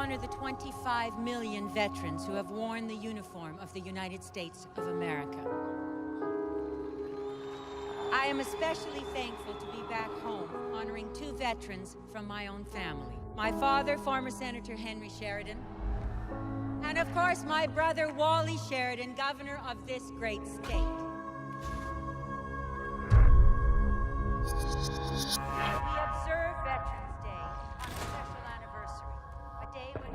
honor the 25 million veterans who have worn the uniform of the United States of America. I am especially thankful to be back home, honoring 2 veterans from my own family. My father, former Senator Henry Sheridan, and of course my brother Wally Sheridan, governor of this great state. We observe Veterans Day on a special anniversary, a day when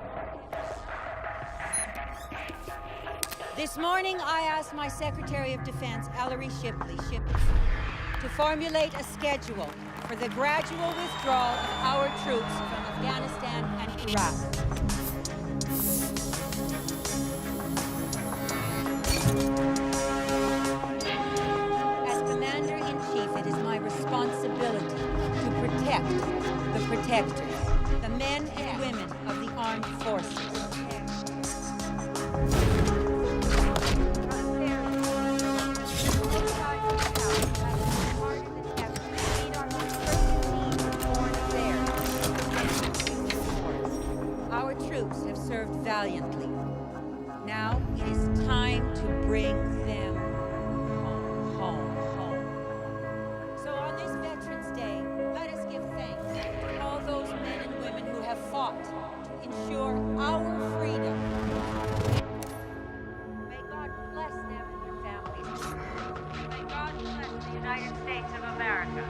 This morning I asked my Secretary of Defense, Ellery Shipley, to formulate a schedule for the gradual withdrawal of our troops from Afghanistan and Iraq. As Commander-in-Chief, it is my responsibility to protect the protectors, the men and women of the armed forces. Our troops have served valiantly. Now it is time to bring them home. So on this Veterans Day, let us give thanks to all those men and women who have fought to ensure our freedom. May God bless them and their families. May God bless the United States of America.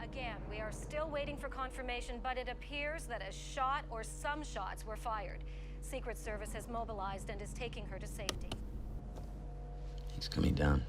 Again, we are still waiting for confirmation, but it appears that a shot or some shots were fired. Secret Service has mobilized and is taking her to safety. It's coming down.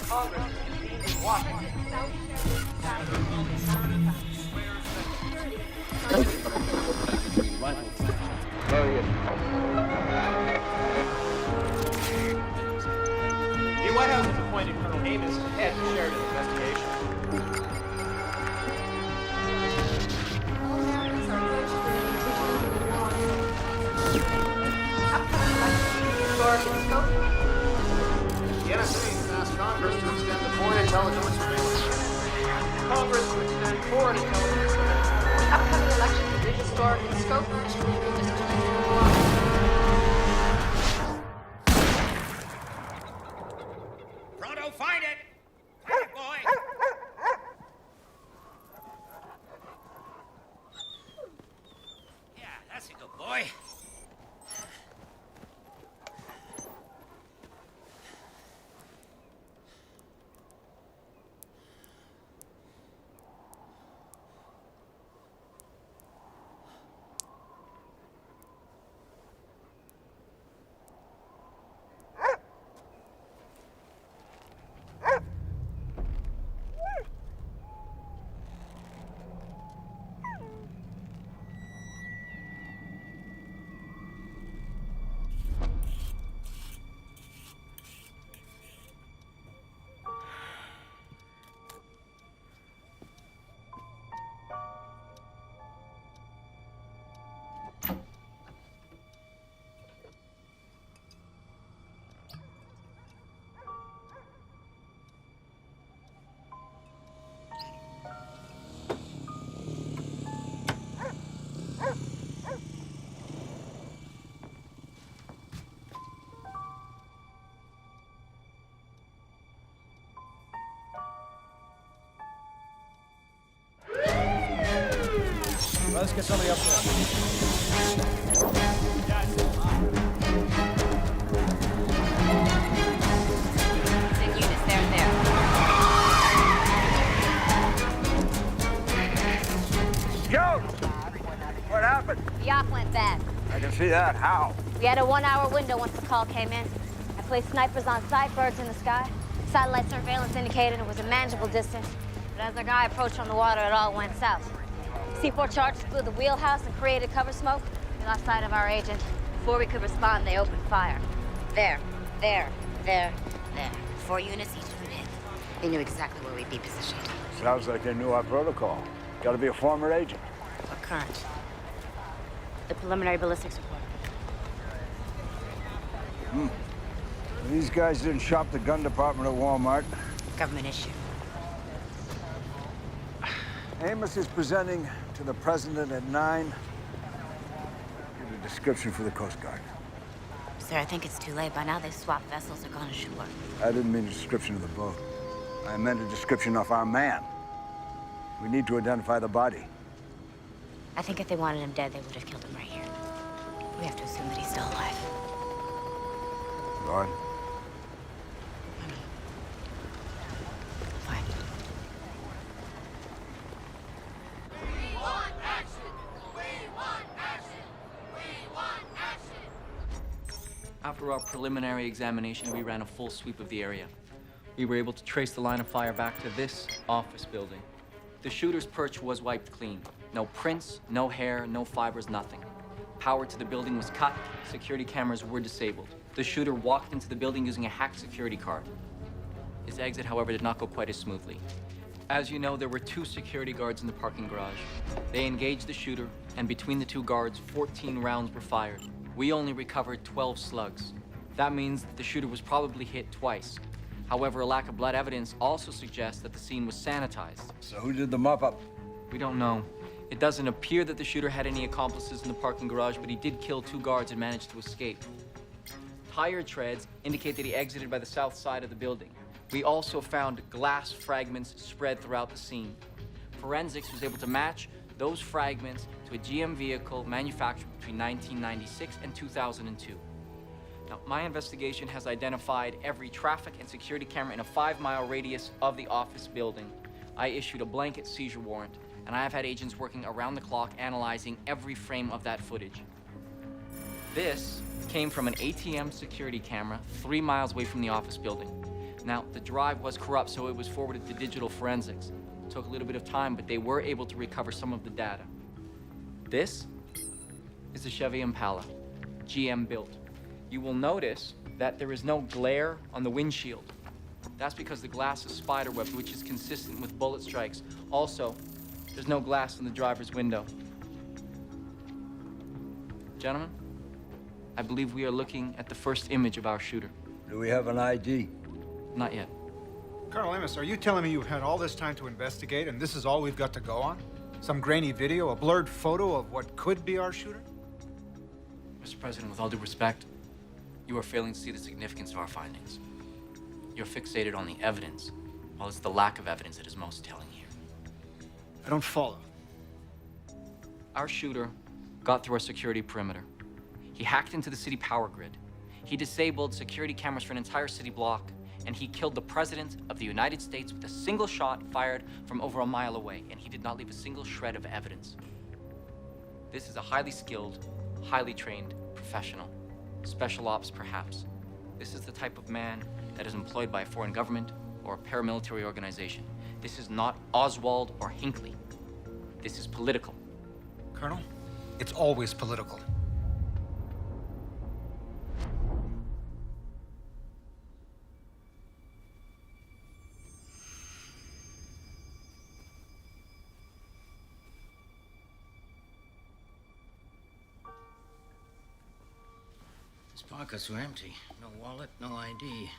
Congress is convened in Washington. The White House has appointed Colonel Amos to head the Sheridan investigation. The NSA has asked Congress to extend the foreign intelligence surveillance. Congress to extend foreign intelligence surveillance. Upcoming elections will be historic in scope and Pronto, find it! get somebody up there. Send units there and there. Joe! What happened? The op went bad. I can see that. How? We had a 1-hour window once the call came in. I placed snipers on site, birds in the sky. Satellite surveillance indicated it was a manageable distance. But as our guy approached on the water, it all went south. C4 charges blew the wheelhouse and created cover smoke. We lost sight of our agent. Before we could respond, they opened fire. There. 4 units each would hit. They knew exactly where we'd be positioned. Sounds like they knew our protocol. Gotta be a former agent. Or current. The preliminary ballistics report. These guys didn't shop the gun department at Walmart. Government issue. Amos is presenting to the president at 9. Give a description for the Coast Guard. Sir, I think it's too late. By now they've swapped vessels or gone ashore. I didn't mean a description of the boat. I meant a description of our man. We need to identify the body. I think if they wanted him dead, they would have killed him right here. We have to assume that he's still alive. Go on. Fine. We want action! We want action! We want action! After our preliminary examination, we ran a full sweep of the area. We were able to trace the line of fire back to this office building. The shooter's perch was wiped clean. No prints, no hair, no fibers, nothing. Power to the building was cut, security cameras were disabled. The shooter walked into the building using a hacked security card. His exit, however, did not go quite as smoothly. As you know, there were 2 security guards in the parking garage. They engaged the shooter, and between the 2 guards, 14 rounds were fired. We only recovered 12 slugs. That means that the shooter was probably hit twice. However, a lack of blood evidence also suggests that the scene was sanitized. So who did the mop-up? We don't know. It doesn't appear that the shooter had any accomplices in the parking garage, but he did kill 2 guards and managed to escape. Tire treads indicate that he exited by the south side of the building. We also found glass fragments spread throughout the scene. Forensics was able to match those fragments to a GM vehicle manufactured between 1996 and 2002. Now, my investigation has identified every traffic and security camera in a 5-mile radius of the office building. I issued a blanket seizure warrant, and I have had agents working around the clock analyzing every frame of that footage. This came from an ATM security camera 3 miles away from the office building. Now, the drive was corrupt, so it was forwarded to digital forensics. It took a little bit of time, but they were able to recover some of the data. This is a Chevy Impala, GM built. You will notice that there is no glare on the windshield. That's because the glass is spiderwebbed, which is consistent with bullet strikes. Also, there's no glass in the driver's window. Gentlemen, I believe we are looking at the first image of our shooter. Do we have an ID? Not yet. Colonel Amos, are you telling me you've had all this time to investigate and this is all we've got to go on? Some grainy video, a blurred photo of what could be our shooter? Mr. President, with all due respect, you are failing to see the significance of our findings. You're fixated on the evidence, while it's the lack of evidence that is most telling here. I don't follow. Our shooter got through our security perimeter. He hacked into the city power grid. He disabled security cameras for an entire city block, and he killed the President of the United States with a single shot fired from over a mile away, and he did not leave a single shred of evidence. This is a highly skilled, highly trained professional. Special ops, perhaps. This is the type of man that is employed by a foreign government or a paramilitary organization. This is not Oswald or Hinckley. This is political. Colonel, it's always political. His pockets were empty. No wallet, no ID.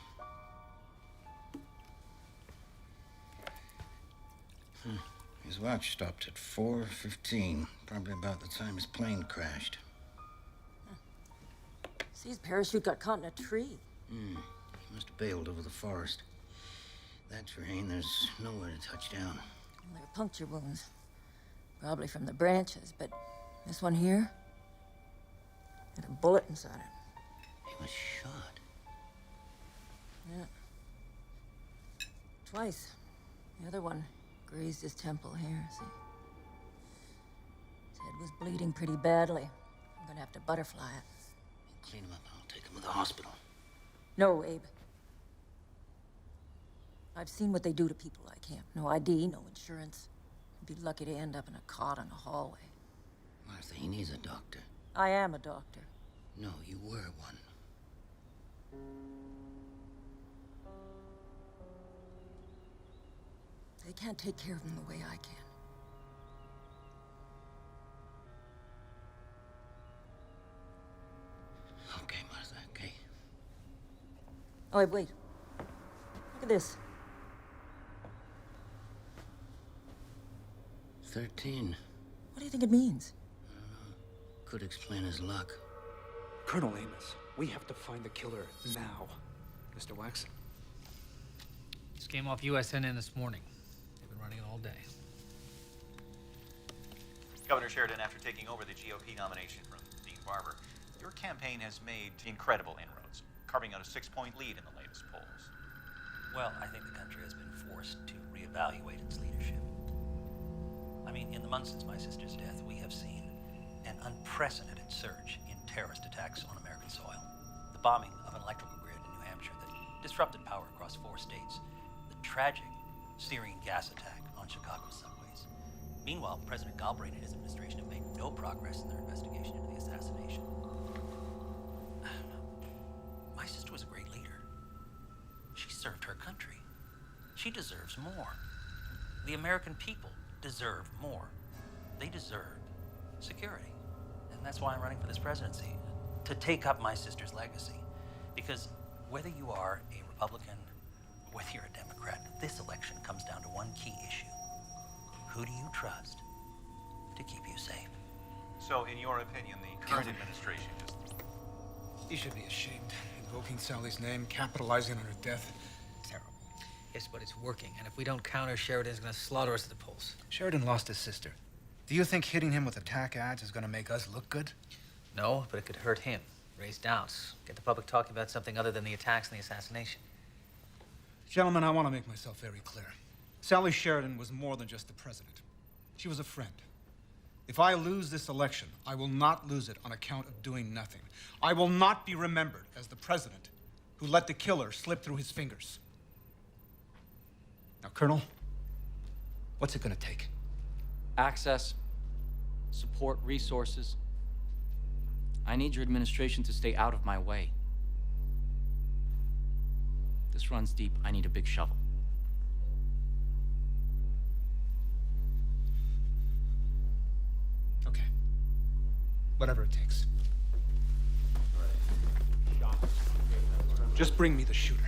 His watch stopped at 4:15, probably about the time his plane crashed. See, his parachute got caught in a tree. He must have bailed over the forest. That terrain, there's nowhere to touch down. Well, there are puncture wounds. Probably from the branches, but This one here had a bullet inside it. He was shot. Yeah. Twice. The other one grazed his temple here, see? His head was bleeding pretty badly. I'm gonna have to butterfly it. Clean him up. I'll take him to the hospital. No, Abe. I've seen what they do to people like him. No ID, no insurance. He'd be lucky to end up in a cot in a hallway. Martha, he needs a doctor. I am a doctor. No, you were one. They can't take care of him the way I can. Okay, Martha, okay. Oh, wait. Look at this. 13. What do you think it means? Could explain his luck. Colonel Amos, we have to find the killer now. Mr. Wax? Just came off USNN this morning. They've been running it all day. Governor Sheridan, after taking over the GOP nomination from Dean Barber, your campaign has made incredible inroads, carving out a 6-point lead in the latest polls. Well, I think the country has been forced to reevaluate its leadership. I mean, in the months since my sister's death, we have seen an unprecedented surge in terrorist attacks on American soil. The bombing of an electrical grid in New Hampshire that disrupted power across 4 states. The tragic Syrian gas attack on Chicago's subways. Meanwhile, President Galbraith and his administration have made no progress in their investigation into the assassination. My sister was a great leader. She served her country. She deserves more. The American people deserve more. They deserve security. And that's why I'm running for this presidency, to take up my sister's legacy. Because whether you are a Republican, or whether you're a Democrat, this election comes down to one key issue. Who do you trust to keep you safe? So, in your opinion, the current administration is... He should be ashamed. Invoking Sally's name, capitalizing on her death. Terrible. Yes, but it's working. And if we don't counter, Sheridan's gonna slaughter us at the polls. Sheridan lost his sister. Do you think hitting him with attack ads is going to make us look good? No, but it could hurt him. Raise doubts. Get the public talking about something other than the attacks and the assassination. Gentlemen, I want to make myself very clear. Sally Sheridan was more than just the president. She was a friend. If I lose this election, I will not lose it on account of doing nothing. I will not be remembered as the president who let the killer slip through his fingers. Now, Colonel, what's it going to take? Access, support, resources. I need your administration to stay out of my way. This runs deep. I need a big shovel. Okay. Whatever it takes. Just bring me the shooter.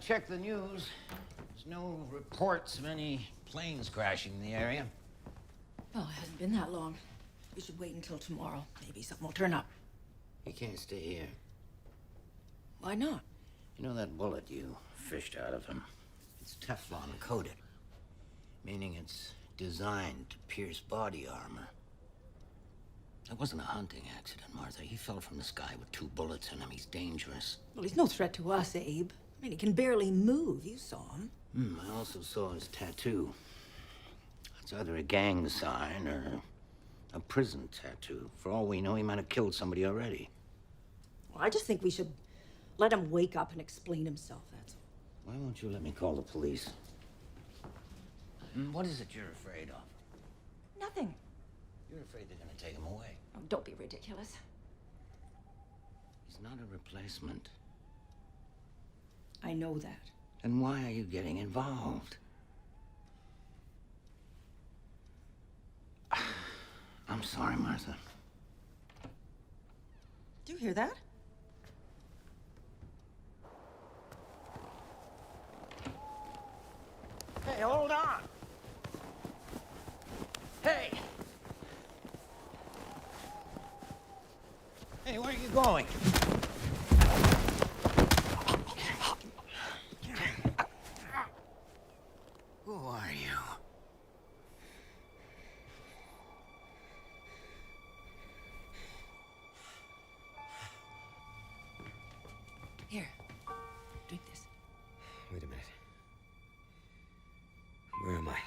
checked the news. There's no reports of any planes crashing in the area. Well, it hasn't been that long. We should wait until tomorrow. Maybe something will turn up. You can't stay here. Why not? You know that bullet you fished out of him? It's Teflon coated, meaning it's designed to pierce body armor. It wasn't a hunting accident, Martha. He fell from the sky with 2 bullets in him. He's dangerous. Well, he's no threat to us, Abe. I mean, he can barely move. You saw him. I also saw his tattoo. It's either a gang sign or a prison tattoo. For all we know, he might have killed somebody already. Well, I just think we should let him wake up and explain himself, that's all. Why won't you let me call the police? What is it you're afraid of? Nothing. You're afraid they're gonna take him away. Oh, don't be ridiculous. He's not a replacement. I know that. Then why are you getting involved? I'm sorry, Martha. Do you hear that? Hey, hold on! Hey! Hey, where are you going? Who are you? Here. Drink this. Wait a minute. Where am I?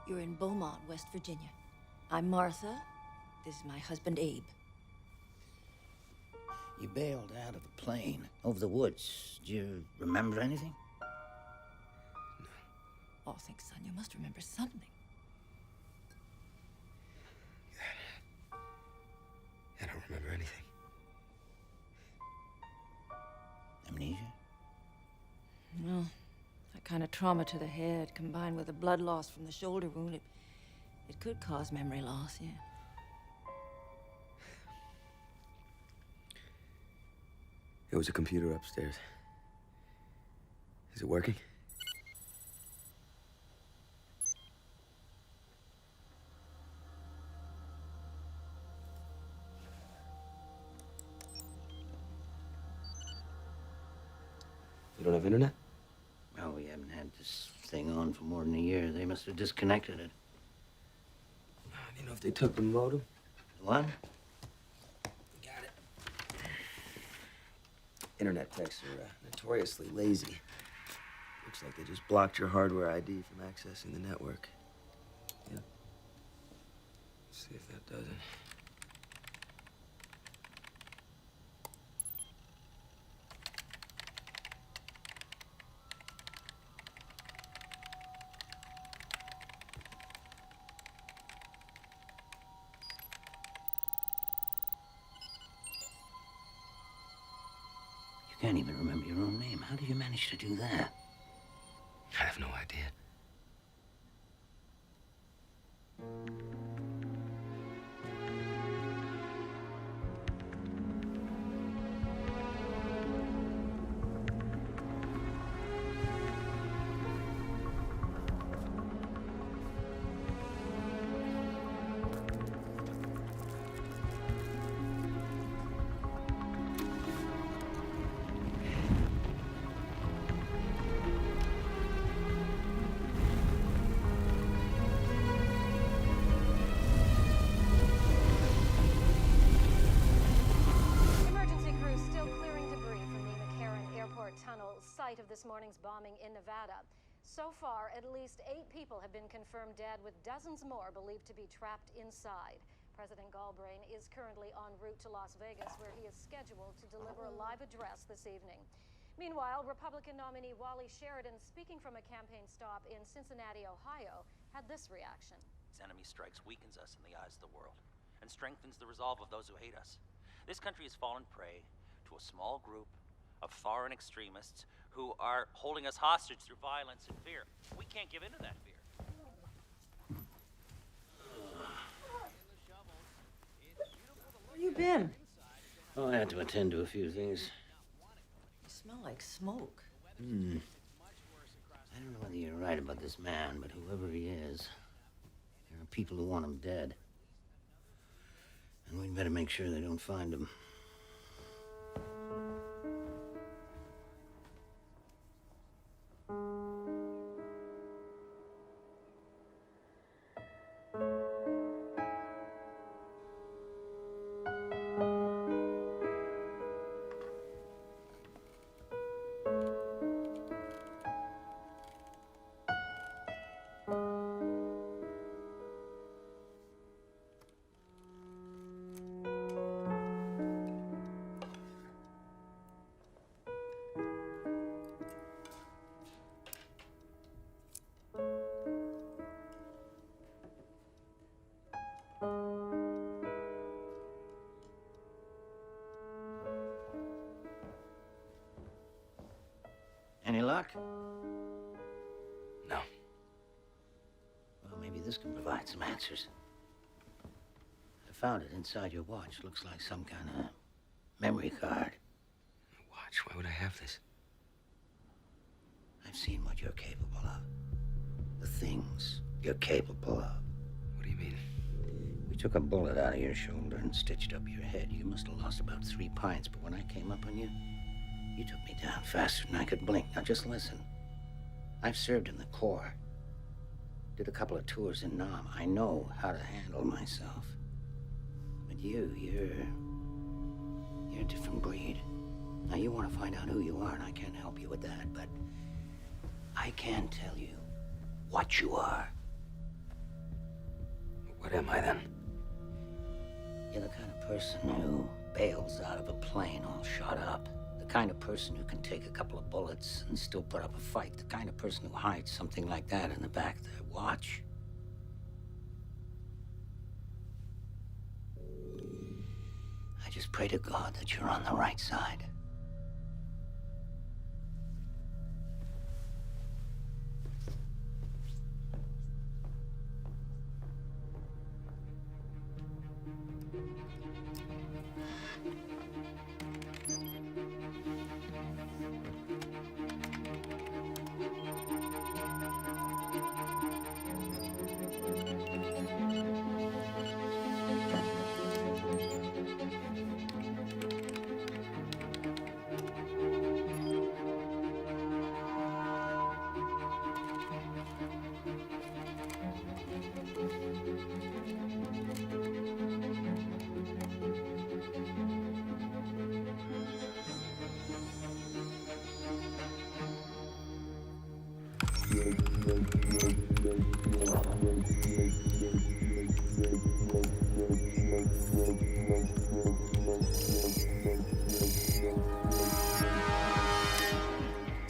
You're in Beaumont, West Virginia. I'm Martha. This is my husband, Abe. You bailed out of the plane over the woods. Do you remember anything? Oh, think, son, you must remember something. I don't remember anything. Amnesia? No. That kind of trauma to the head, combined with the blood loss from the shoulder wound, it could cause memory loss, yeah. There was a computer upstairs. Is it working? You don't have internet? Well, we haven't had this thing on for more than a year. They must have disconnected it. Do you know if they took the modem? What? Got it. Internet techs are notoriously lazy. Looks like they just blocked your hardware ID from accessing the network. Yeah. Let's see if that does it. You can't even remember your own name. How did you manage to do that? I have no idea. Site of this morning's bombing in Nevada. So far, at least 8 people have been confirmed dead, with dozens more believed to be trapped inside. President Galbraith is currently en route to Las Vegas, where he is scheduled to deliver a live address this evening. Meanwhile, Republican nominee Wally Sheridan, speaking from a campaign stop in Cincinnati, Ohio, had this reaction. His enemy strikes weakens us in the eyes of the world and strengthens the resolve of those who hate us. This country has fallen prey to a small group of foreign extremists who are holding us hostage through violence and fear. We can't give in to that fear. Where you been? Oh, I had to attend to a few things. You smell like smoke. I don't know whether you're right about this man, but whoever he is, there are people who want him dead. And we'd better make sure they don't find him. Any luck? No. Well, maybe this can provide some answers. I found it inside your watch. Looks like some kind of memory card. Watch, why would I have this? I've seen what you're capable of. The things you're capable of. What do you mean? We took a bullet out of your shoulder and stitched up your head. You must have lost about 3 pints, but when I came up on you, you took me down faster than I could blink. Now just listen. I've served in the Corps. Did a couple of tours in Nam. I know how to handle myself. But you're a different breed. Now you want to find out who you are, and I can't help you with that, but I can tell you what you are. What am I then? You're the kind of person who bails out of a plane all shot up. The kind of person who can take a couple of bullets and still put up a fight. The kind of person who hides something like that in the back of their watch. I just pray to God that you're on the right side.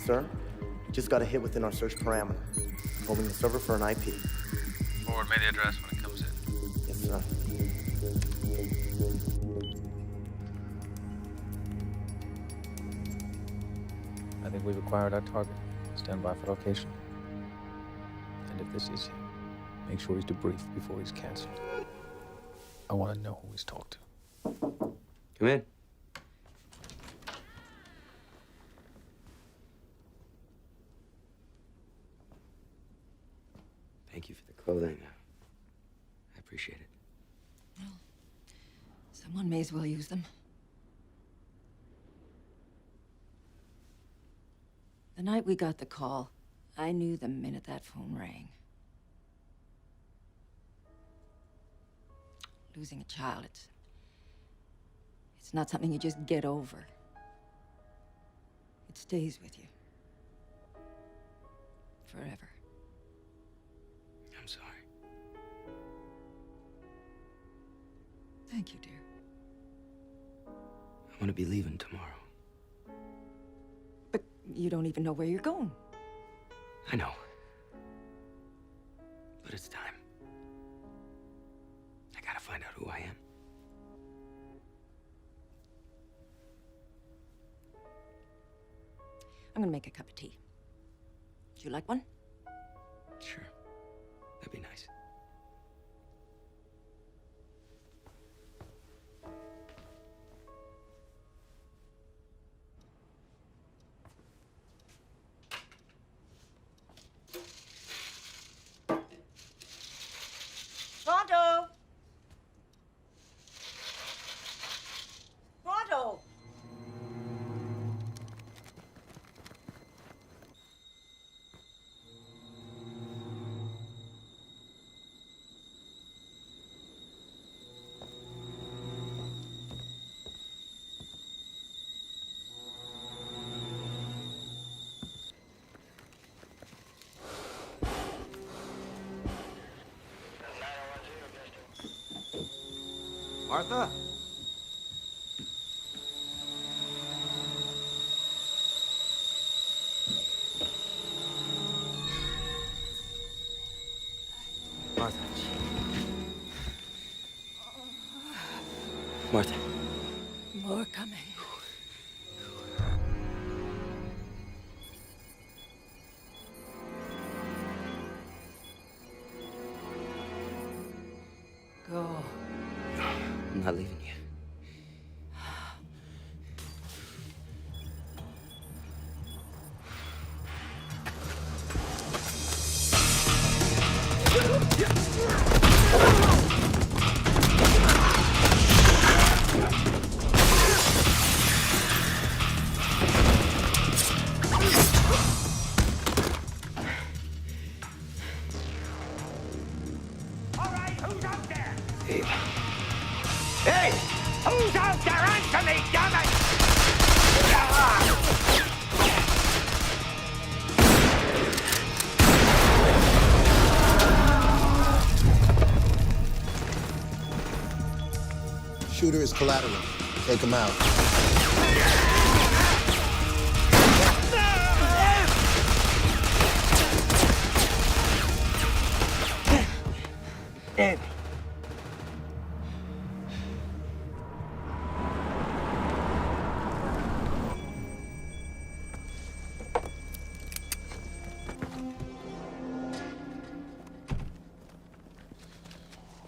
Sir, just got a hit within our search parameter. Probing the server for an IP. Forward me the address when it comes in. Yes, sir. I think we've acquired our target. Stand by for location. And if this is him, make sure he's debriefed before he's canceled. I want to know who he's talked to. Come in. Thank you for the clothing. I appreciate it. Well, someone may as well use them. The night we got the call, I knew the minute that phone rang. Losing a child, it's not something you just get over. It stays with you. Forever. I'm sorry. Thank you, dear. I'm gonna be leaving tomorrow. But you don't even know where you're going. I know. But it's time. I gotta find out who I am. I'm gonna make a cup of tea. Would you like one? Sure. That'd be nice. Martha? Martha. Martha. More coming. Go. I'm not leaving you. Hey! Who's out there? Answer me, damn it! Shooter is collateral. Take him out. Abe.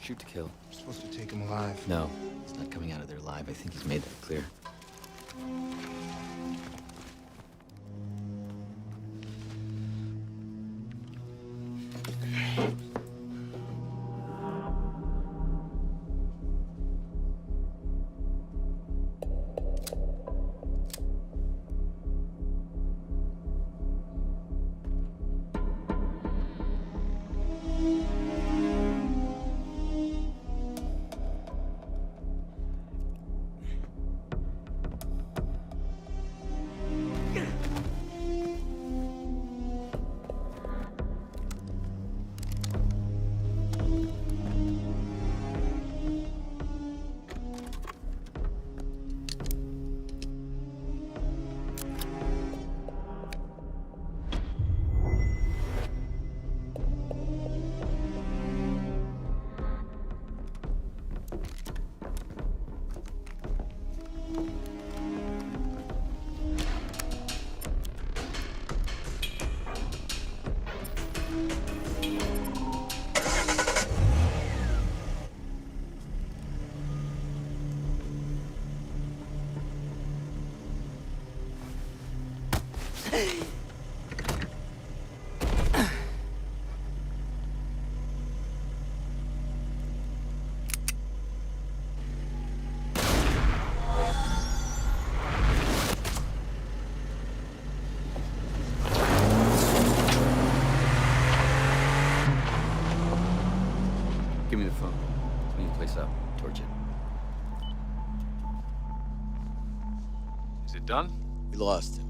Shoot to kill. We're supposed to take him alive. No, he's not coming out of there alive. I think he's made that clear. Give me the phone. Clean the place up. Torch it. Is it done? We lost him.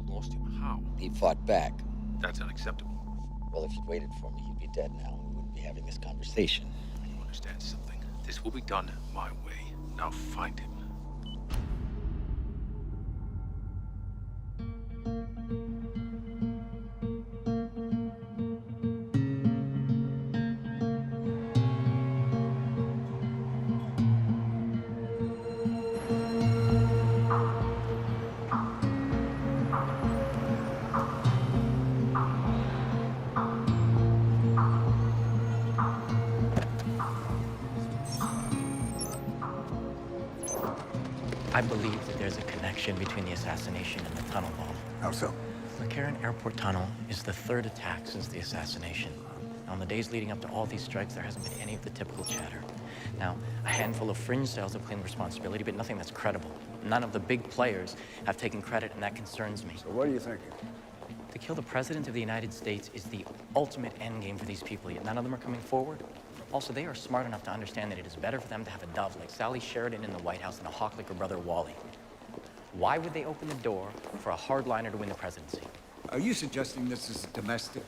Lost him? How? He fought back. That's unacceptable. Well, if you'd waited for me, he'd be dead now. We wouldn't be having this conversation. You understand something? This will be done my way. Now find him. I believe that there's a connection between the assassination and the tunnel bomb. How so? The McCarran Airport Tunnel is the third attack since the assassination. Now, in the days leading up to all these strikes, there hasn't been any of the typical chatter. Now, a handful of fringe cells have claimed responsibility, but nothing that's credible. None of the big players have taken credit, and that concerns me. So what are you thinking? To kill the President of the United States is the ultimate endgame for these people, yet none of them are coming forward. Also, they are smart enough to understand that it is better for them to have a dove like Sally Sheridan in the White House than a hawk like her brother Wally. Why would they open the door for a hardliner to win the presidency? Are you suggesting this is domestic?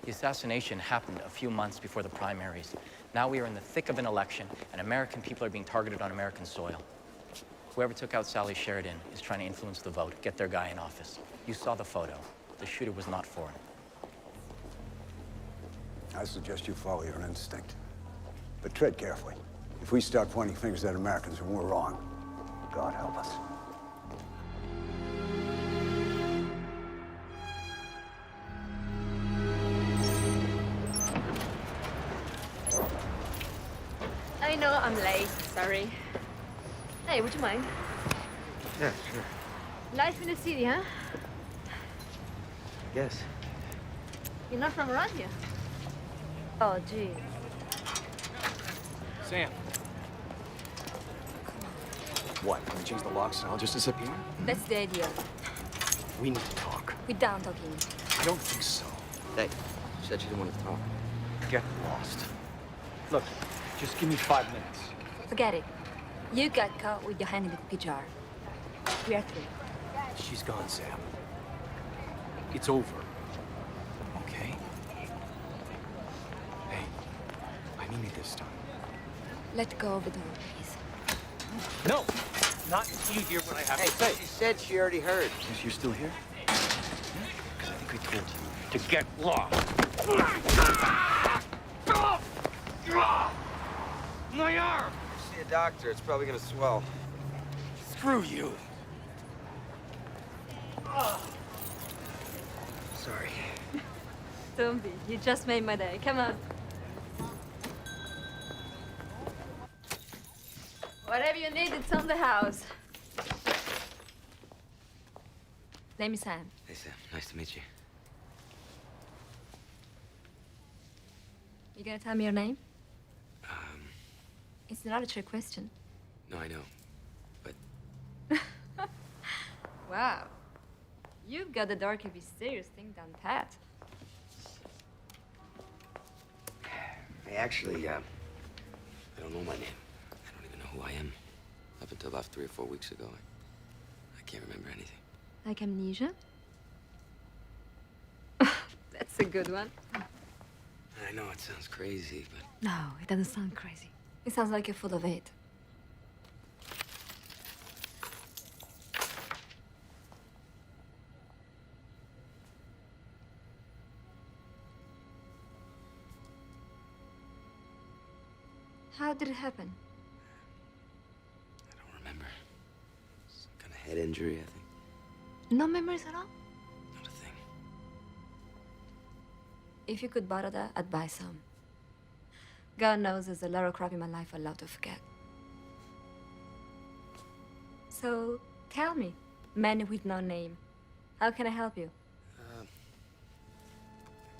The assassination happened a few months before the primaries. Now we are in the thick of an election, and American people are being targeted on American soil. Whoever took out Sally Sheridan is trying to influence the vote, get their guy in office. You saw the photo. The shooter was not foreign. I suggest you follow your instinct. But tread carefully. If we start pointing fingers at Americans and we're wrong, God help us. I know I'm late, sorry. Hey, would you mind? Yeah, sure. Life in the city, huh? Yes. You're not from around here? Oh, gee. Sam. What? Can we change the locks and I'll just disappear? That's the idea. We need to talk. We're done talking. I don't think so. Hey, you said you didn't want to talk. Get lost. Look, just give me 5 minutes. Forget it. You got caught with your hand in the cookie jar. We are through. She's gone, Sam. It's over. Okay? Hey, I mean it this time. Let go of the door, please. No! Not until you hear what I have to say. She said she already heard. Is you still here? Because I think I told you to get lost. My arm! See a doctor. It's probably gonna swell. Screw you. Sorry. Don't be. You just made my day. Come on. Whatever you need, it's on the house. Name is Sam. Hey, Sam. Nice to meet you. You gonna tell me your name? It's not a trick question. No, I know. Wow. You've got the darky, mysterious thing down pat. Hey, actually, I don't know my name. I don't even know who I am. Up until about 3 or 4 weeks ago, I can't remember anything. Like amnesia? That's a good one. I know it sounds crazy, but No, it doesn't sound crazy. It sounds like you're full of it. How did it happen? I don't remember. Some kind of head injury, I think. No memories at all? Not a thing. If you could borrow that, I'd buy some. God knows there's a lot of crap in my life I'd love to forget. So, tell me, man with no name, how can I help you? I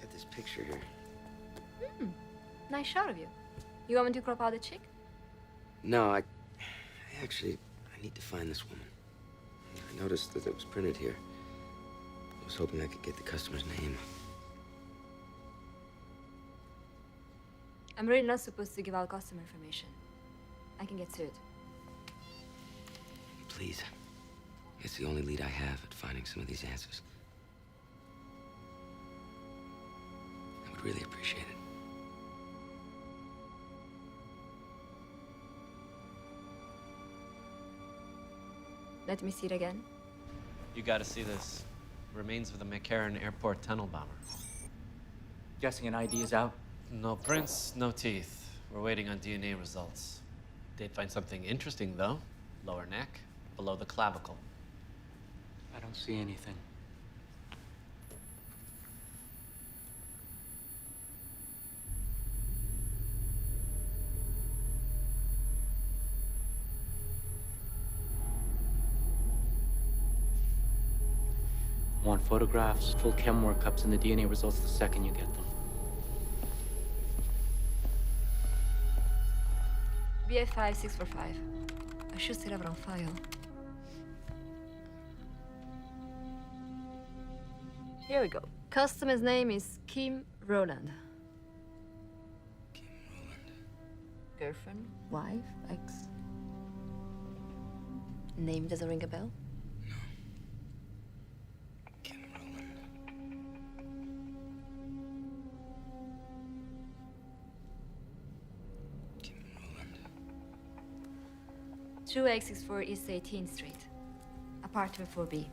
got this picture here. Nice shot of you. You want me to crop out the chick? No, I need to find this woman. I noticed that it was printed here. I was hoping I could get the customer's name. I'm really not supposed to give out customer information. I can get sued. Please. It's the only lead I have at finding some of these answers. I would really appreciate it. Let me see it again. You gotta see this. Remains of the McCarran Airport tunnel bomber. Guessing an ID is out? No prints, no teeth. We're waiting on DNA results. Did find something interesting, though. Lower neck, below the clavicle. I don't see anything. Want photographs, full chem workups, and the DNA results the second you get them. BF5 645. I should still have it on file. Here we go. Customer's name is Kim Rowland. Kim Rowland. Girlfriend, wife, ex. Name doesn't ring a bell? Kim Rowland. 2864 East 18th Street. Apartment 4B.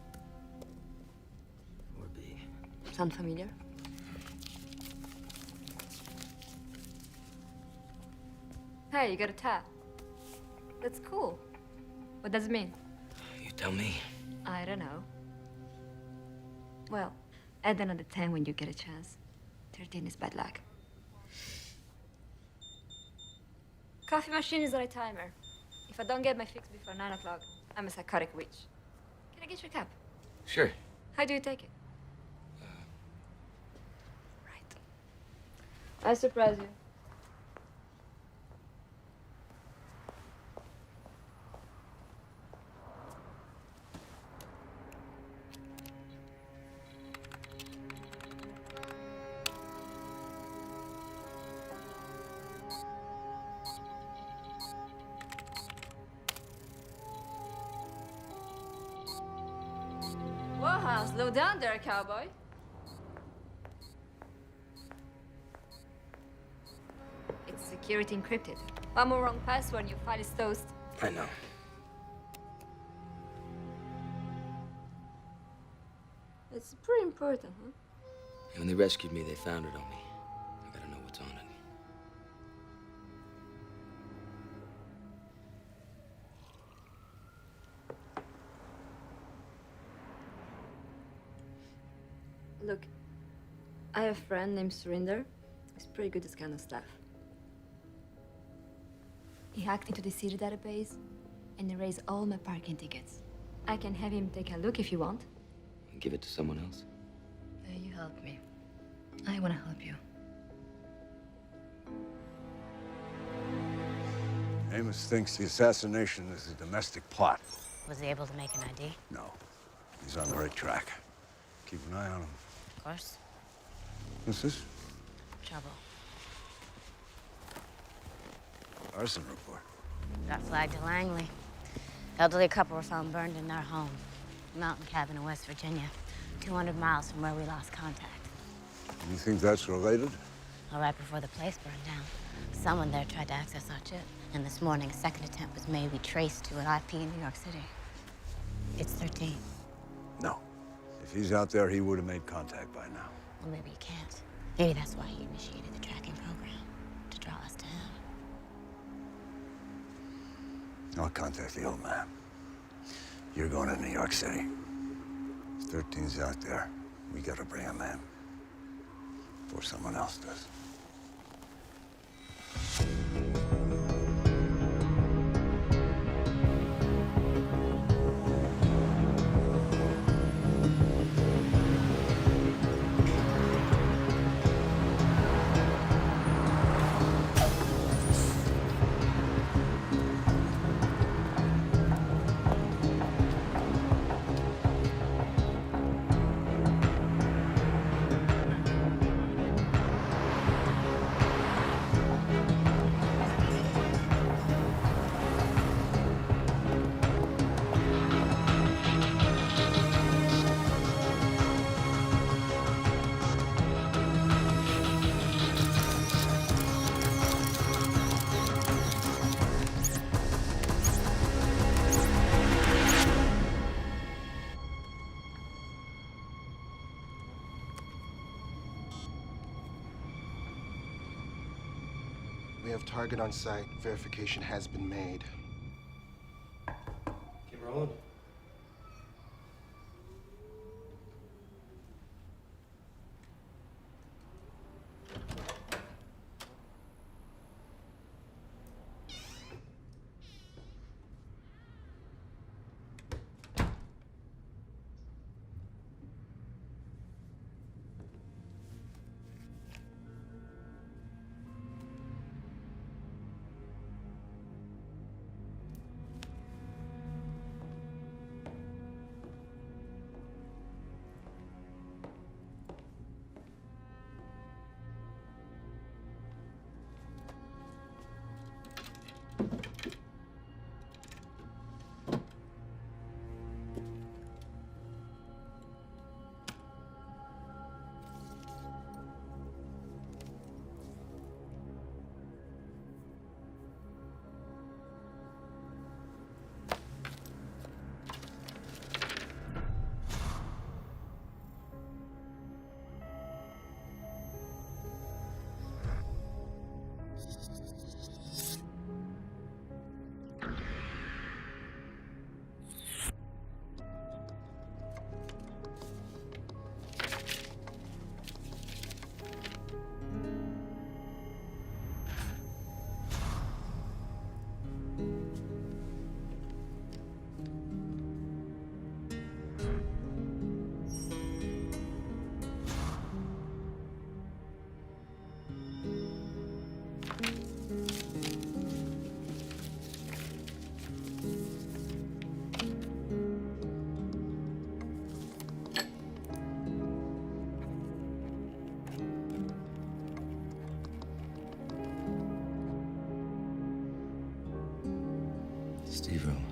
4B. Sound familiar? Hey, you got a tab. That's cool. What does it mean? You tell me. I don't know. Well, add another 10 when you get a chance. 13 is bad luck. Coffee machine is on a timer. If I don't get my fix before 9 o'clock, I'm a psychotic witch. Can I get you a cup? Sure. How do you take it? Right. I surprise you. Whoa, slow down there, cowboy. It's security encrypted. One more wrong password and your file is toast. I know. It's pretty important, huh? When they rescued me, they found it on me. I gotta know what's on it. Look, I have a friend named Surinder. He's pretty good at this kind of stuff. He hacked into the city database and erased all my parking tickets. I can have him take a look if you want. Give it to someone else. You help me. I want to help you. Amos thinks the assassination is a domestic plot. Was he able to make an ID? No. He's on the right track. Keep an eye on him. Of course. What's this? Trouble. Arson report. Got flagged to Langley. Elderly couple were found burned in their home. Mountain cabin in West Virginia. 200 miles from where we lost contact. You think that's related? Well, right before the place burned down, someone there tried to access our chip. And this morning, a second attempt was made. We traced to an IP in New York City. It's 13. No. If he's out there, he would have made contact by now. Well, maybe he can't. Maybe that's why he initiated the tracking program, to draw us to him. I'll contact the old man. You're going to New York City. If 13's out there, we gotta bring him in. Before someone else does. We have target on site. Verification has been made. Keep rolling. Steve Rowland.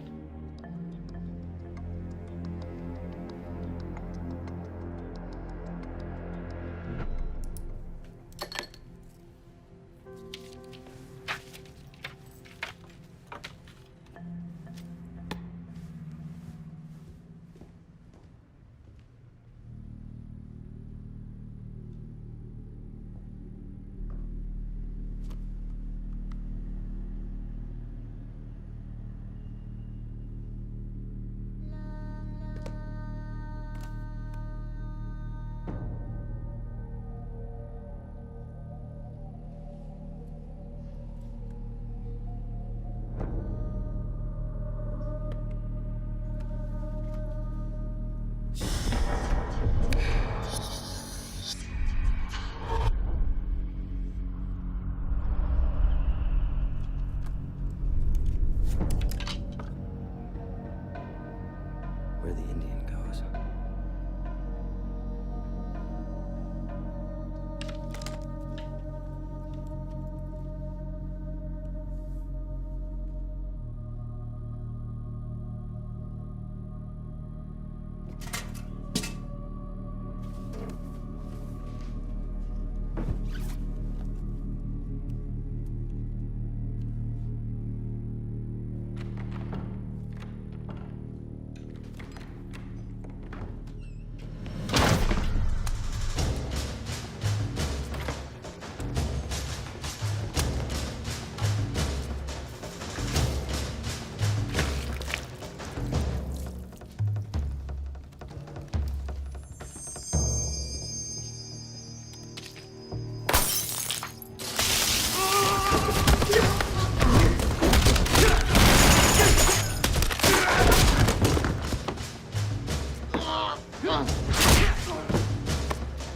Where the Indian goes.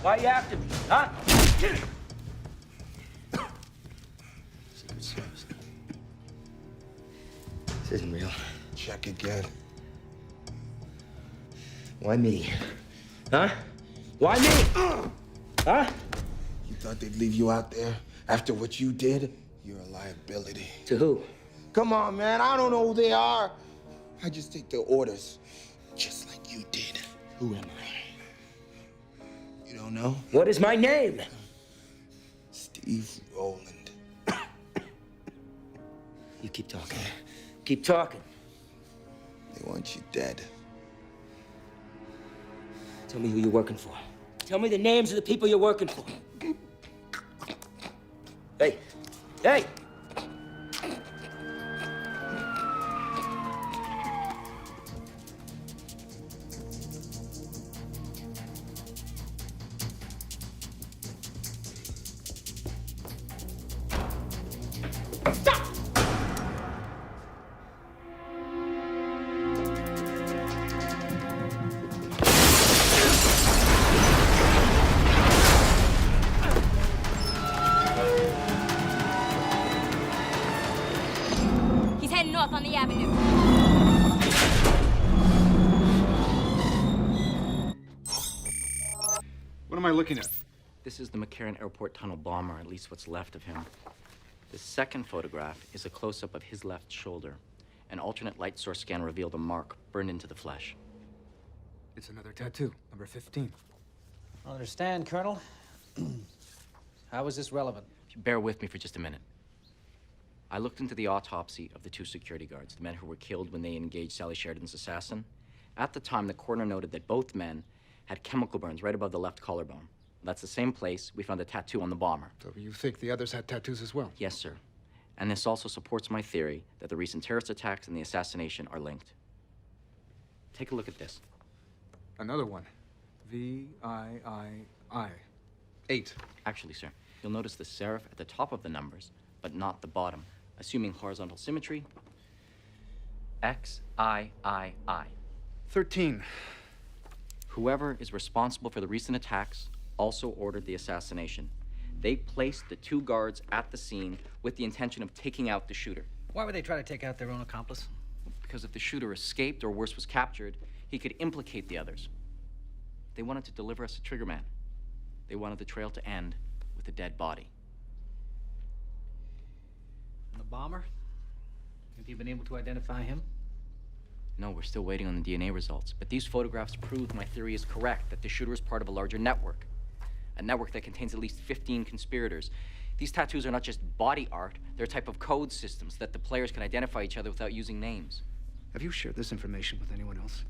Why you after me, huh? Secret Service. This isn't real. Check again. Why me? Huh? Why me? Huh? You thought they'd leave you out there after what you did? You're a liability. To who? Come on, man. I don't know who they are. I just take their orders, just like you did. Who am I? You don't know? What is my name? Steve Rowland. You keep talking. Keep talking. They want you dead. Tell me who you're working for. Tell me the names of the people you're working for. Hey! Hey! He's heading north on the avenue. What am I looking at? This is the McCarran Airport Tunnel bomber, at least what's left of him. The second photograph is a close-up of his left shoulder. An alternate light source scan revealed a mark burned into the flesh. It's another tattoo, number 15. I understand, Colonel. How is this relevant? If you bear with me for just a minute. I looked into the autopsy of the two security guards, the men who were killed when they engaged Sally Sheridan's assassin. At the time, the coroner noted that both men had chemical burns right above the left collarbone. That's the same place we found a tattoo on the bomber. So you think the others had tattoos as well? Yes, sir. And this also supports my theory that the recent terrorist attacks and the assassination are linked. Take a look at this. Another one. V-I-I-I. 8. Actually, sir, you'll notice the serif at the top of the numbers, but not the bottom. Assuming horizontal symmetry, XIII. 13. Whoever is responsible for the recent attacks also ordered the assassination. They placed the two guards at the scene with the intention of taking out the shooter. Why would they try to take out their own accomplice? Because if the shooter escaped, or worse, was captured, he could implicate the others. They wanted to deliver us a trigger man. They wanted the trail to end with a dead body. And the bomber? Have you been able to identify him? No, we're still waiting on the DNA results. But these photographs prove my theory is correct, that the shooter is part of a larger network. A network that contains at least 15 conspirators. These tattoos are not just body art, they're a type of code systems that the players can identify each other without using names. Have you shared this information with anyone else?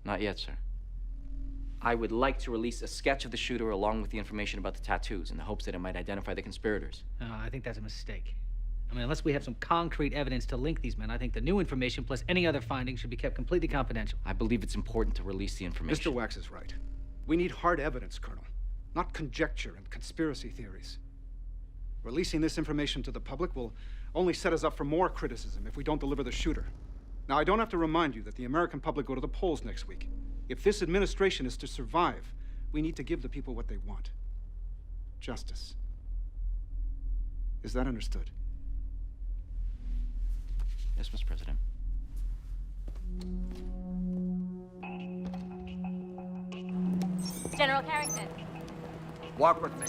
Not yet, sir. I would like to release a sketch of the shooter along with the information about the tattoos in the hopes that it might identify the conspirators. I think that's a mistake. I mean, unless we have some concrete evidence to link these men, I think the new information plus any other findings should be kept completely confidential. I believe it's important to release the information. Mr. Wax is right. We need hard evidence, Colonel, not conjecture and conspiracy theories. Releasing this information to the public will only set us up for more criticism if we don't deliver the shooter. Now, I don't have to remind you that the American public go to the polls next week. If this administration is to survive, we need to give the people what they want. Justice. Is that understood? Yes, Mr. President. General Carrington. Walk with me.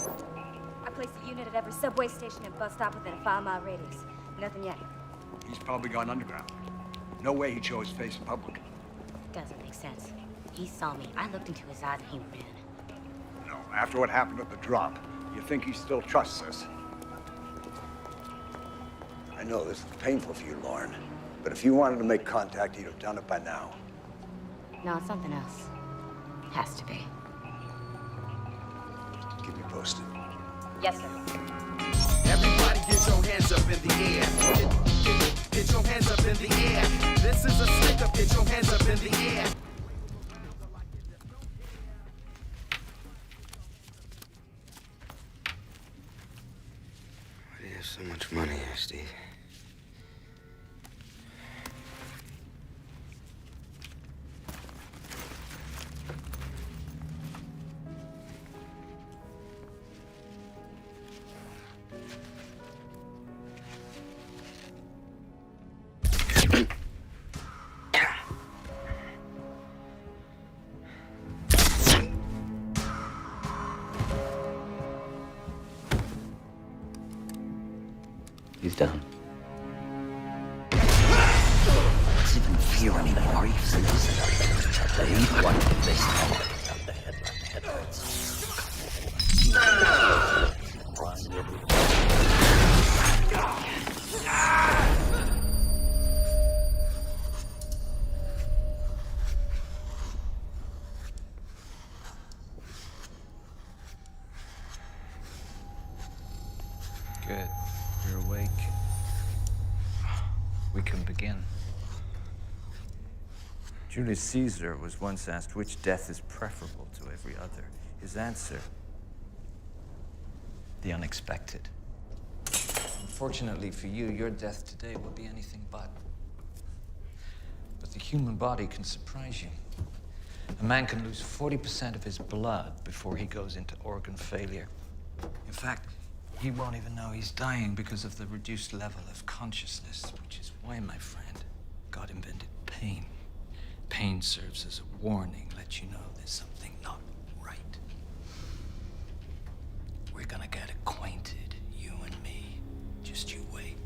I placed a unit at every subway station and bus stop within a 5-mile radius. Nothing yet. He's probably gone underground. No way he'd show his face in public. Doesn't make sense. He saw me. I looked into his eyes and he ran. No, after what happened at the drop, you think he still trusts us? I know this is painful for you, Lauren, but if you wanted to make contact, he'd have done it by now. No, it's something else. Has to be. Keep me posted. Yes, sir. Everybody get your hands up in the air. Get your hands up in the air. This is a stick up, get your hands up in the air. Why do you have so much money here, Steve? He's down. Doesn't even feel anymore. You've seen this. They eat one. They stomach. The head hurts. Good. You're awake. We can begin. Julius Caesar was once asked which death is preferable to every other. His answer: the unexpected. Unfortunately for you, your death today will be anything but. But the human body can surprise you. A man can lose 40% of his blood before he goes into organ failure. In fact, he won't even know he's dying because of the reduced level of consciousness, which is why, my friend, God invented pain. Pain serves as a warning, lets you know there's something not right. We're gonna get acquainted, you and me. Just you wait.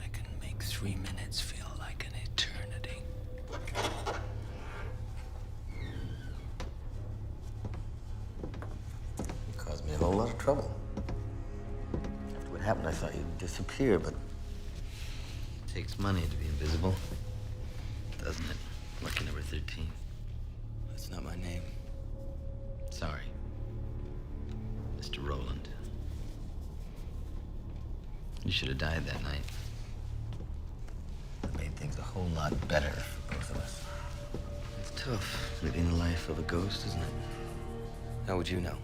I can make 3 minutes feel like an eternity. You caused me a whole lot of trouble. After what happened, I thought you'd disappear, but it takes money to be invisible, doesn't it? Lucky number 13. That's not my name. Sorry. Mr. Rowland. You should have died that night. It made things a whole lot better for both of us. It's tough, living the life of a ghost, isn't it? How would you know?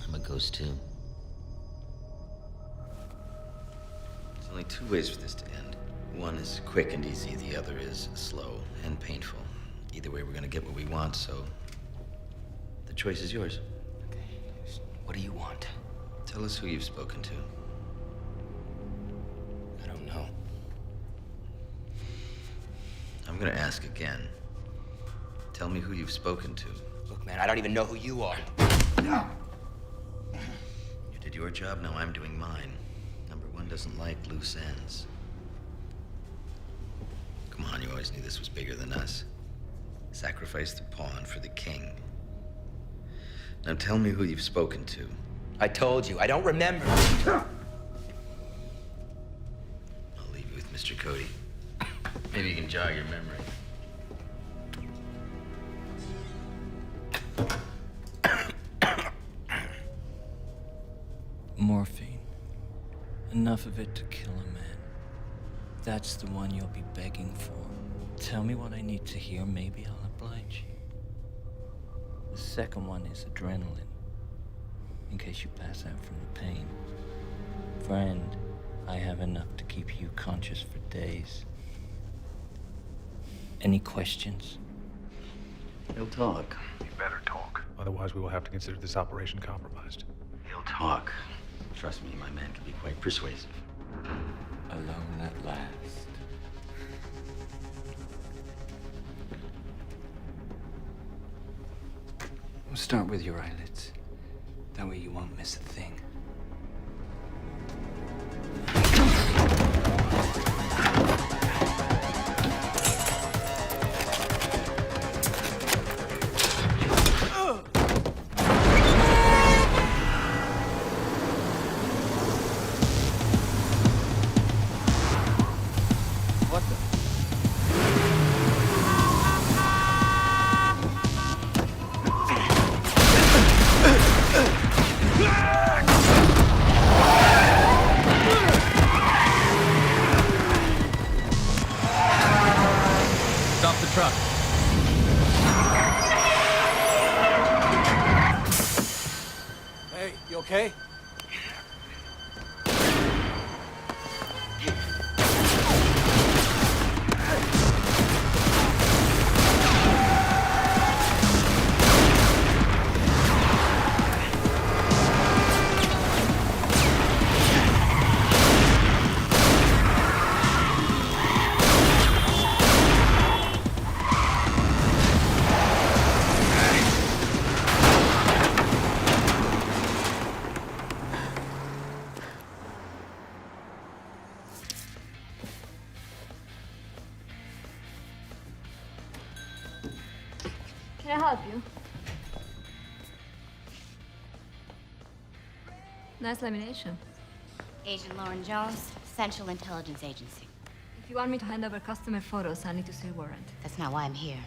I'm a ghost, too. There's only 2 ways for this to end. One is quick and easy, the other is slow and painful. Either way, we're gonna get what we want, so the choice is yours. Okay. What do you want? Tell us who you've spoken to. I don't know. I'm gonna ask again. Tell me who you've spoken to. Look, man, I don't even know who you are. You did did your job, now I'm doing mine. Number one doesn't like loose ends. Come on, you always knew this was bigger than us. Sacrifice the pawn for the king. Now tell me who you've spoken to. I told you, I don't remember. I'll leave you with Mr. Cody. Maybe you can jog your memory. Morphine. Enough of it to kill a man. That's the one you'll be begging for. Tell me what I need to hear, maybe I'll oblige you. The second one is adrenaline, in case you pass out from the pain. Friend, I have enough to keep you conscious for days. Any questions? He'll talk. You better talk. Otherwise, we will have to consider this operation compromised. He'll talk. Trust me, my man can be quite persuasive. Alone at last. We'll start with your eyelids. That way you won't miss a thing. Stop the truck. Hey, you okay? Can I help you? Nice lamination. Agent Lauren Jones, Central Intelligence Agency. If you want me to hand over customer photos, I need to see a warrant. That's not why I'm here.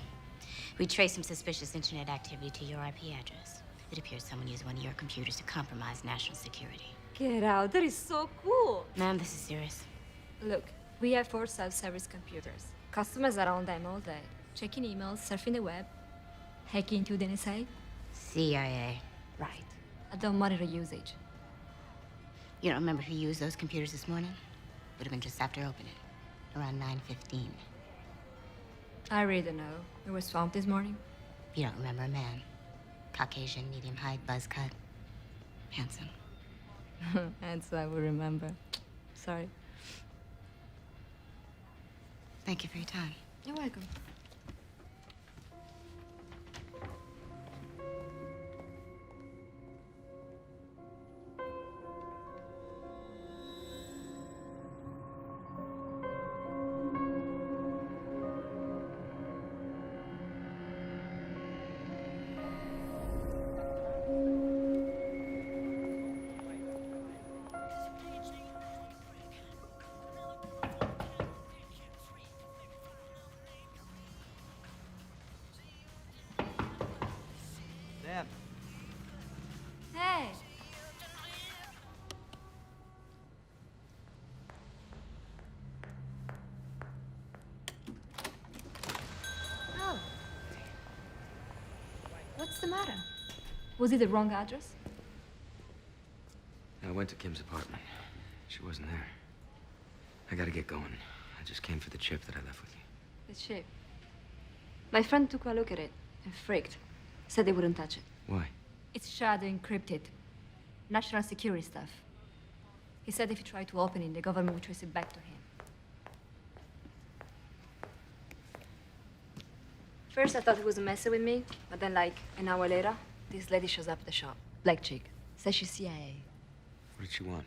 We traced some suspicious internet activity to your IP address. It appears someone used one of your computers to compromise national security. Get out, that is so cool. Ma'am, this is serious. Look, we have 4 self-service computers. Customers are on them all day, checking emails, surfing the web, hacking into the NSA. CIA. Right. I don't monitor usage. You don't remember who used those computers this morning? Would have been just after opening, around 9:15. I really don't know. We were swamped this morning. You don't remember a man. Caucasian, medium height, buzz cut. Handsome. And so I will remember. Sorry. Thank you for your time. You're welcome. Hey! Oh. What's the matter? Was it the wrong address? I went to Kim's apartment. She wasn't there. I gotta get going. I just came for the chip that I left with you. The chip. My friend took a look at it and freaked. Said they wouldn't touch it. Why? It's shadow encrypted. National security stuff. He said if he tried to open it, the government would trace it back to him. First, I thought he was messing with me, but then, like, an hour later, this lady shows up at the shop. Black chick. Says she's CIA. What did she want?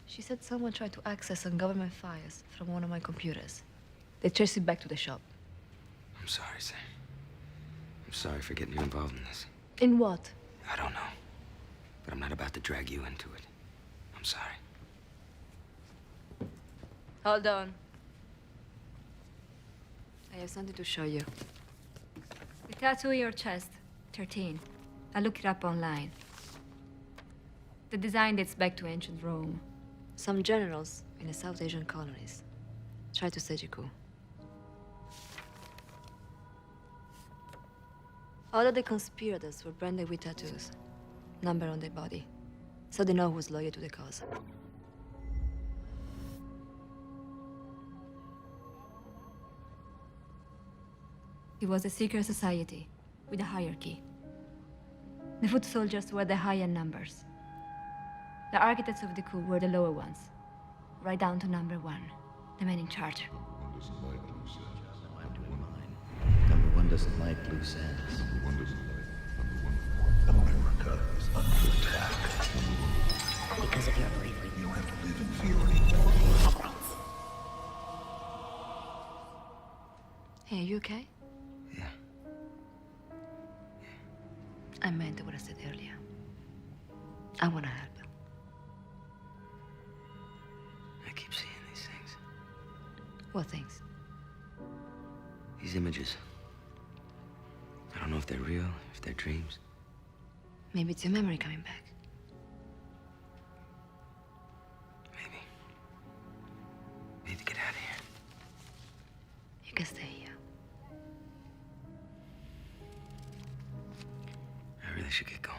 She said someone tried to access some government files from one of my computers. They traced it back to the shop. I'm sorry, Sam. I'm sorry for getting you involved in this. In what? I don't know. But I'm not about to drag you into it. I'm sorry. Hold on. I have something to show you. The tattoo in your chest, 13. I looked it up online. The design dates back to ancient Rome. Some generals in the South Asian colonies tried to stage a coup. All of the conspirators were branded with tattoos, number on their body, so they know who's loyal to the cause. It was a secret society with a hierarchy. The foot soldiers were the high-end numbers. The architects of the coup were the lower ones, right down to number 1, the man in charge. Number one doesn't like loose ends. Number one doesn't like. America is under attack. Because of your bravery. You have to live in fear anymore. Hey, are you okay? Yeah. I meant what I said earlier. I want to help. I keep seeing these things. What things? These images. I don't know if they're real, if they're dreams. Maybe it's your memory coming back. Maybe. We need to get out of here. You can stay here. I really should get going.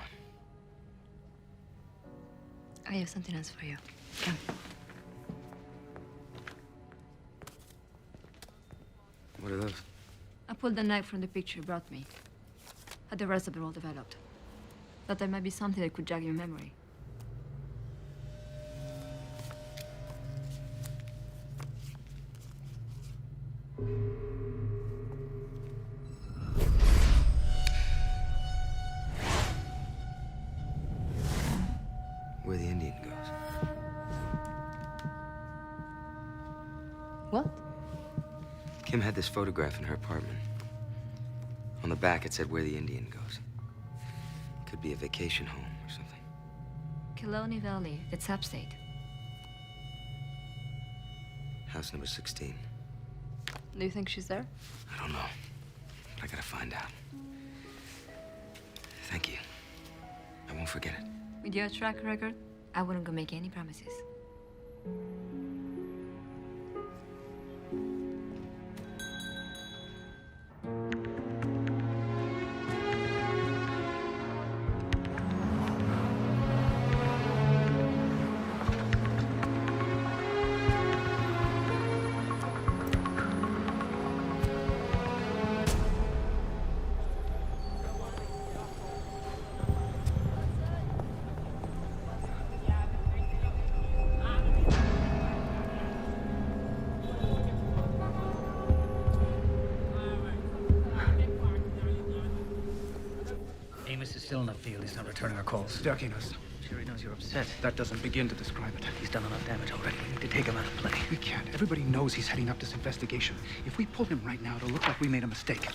I have something else for you. Come. What are those? I pulled the knife from the picture you brought me. Had the rest of it all developed. Thought there might be something that could jog your memory. Where the Indian goes. What? Kim had this photograph in her apartment. On the back, it said where the Indian goes. Could be a vacation home or something. Killarney Valley, that's upstate. House number 16. Do you think she's there? I don't know. But I gotta find out. Thank you. I won't forget it. With your track record, I wouldn't go make any promises. Amos is still in the field. He's not returning our calls. Ducking us. Sure he knows you're upset. That doesn't begin to describe it. He's done enough damage already. We need to take him out of play. We can't. Everybody knows he's heading up this investigation. If we pull him right now, it'll look like we made a mistake.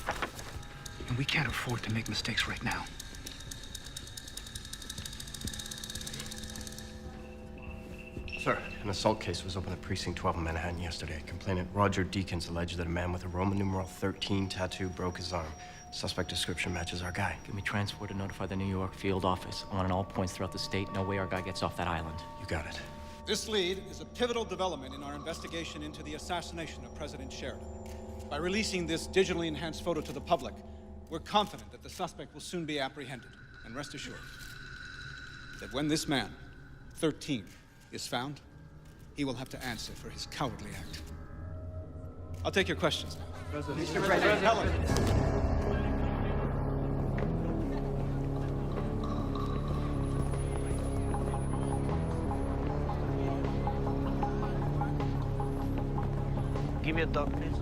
And we can't afford to make mistakes right now. Sir, an assault case was opened at Precinct 12 in Manhattan yesterday. Complainant Roger Deakins alleged that a man with a Roman numeral 13 tattoo broke his arm. Suspect description matches our guy. Give me transport to notify the New York field office. I want on all points throughout the state. No way our guy gets off that island. You got it. This lead is a pivotal development in our investigation into the assassination of President Sheridan. By releasing this digitally enhanced photo to the public, we're confident that the suspect will soon be apprehended. And rest assured that when this man, 13, is found, he will have to answer for his cowardly act. I'll take your questions now. Mr. President, Helen. Give me a dog, please.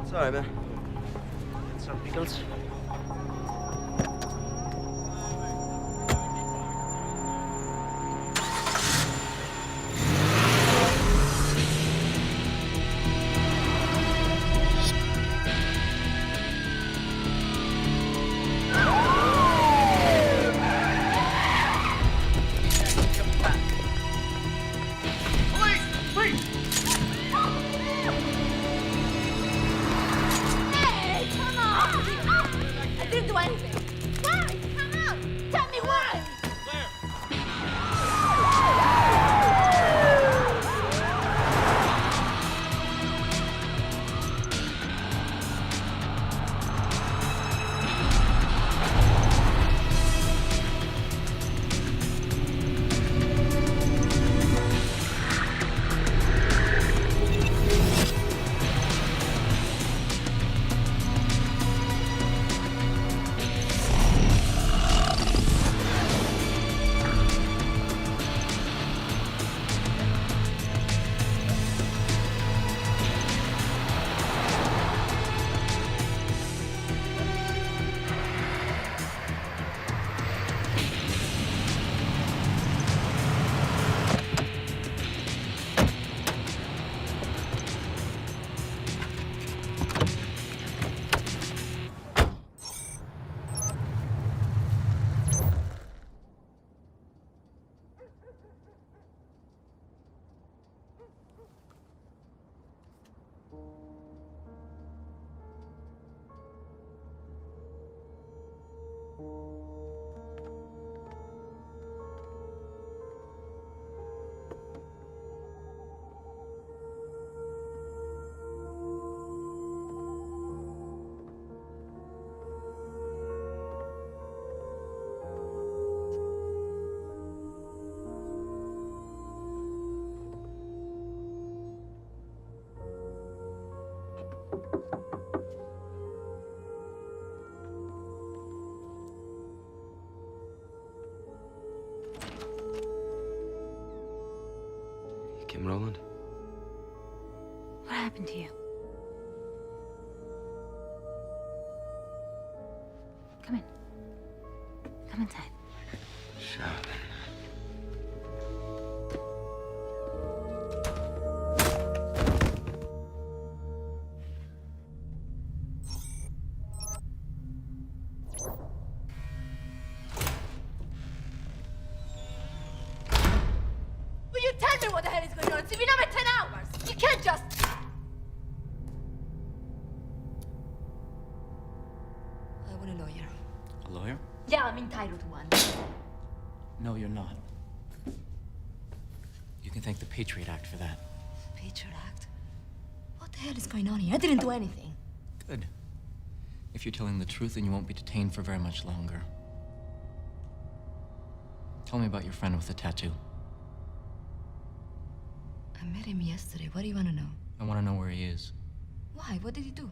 Sorry, man. Some pickles. Kim Rowland? What happened to you? Come in. Come inside. Shot. Will you tell me what the hell is going on? It's been over 10 hours. You can't just... I want a lawyer. A lawyer? Yeah, I'm entitled to one. No, you're not. You can thank the Patriot Act for that. Patriot Act? What the hell is going on here? I didn't do anything. Good. If you're telling the truth, then you won't be detained for very much longer. Tell me about your friend with the tattoo. I met him yesterday. What do you want to know? I want to know where he is. Why? What did he do?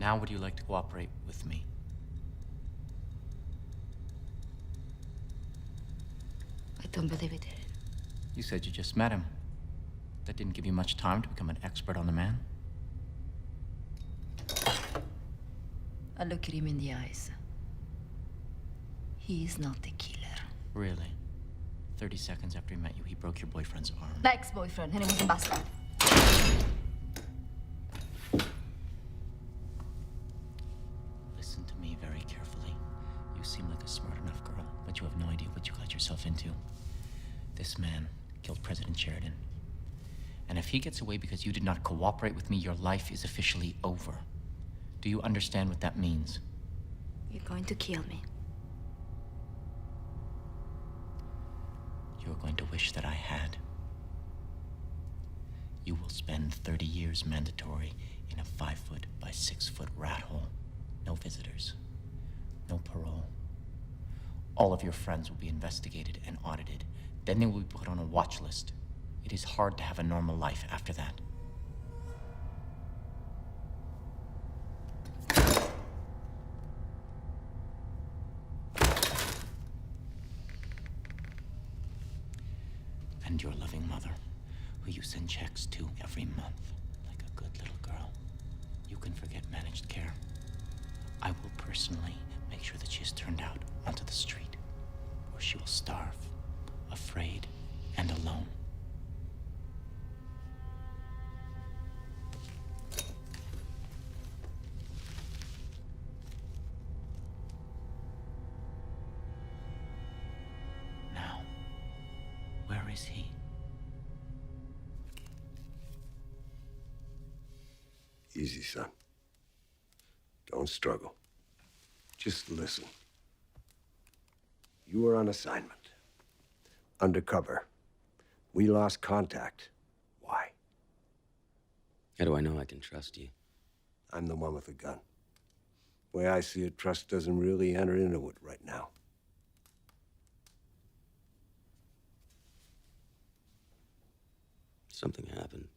Now, would you like to cooperate with me? I don't believe it. You said you just met him. That didn't give you much time to become an expert on the man? I look at him in the eyes. He is not the killer. Really? 30 seconds after he met you, he broke your boyfriend's arm. The ex-boyfriend, and he was in bastard. Listen to me very carefully. You seem like a smart enough girl, but you have no idea what you got yourself into. This man killed President Sheridan. And if he gets away because you did not cooperate with me, your life is officially over. Do you understand what that means? You're going to kill me. You're going to wish that I had. You will spend 30 years mandatory in a 5-foot by 6-foot rat hole. No visitors. No parole. All of your friends will be investigated and audited. Then they will be put on a watch list. It is hard to have a normal life after that. And your loving mother, who you send checks to every month, like a good little girl. You can forget managed care. I will personally make sure that she is turned out onto the street, where she will starve, afraid and alone. Now, where is he? Easy, son. Don't struggle. Just listen. You were on assignment. Undercover. We lost contact. Why? How do I know I can trust you? I'm the one with the gun. The way I see it, trust doesn't really enter into it right now. Something happened.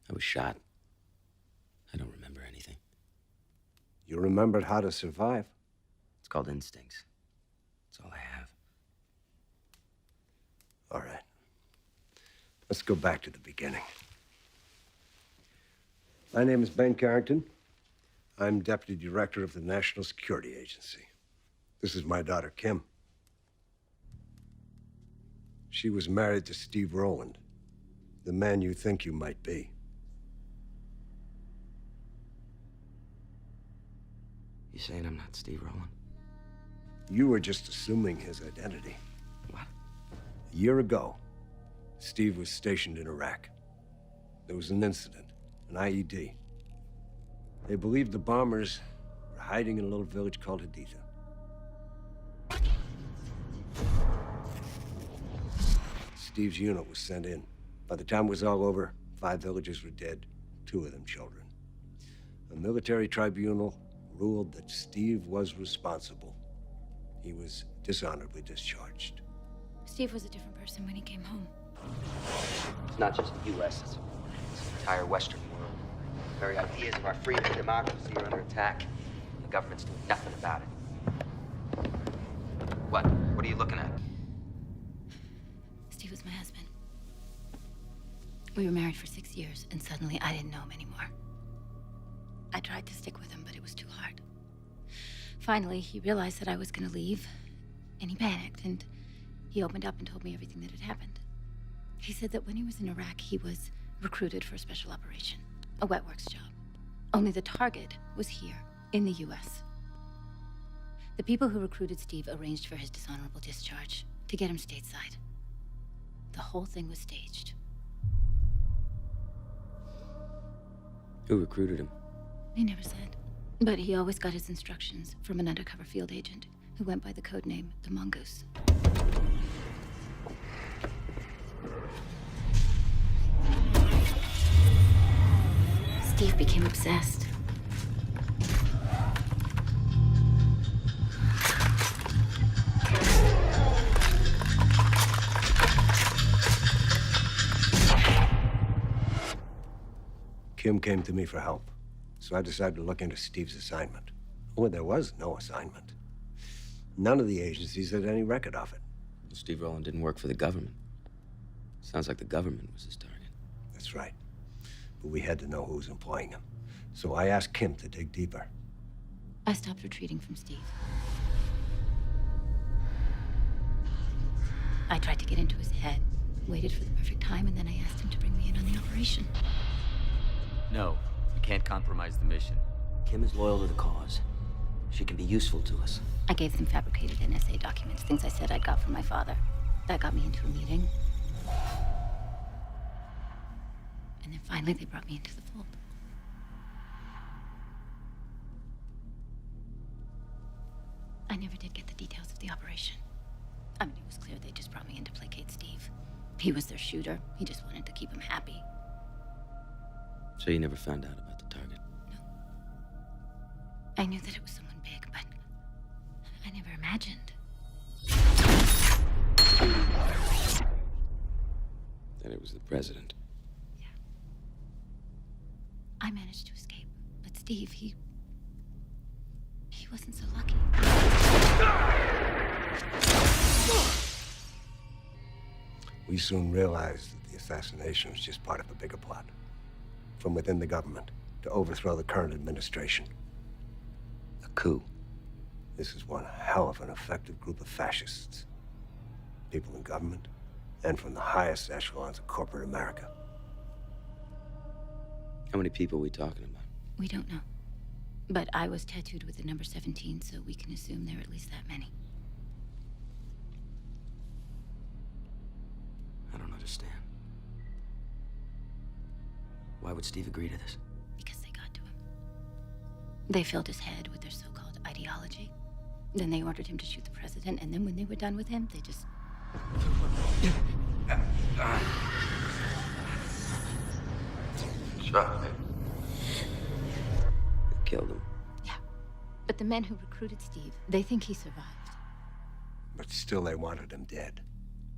I was shot. I don't remember anything. You remembered how to survive. It's called instincts. That's all I have. All right. Let's go back to the beginning. My name is Ben Carrington. I'm Deputy Director of the National Security Agency. This is my daughter, Kim. She was married to Steve Rowland, the man you think you might be. You saying I'm not Steve Rowland? You were just assuming his identity. What? A year ago, Steve was stationed in Iraq. There was an incident, an IED. They believed the bombers were hiding in a little village called Haditha. Steve's unit was sent in. By the time it was all over, 5 villagers were dead, 2 of them children. A military tribunal ruled that Steve was responsible. He was dishonorably discharged. Steve was a different person when he came home. It's not just the U.S., it's the entire Western world. The very ideas of our freedom and democracy are under attack. The government's doing nothing about it. What? What are you looking at? Steve was my husband. We were married for 6 years, and suddenly I didn't know him anymore. I tried to stick with him, but it was too hard. Finally, he realized that I was gonna leave, and he panicked, and he opened up and told me everything that had happened. He said that when he was in Iraq, he was recruited for a special operation, a wet works job. Only the target was here, in the US. The people who recruited Steve arranged for his dishonorable discharge to get him stateside. The whole thing was staged. Who recruited him? He never said. But he always got his instructions from an undercover field agent who went by the code name the Mongoose. Steve became obsessed. Kim came to me for help, so I decided to look into Steve's assignment. Well, there was no assignment. None of the agencies had any record of it. Well, Steve Rowland didn't work for the government. Sounds like the government was his target. That's right. But we had to know who was employing him. So I asked Kim to dig deeper. I stopped retreating from Steve. I tried to get into his head, waited for the perfect time, and then I asked him to bring me in on the operation. No, you can't compromise the mission. Kim is loyal to the cause. She can be useful to us. I gave them fabricated NSA documents, things I said I'd got from my father. That got me into a meeting. And then finally they brought me into the fold. I never did get the details of the operation. I mean, it was clear they just brought me in to placate Steve. He was their shooter. He just wanted to keep him happy. So you never found out about the target? I knew that it was someone big, but I never imagined. That it was the president. I managed to escape, but Steve, he wasn't so lucky. We soon realized that the assassination was just part of a bigger plot from within the government to overthrow the current administration. A coup. This is one hell of an effective group of fascists. People in government and from the highest echelons of corporate America. How many people are we talking about? We don't know. But I was tattooed with the number 17, so we can assume there are at least that many. I don't understand. Why would Steve agree to this? Because they got to him. They filled his head with their so-called ideology. Then they ordered him to shoot the president, and then when they were done with him, they just... Shot him. Killed him. Yeah. But the men who recruited Steve, they think he survived. But still they wanted him dead.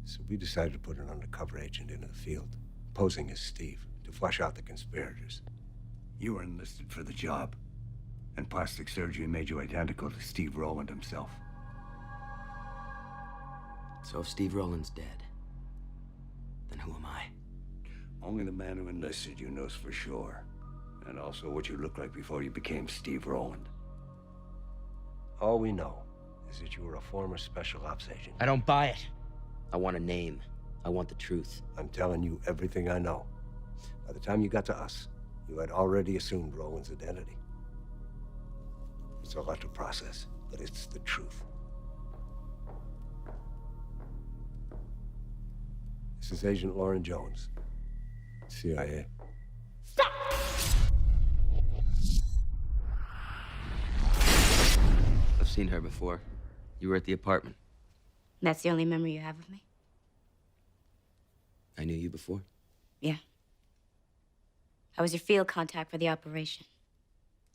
So we decided to put an undercover agent into the field, posing as Steve, to flush out the conspirators. You were enlisted for the job, and plastic surgery made you identical to Steve Rowland himself. So if Steve Rowland's dead, then who am I? Only the man who enlisted you knows for sure. And also what you looked like before you became Steve Rowland. All we know is that you were a former special ops agent. I don't buy it. I want a name. I want the truth. I'm telling you everything I know. By the time you got to us, you had already assumed Rowland's identity. It's a lot to process, but it's the truth. This is Agent Lauren Jones, CIA. I've seen her before. You were at the apartment. That's the only memory you have of me? I knew you before. Yeah. I was your field contact for the operation.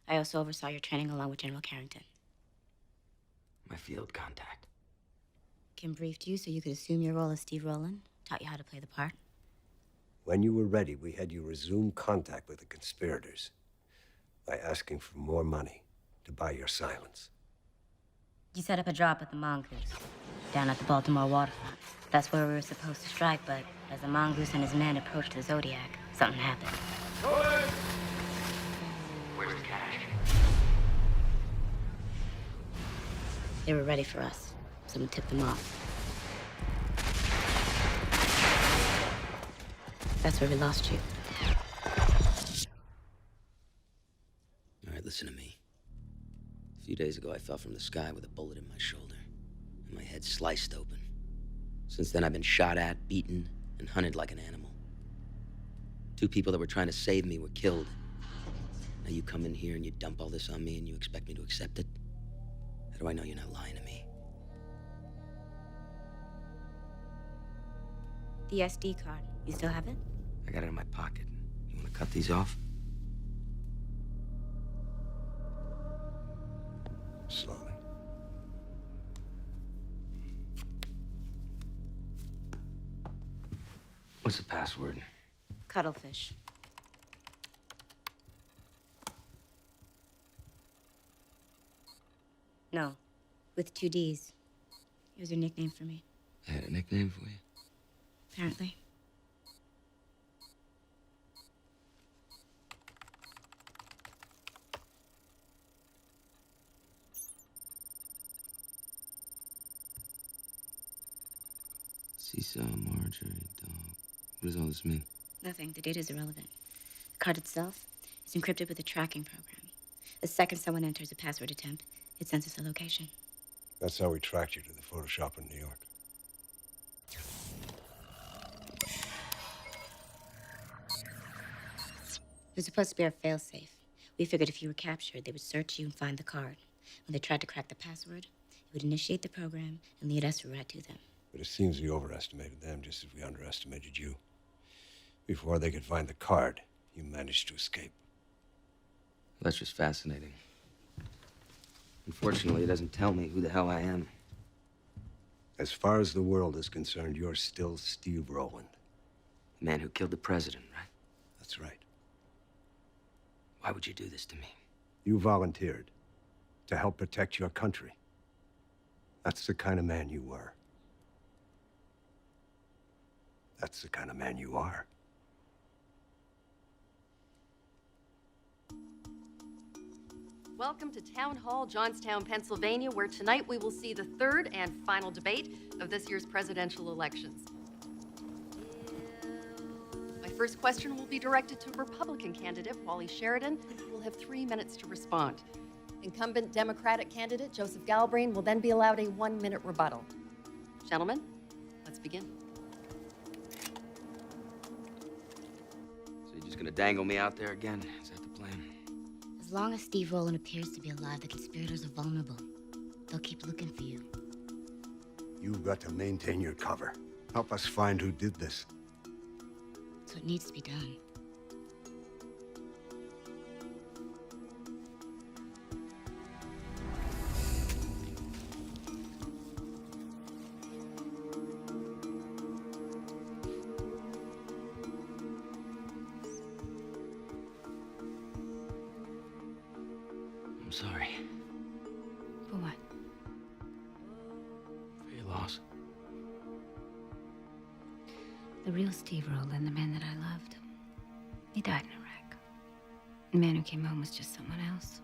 I also oversaw your training along with General Carrington. My field contact. Kim briefed you so you could assume your role as Steve Rowland, taught you how to play the part. When you were ready, we had you resume contact with the conspirators by asking for more money to buy your silence. You set up a drop at the Mongoose, down at the Baltimore waterfront. That's where we were supposed to strike, but as the Mongoose and his men approached the Zodiac, something happened. Where's the cash? They were ready for us. Someone tipped them off. That's where we lost you. All right, listen to me. A few days ago, I fell from the sky with a bullet in my shoulder, and my head sliced open. Since then, I've been shot at, beaten, and hunted like an animal. 2 people that were trying to save me were killed. Now you come in here and you dump all this on me and you expect me to accept it? How do I know you're not lying to me? The SD card. You still have it? I got it in my pocket. You want to cut these off? Slowly. What's the password? Cuttlefish. No, with 2 Ds. It was your nickname for me, I had a nickname for you? apparently. Seesaw, Marjorie, dog. What does all this mean? Nothing. The data is irrelevant. The card itself is encrypted with a tracking program. The second someone enters a password attempt, it sends us a location. That's how we tracked you to the photo shop in New York. It was supposed to be our failsafe. We figured if you were captured, they would search you and find the card. When they tried to crack the password, it would initiate the program and lead us right to them. But it seems we overestimated them just as we underestimated you. Before they could find the card, you managed to escape. That's just fascinating. Unfortunately, it doesn't tell me who the hell I am. As far as the world is concerned, you're still Steve Rowland. The man who killed the president, right? That's right. Why would you do this to me? You volunteered to help protect your country. That's the kind of man you were. That's the kind of man you are. Welcome to Town Hall, Johnstown, Pennsylvania, where tonight we will see the third and final debate of this year's presidential elections. My first question will be directed to Republican candidate Wally Sheridan, who will have 3 minutes to respond. Incumbent Democratic candidate Joseph Galbraith will then be allowed a 1-minute rebuttal. Gentlemen, let's begin. So you're just gonna dangle me out there again? Is that the plan? As long as Steve Rowland appears to be alive, the conspirators are vulnerable. They'll keep looking for you. You've got to maintain your cover. Help us find who did this. So it needs to be done. I'm sorry For what? for your loss. The real Steve Rowland, the man that I loved, he died in Iraq. The man who came home was just someone else.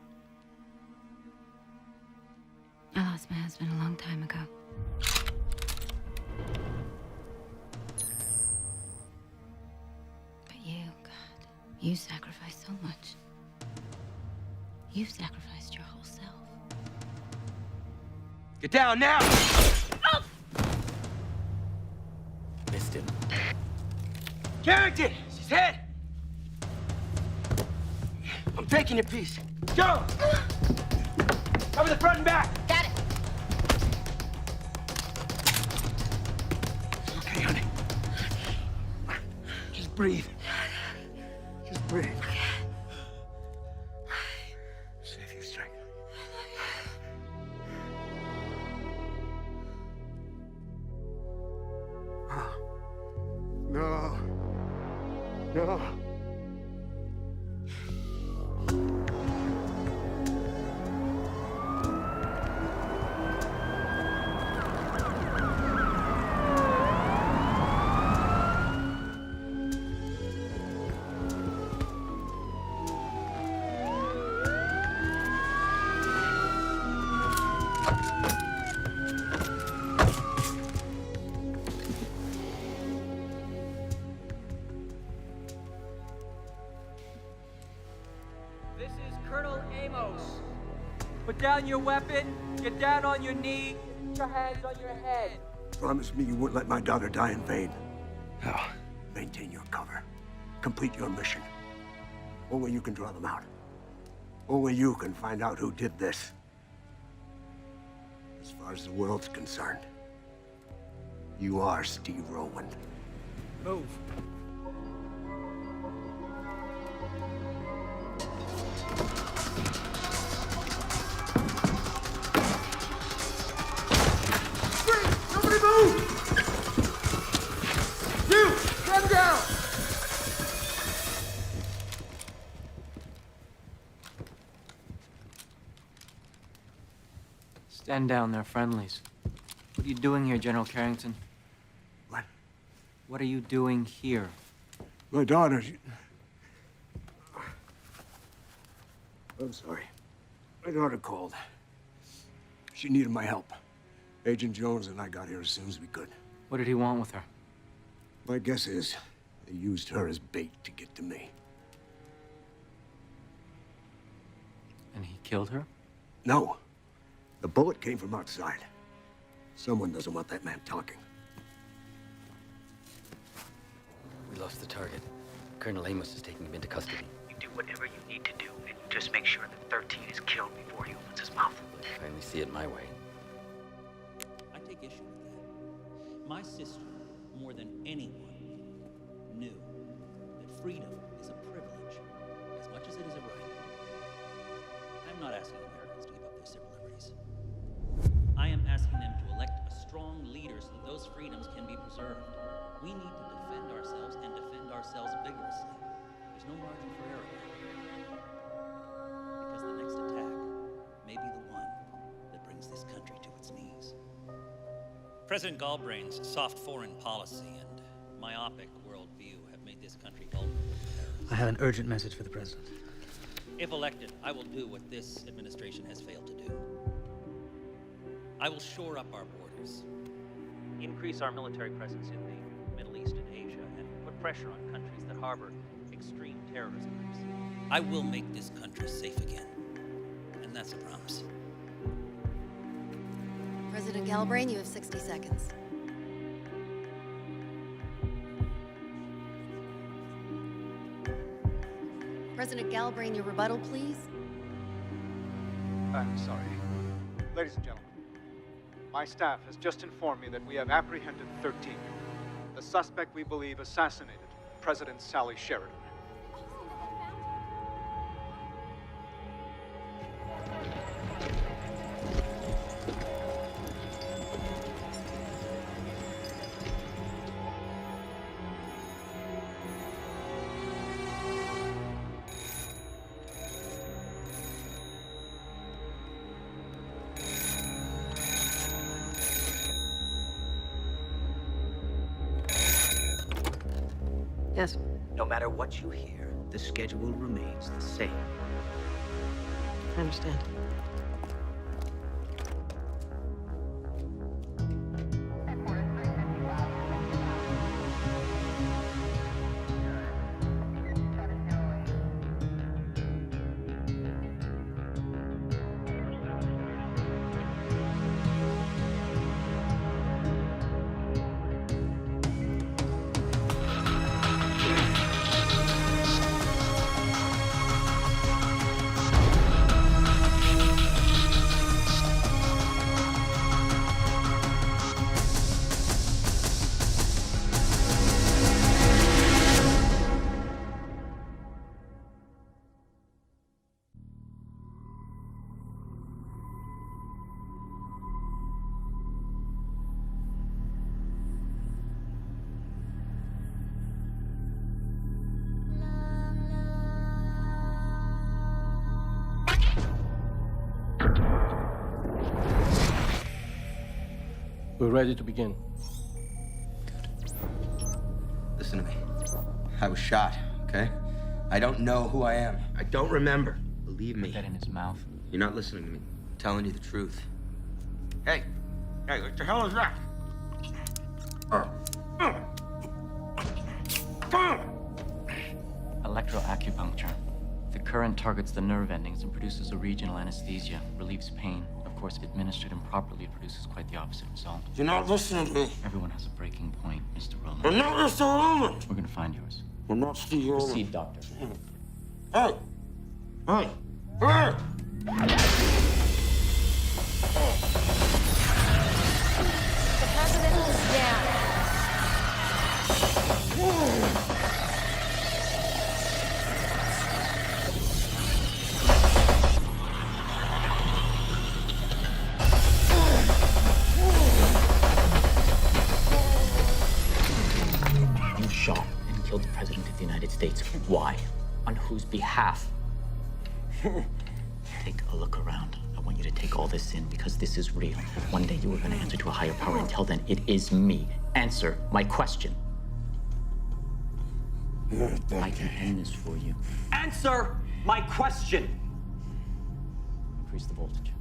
I lost my husband a long time ago. But you, God, you sacrificed so much. You've sacrificed your whole self. Get down now! Missed him. Carrington! She's hit! I'm taking your piece. Go! Cover the front and back! Got it! Okay, honey. Just breathe. Just Breathe. Save your strength. No. No. This is Colonel Amos. Put down your weapon, get down on your knee, put your hands on your head. Promise me you won't let my daughter die in vain. No. Maintain your cover. Complete your mission. Only you can draw them out. Only you can find out who did this. As far as the world's concerned, you are Steve Rowan. Move. Nobody move! You! Come down! Stand down, they're friendlies. What are you doing here, General Carrington? What? What are you doing here? My daughter, I'm sorry. My daughter called. She needed my help. Agent Jones and I got here as soon as we could. What did he want with her? My guess is they used her as bait to get to me. And he killed her? No. The bullet came from outside. Someone doesn't want that man talking. We lost the target. Colonel Amos is taking him into custody. You do whatever you need to do, and you just make sure that 13 is killed before he opens his mouth. I only see it my way. I take issue with that. My sister, more than anyone, knew that freedom is a privilege as much as it is a right. I'm not asking Americans to give up their civil liberties. I am asking them to elect a strong leader so that those freedoms can be preserved. We need to defend ourselves and defend ourselves vigorously. There's no margin for error here. Because the next attack may be the one that brings this country to its knees. President Galbraith's soft foreign policy and myopic worldview have made this country vulnerable to terrorism. I have an urgent message for the president. If elected, I will do what this administration has failed to do. I will shore up our borders, increase our military presence in the Middle East and Asia, and put pressure on countries that harbor extreme terrorist groups. I will make this country safe again, and that's a promise. President Galbraith, you have 60 seconds. President Galbraith, your rebuttal, please. I'm sorry. Ladies and gentlemen, my staff has just informed me that we have apprehended 13. The suspect we believe assassinated President Sally Sheridan. Yes. No matter what you hear, the schedule remains the same. I understand. We're ready to begin. Listen to me. I was shot, okay? I don't know who I am. I don't remember. Believe me. Put that in his mouth. You're not listening to me. I'm telling you the truth. Hey! Hey, what the hell is that? Electroacupuncture. The current targets the nerve endings and produces a regional anesthesia, relieves pain. Of course, if administered improperly, it produces quite the opposite result. You're not listening to me. Everyone has a breaking point, Mr. Rowland. I'm not Mr. Rowland. We're gonna find yours. I'm not Steve Rowland. Proceed, Doctor. Hey! Hey! Hey! The president is down. You shot and killed the President of the United States. Why? On whose behalf? Take a look around. I want you to take all this in because this is real. One day you are going to answer to a higher power. Until then, it is me. Answer my question. I can end this for you. Answer my question! Increase the voltage.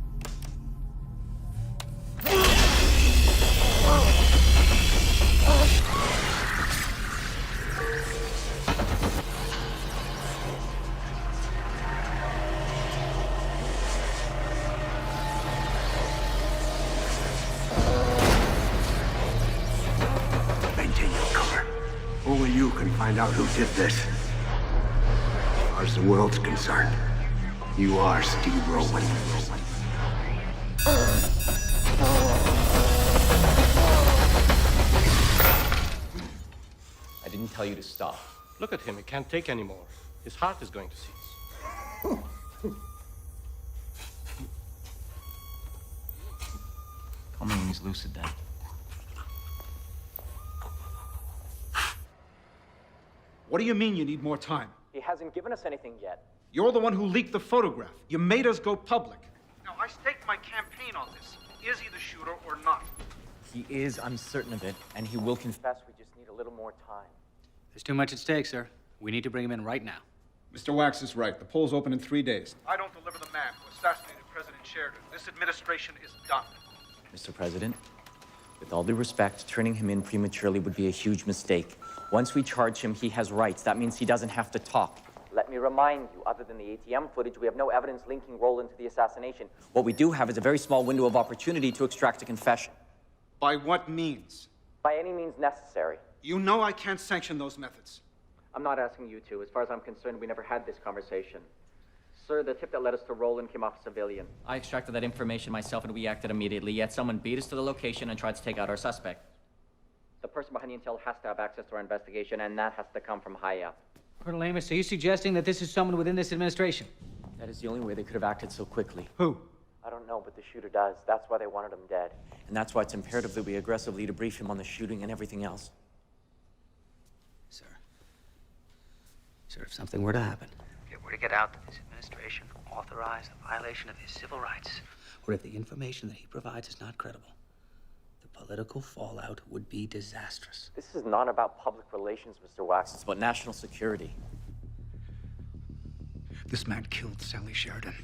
Maintain your cover. Only you can find out who did this. As far as the world's concerned, you are Steve Rowland. I didn't tell you to stop. Look at him. He can't take anymore. His heart is going to cease. Call me when he's lucid, then. What do you mean you need more time? He hasn't given us anything yet. You're the one who leaked the photograph. You made us go public. Now, I staked my campaign on this. Is he the shooter or not? He is, I'm certain of it, and he will confess. We just need a little more time. There's too much at stake, sir. We need to bring him in right now. Mr. Wax is right. The polls open in 3 days. I don't deliver the man who assassinated President Sheridan. This administration is done. Mr. President, with all due respect, turning him in prematurely would be a huge mistake. Once we charge him, he has rights. That means he doesn't have to talk. Let me remind you, other than the ATM footage, we have no evidence linking Rowland to the assassination. What we do have is a very small window of opportunity to extract a confession. By what means? By any means necessary. You know I can't sanction those methods. I'm not asking you to. As far as I'm concerned, we never had this conversation. Sir, the tip that led us to Rowland came off a civilian. I extracted that information myself and we acted immediately, yet someone beat us to the location and tried to take out our suspect. The person behind the intel has to have access to our investigation, and that has to come from high up. Colonel Amos, are you suggesting that this is someone within this administration? That is the only way they could have acted so quickly. Who? I don't know, but the shooter does. That's why they wanted him dead. And that's why it's imperative that we aggressively debrief him on the shooting and everything else. Sir, if something were to happen, If it were to get out that this administration authorized the violation of his civil rights, or if the information that he provides is not credible, the political fallout would be disastrous. This is not about public relations, Mr. Wax. It's about national security. This man killed Sally Sheridan.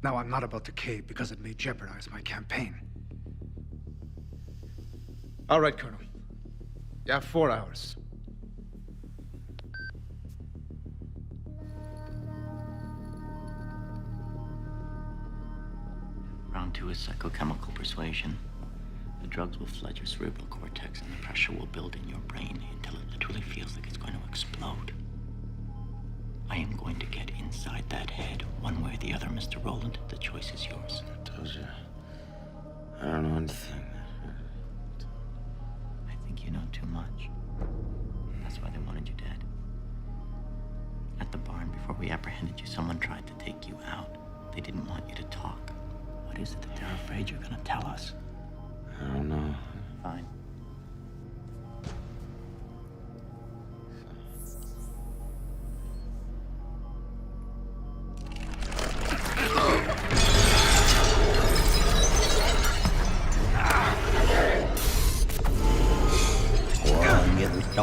Now I'm not about to cave because it may jeopardize my campaign. All right, Colonel. You have 4 hours. Round 2 is psychochemical persuasion. The drugs will flood your cerebral cortex and the pressure will build in your brain until it literally feels like it's going to explode. I am going to get inside that head, one way or the other, Mr. Rowland. The choice is yours. I told you. I don't know anything. I think you know too much. That's why they wanted you dead. At the barn, before we apprehended you, someone tried to take you out. They didn't want you to talk. What is it that they're afraid you're gonna tell us? I don't know. Fine.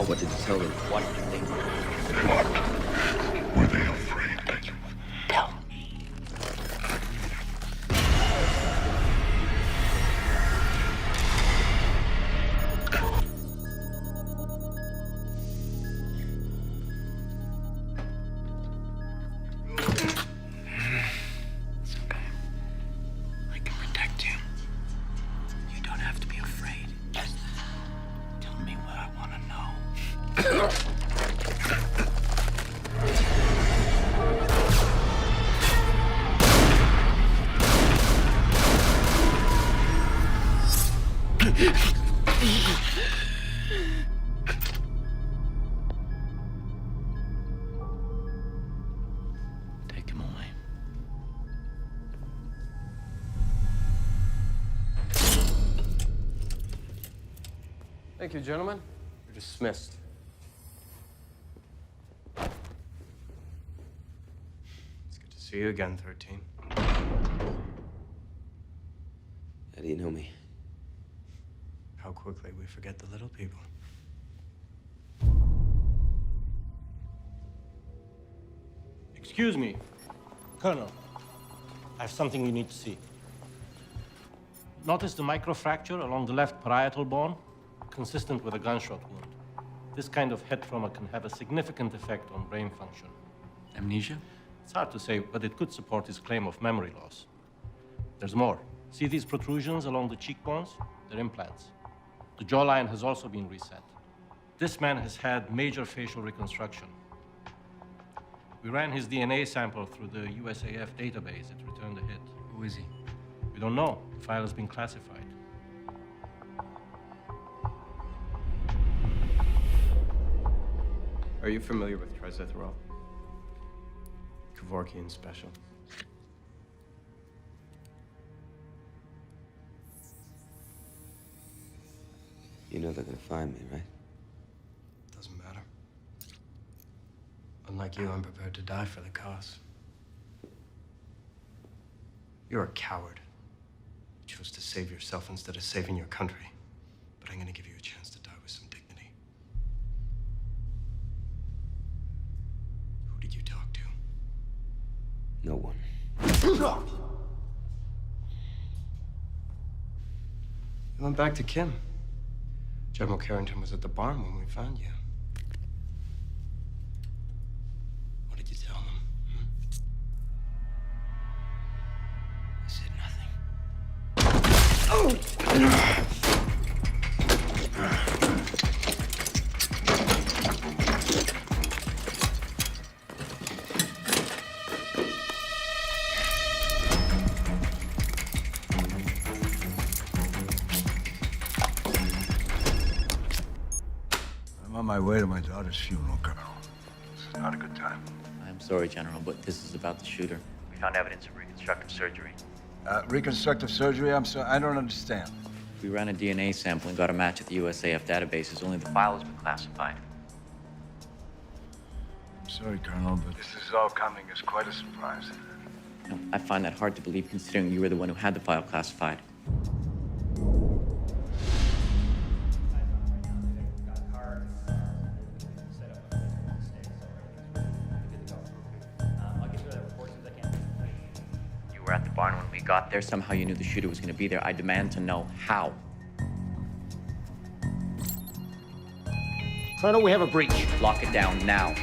Now, what did you tell them? What did they do? Were they afraid that you would tell me? It's okay. I can protect you. You don't have to be afraid. Just tell me what I want to know. Take him away. Thank you, gentlemen. You're dismissed. It's good to see you again, 13. How do you know me? How quickly we forget the little people. Excuse me, Colonel. I have something you need to see. Notice the microfracture along the left parietal bone? Consistent with a gunshot wound. This kind of head trauma can have a significant effect on brain function. Amnesia? It's hard to say, but it could support his claim of memory loss. There's more. See these protrusions along the cheekbones? They're implants. The jawline has also been reset. This man has had major facial reconstruction. We ran his DNA sample through the USAF database. It returned a hit. Who is he? We don't know. The file has been classified. Are you familiar with trizitherol? Kevorkian special. You know they're gonna find me, right? Doesn't matter. Unlike you, I'm prepared to die for the cause. You're a coward. You chose to save yourself instead of saving your country. But I'm gonna give you a chance to die with some dignity. Who did you talk to? No one. You went back to Kim. General Carrington was at the barn when we found you. What did you tell him? I said I'm on my way to my daughter's funeral, Colonel. This is not a good time. I'm sorry, General, but this is about the shooter. We found evidence of reconstructive surgery. Reconstructive surgery? I'm sorry, I don't understand. We ran a DNA sample and got a match at the USAF databases, only the file has been classified. I'm sorry, Colonel, but this is all coming as quite a surprise. No, I find that hard to believe considering you were the one who had the file classified. You were at the barn when we got there. Somehow you knew the shooter was going to be there. I demand to know how. Colonel, we have a breach. Lock it down now.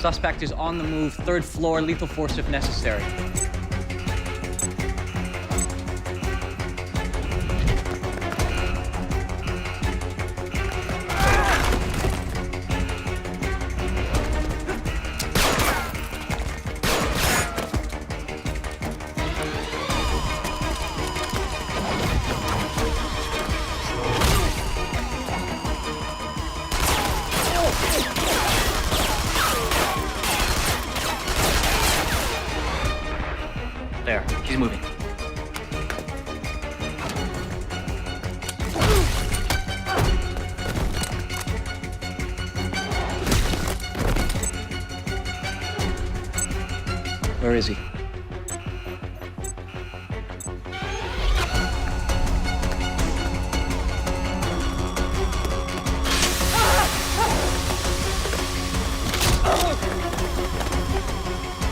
Suspect is on the move, 3rd floor, lethal force if necessary. There, she's moving. Where is he?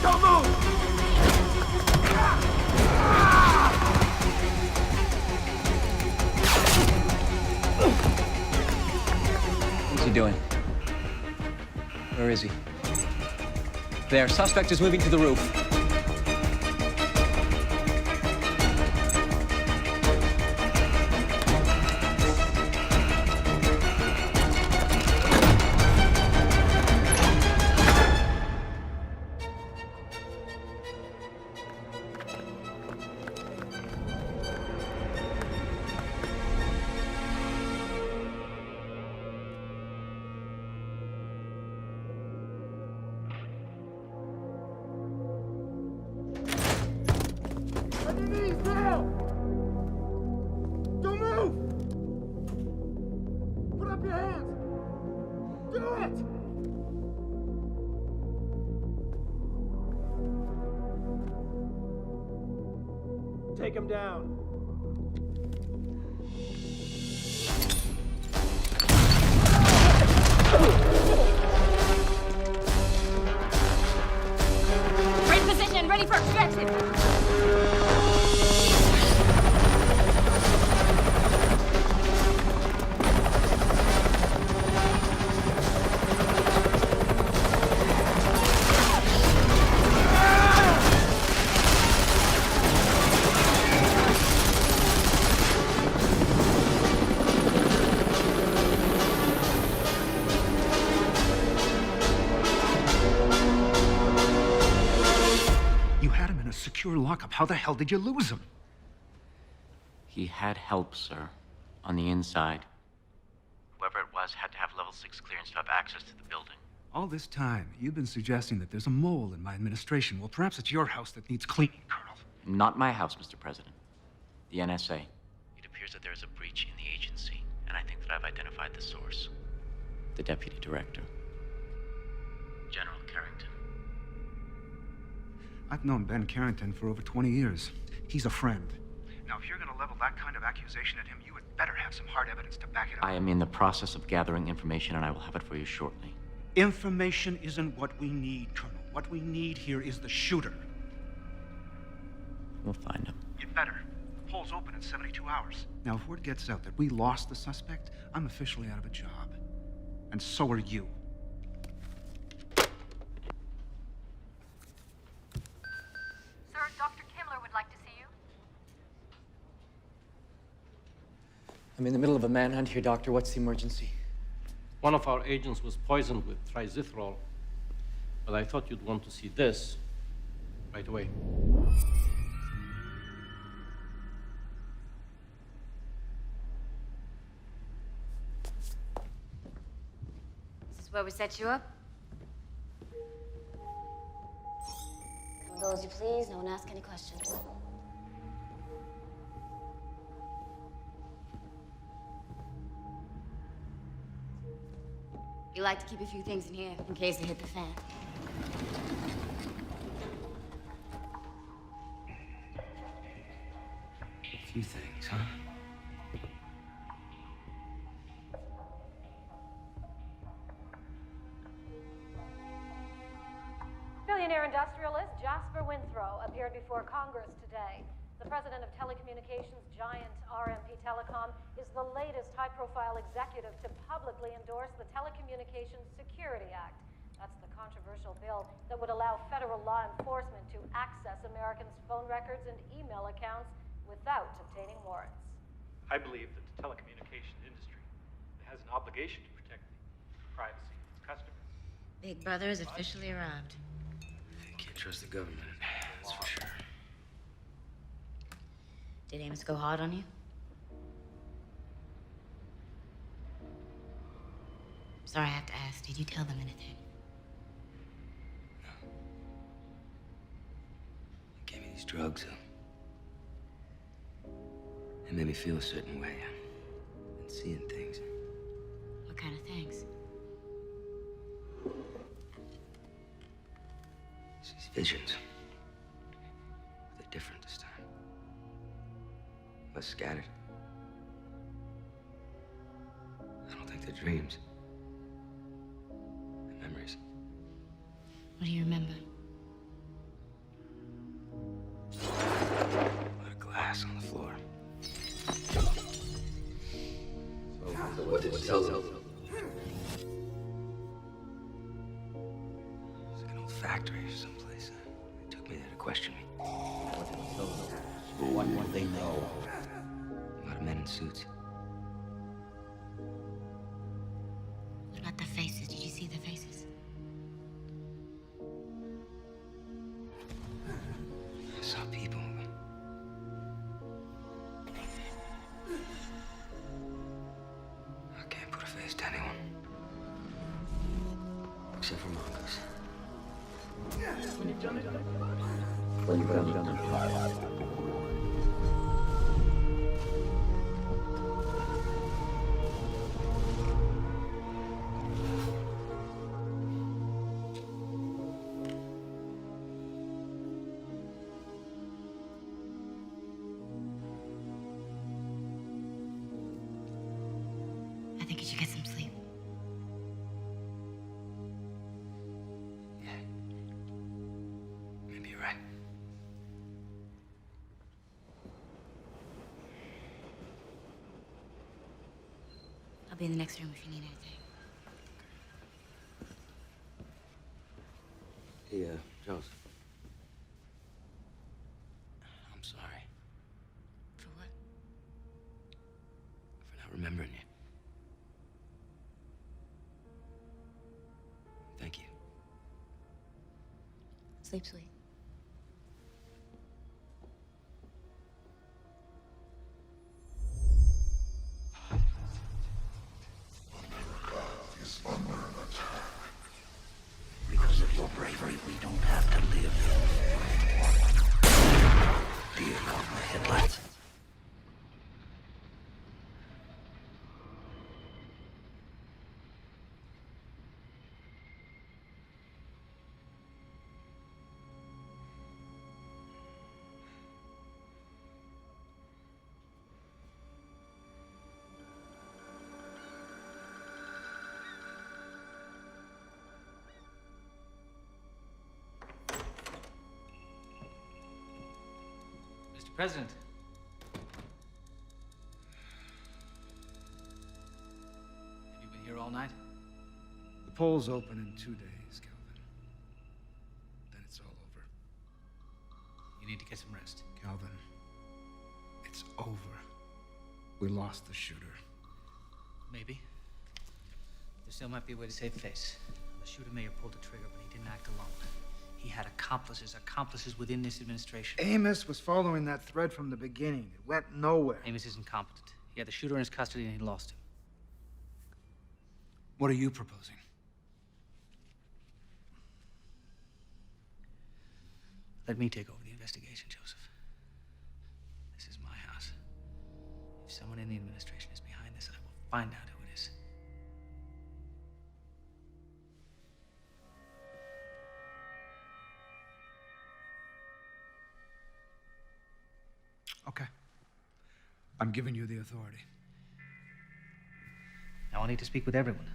Don't move! What's he doing? Where is he? There, suspect is moving to the roof. On your knees now! Don't move! Put up your hands! Do it! Take him down. Right position, ready for extraction. You had him in a secure lockup. How the hell did you lose him? He had help, sir, on the inside. Whoever it was had to have level 6 clearance to have access to the building. All this time, you've been suggesting that there's a mole in my administration. Well, perhaps it's your house that needs cleaning, Colonel. Not my house, Mr. President. The NSA. It appears that there is a breach in the agency, and I think that I've identified the source. The Deputy Director. General Carrington. I've known Ben Carrington for over 20 years. He's a friend. Now, if you're gonna level that kind of accusation at him, you had better have some hard evidence to back it up. I am in the process of gathering information, and I will have it for you shortly. Information isn't what we need, Colonel. What we need here is the shooter. We'll find him. You better. The poll's open in 72 hours. Now, if word gets out that we lost the suspect, I'm officially out of a job. And so are you. Sir, Dr. Kimmler would like to see you. I'm in the middle of a manhunt here, Doctor. What's the emergency? One of our agents was poisoned with trizithrol, but I thought you'd want to see this right away. This is where we set you up. Come go as you please. No one ask any questions. You like to keep a few things in here in case they hit the fan. A few things, huh? Billionaire industrialist Jasper Winthrow appeared before Congress today. The president of telecommunications giant RMP Telecom is the latest high-profile executive to publicly endorse the Telecommunications Security Act. That's the controversial bill that would allow federal law enforcement to access Americans' phone records and email accounts without obtaining warrants. I believe that the telecommunication industry has an obligation to protect the privacy of its customers. Big Brother has officially arrived. Can't trust the government, that's for sure. Did Amos go hard on you? Sorry, I have to ask. Did you tell them anything? He gave me these drugs. It made me feel a certain way. And seeing things. What kind of things? These visions. Less scattered. I don't think they're dreams. They're memories. What do you remember? A lot of glass on the floor. So what did you tell them? It's like an old factory or someplace. They took me there to question me. What did he tell them? What they know? A lot of men in suits. What about the faces? Did you see the faces? I saw people. I can't put a face to anyone. Except for mongoose. When you've done it. I think you should get some sleep. Maybe you're right. I'll be in the next room if you need anything. Hey, Joseph. I'm sorry For what? for not remembering you. Thank you. Sleep sweet. Because of your bravery, we don't have to live. Dear God, my headlights. Mr. President. Have you been here all night? The polls open in 2 days, Calvin. Then it's all over. You need to get some rest. Calvin, it's over. We lost the shooter. Maybe. There still might be a way to save face. The shooter may have pulled the trigger, but he didn't act alone. He had accomplices within this administration. Amos was following that thread from the beginning. It went nowhere. Amos is incompetent. He had the shooter in his custody and he lost him. What are you proposing? Let me take over the investigation, Joseph. This is my house. If someone in the administration is behind this, I will find out who it is. Okay. I'm giving you the authority. Now I need to speak with everyone.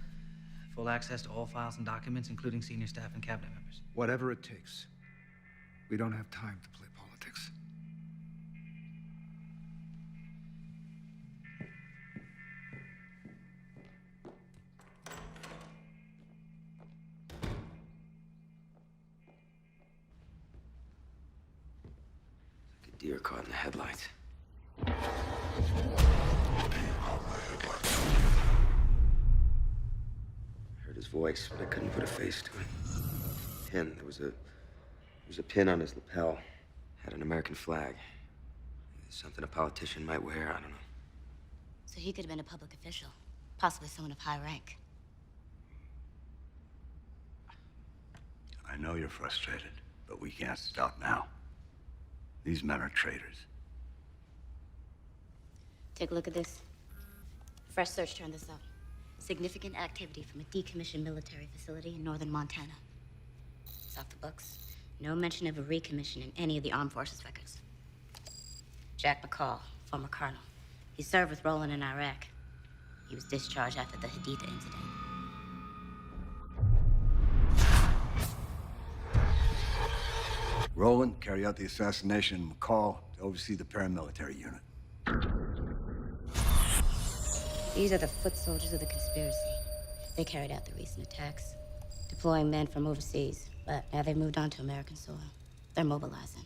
Full access to all files and documents, including senior staff and cabinet members. Whatever it takes. We don't have time to play politics. Like a deer caught in the headlights. I heard his voice, but I couldn't put a face to it. Pin. There was a pin on his lapel. Had an American flag. Something a politician might wear, I don't know. So he could have been a public official, possibly someone of high rank. I know you're frustrated, but we can't stop now. These men are traitors. Take a look at this. Fresh search turned this up. Significant activity from a decommissioned military facility in northern Montana. It's off the books. No mention of a recommission in any of the armed forces records. Jack McCall, former colonel. He served with Roland in Iraq. He was discharged after the Haditha incident. Roland, carry out the assassination, and McCall to oversee the paramilitary unit. These are the foot soldiers of the conspiracy. They carried out the recent attacks, deploying men from overseas. But now they've moved on to American soil. They're mobilizing.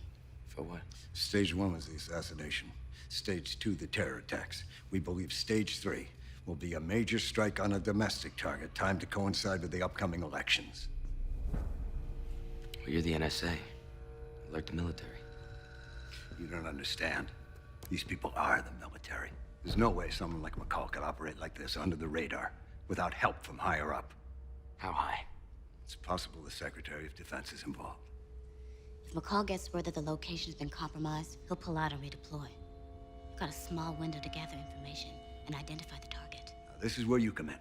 For what? Stage 1 was the assassination. Stage 2, the terror attacks. We believe Stage 3 will be a major strike on a domestic target, timed to coincide with the upcoming elections. Well, you're the NSA. Alert the military. You don't understand. These people are the military. There's no way someone like McCall could operate like this under the radar, without help from higher up. How high? It's possible the Secretary of Defense is involved. If McCall gets word that the location's been compromised, he'll pull out and redeploy. We've got a small window to gather information and identify the target. Now, this is where you come in.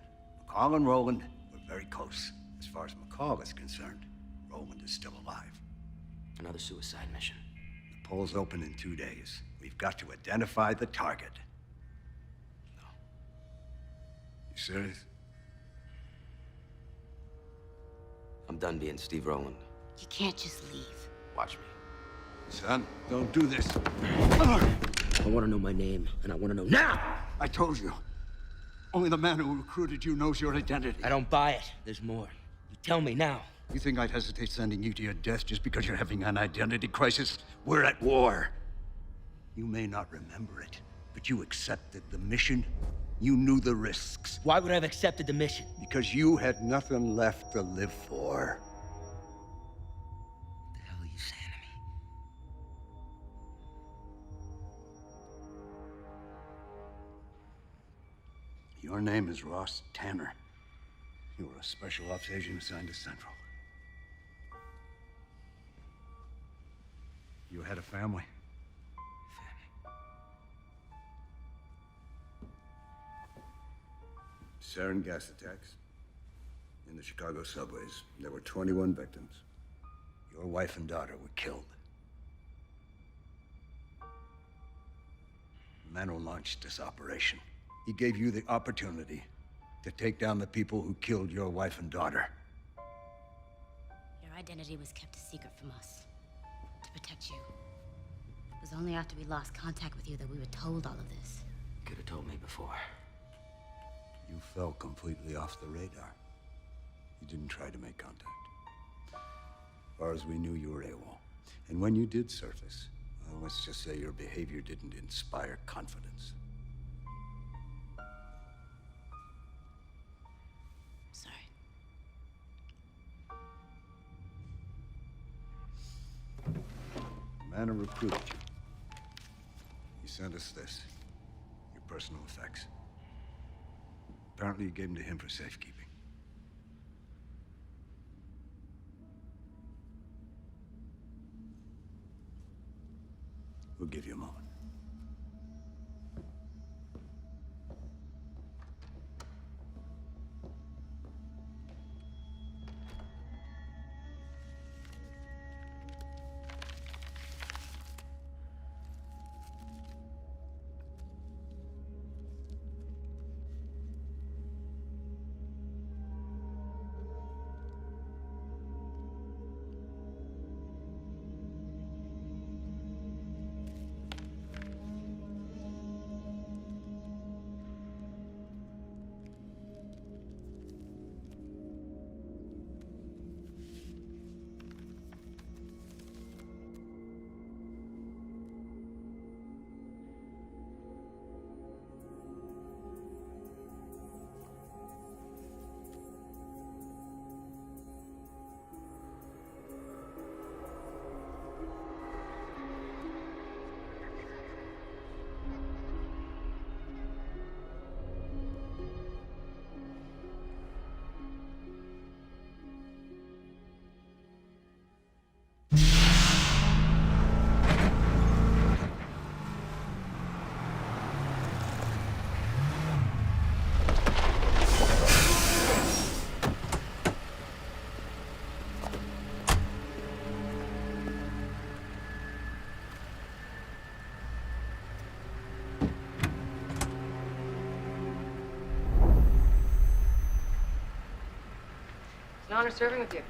McCall and Roland were very close. As far as McCall is concerned, Roland is still alive. Another suicide mission. The polls open in 2 days. We've got to identify the target. No. You serious? I'm done being Steve Rowland. You can't just leave. Watch me. Son, don't do this. I want to know my name, and I want to know now! I told you. Only the man who recruited you knows your identity. I don't buy it. There's more. You tell me now. You think I'd hesitate sending you to your death just because you're having an identity crisis? We're at war. You may not remember it, but you accepted the mission. You knew the risks. Why would I have accepted the mission? Because you had nothing left to live for. What the hell are you saying to me? Your name is Ross Tanner. You were a special ops agent assigned to Central. You had a family. Sarin gas attacks. In the Chicago subways, there were 21 victims. Your wife and daughter were killed. The man who launched this operation, he gave you the opportunity to take down the people who killed your wife and daughter. Your identity was kept a secret from us, to protect you. It was only after we lost contact with you that we were told all of this. Could have told me before. You fell completely off the radar. You didn't try to make contact. As far as we knew, you were AWOL. And when you did surface, well, let's just say your behavior didn't inspire confidence. Sorry. The man who recruited you, he sent us this, your personal effects. Apparently you gave them to him for safekeeping. We'll give you a moment. an honor serving with you.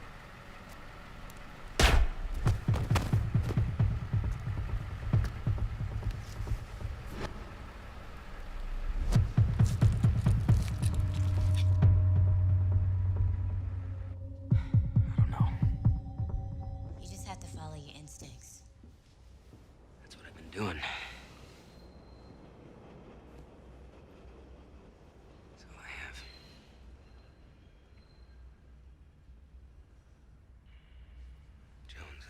You just have to follow your instincts. That's what I've been doing. That's all I have. Jones,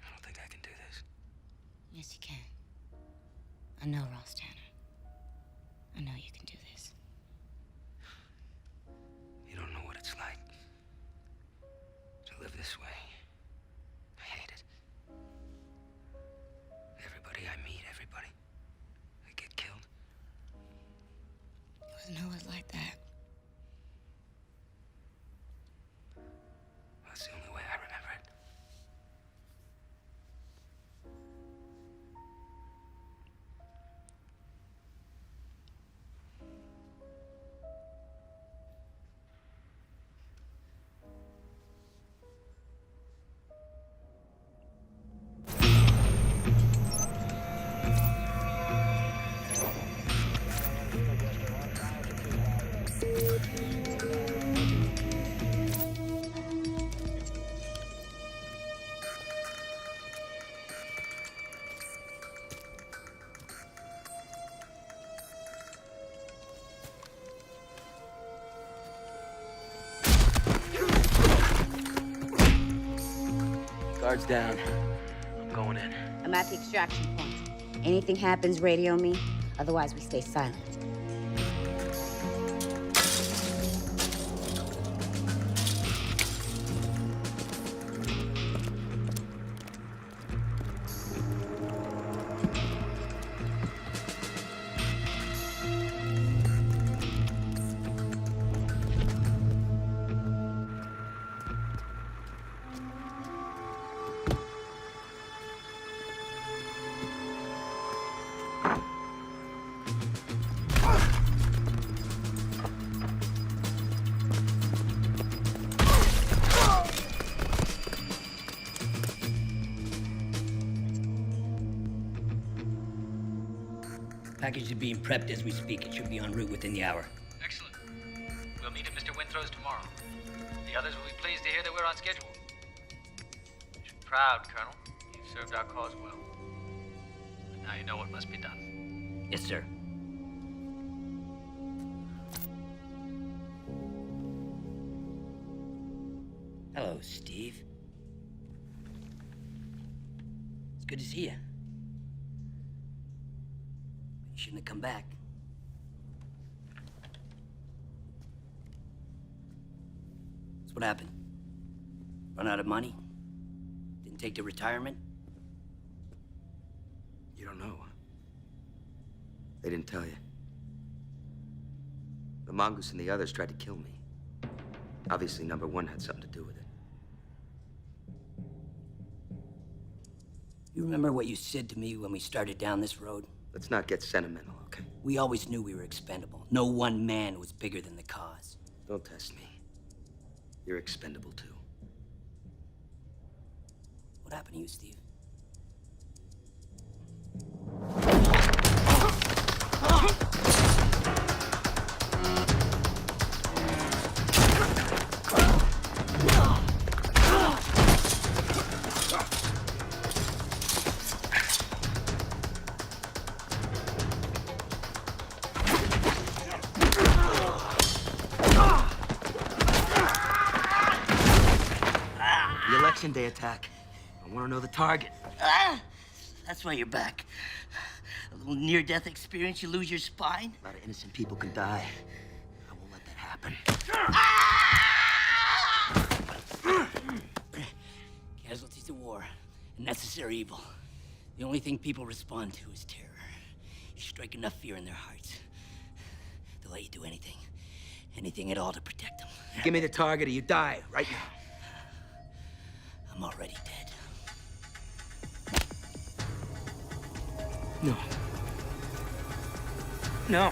I don't think I can do this. Yes, you can. I know, Ross Tanner. I know you can do this. You don't know what it's like to live this way. I hate it. Everybody I meet, everybody, they get killed. It wasn't always like that. That's the only way I remember it. Guards down. I'm going in. I'm at the extraction point. Anything happens, radio me. Otherwise, we stay silent. Package is being prepped as we speak. It should be en route within the hour. Excellent. We'll meet at Mr. Winthrow's tomorrow. The others will be pleased to hear that we're on schedule. You're proud, Colonel. You've served our cause well. But now you know what must be done. Yes, sir. Hello, Steve. It's good to see you. You shouldn't have come back. That's what happened. Run out of money? Didn't take the retirement? You don't know, huh? They didn't tell you. The mongoose and the others tried to kill me. Obviously, number one had something to do with it. You remember what you said to me when we started down this road? Let's not get sentimental, okay? We always knew we were expendable. No one man was bigger than the cause. Don't test me. You're expendable, too. What happened to you, Steve? The Election Day attack. I want to know the target. That's why you're back. A little near-death experience, you lose your spine? A lot of innocent people can die. I won't let that happen. Casualties of war, a necessary evil. The only thing people respond to is terror. You strike enough fear in their hearts, they'll let you do anything. Anything at all to protect them. Give me the target or you die right now. I'm already dead. No. No.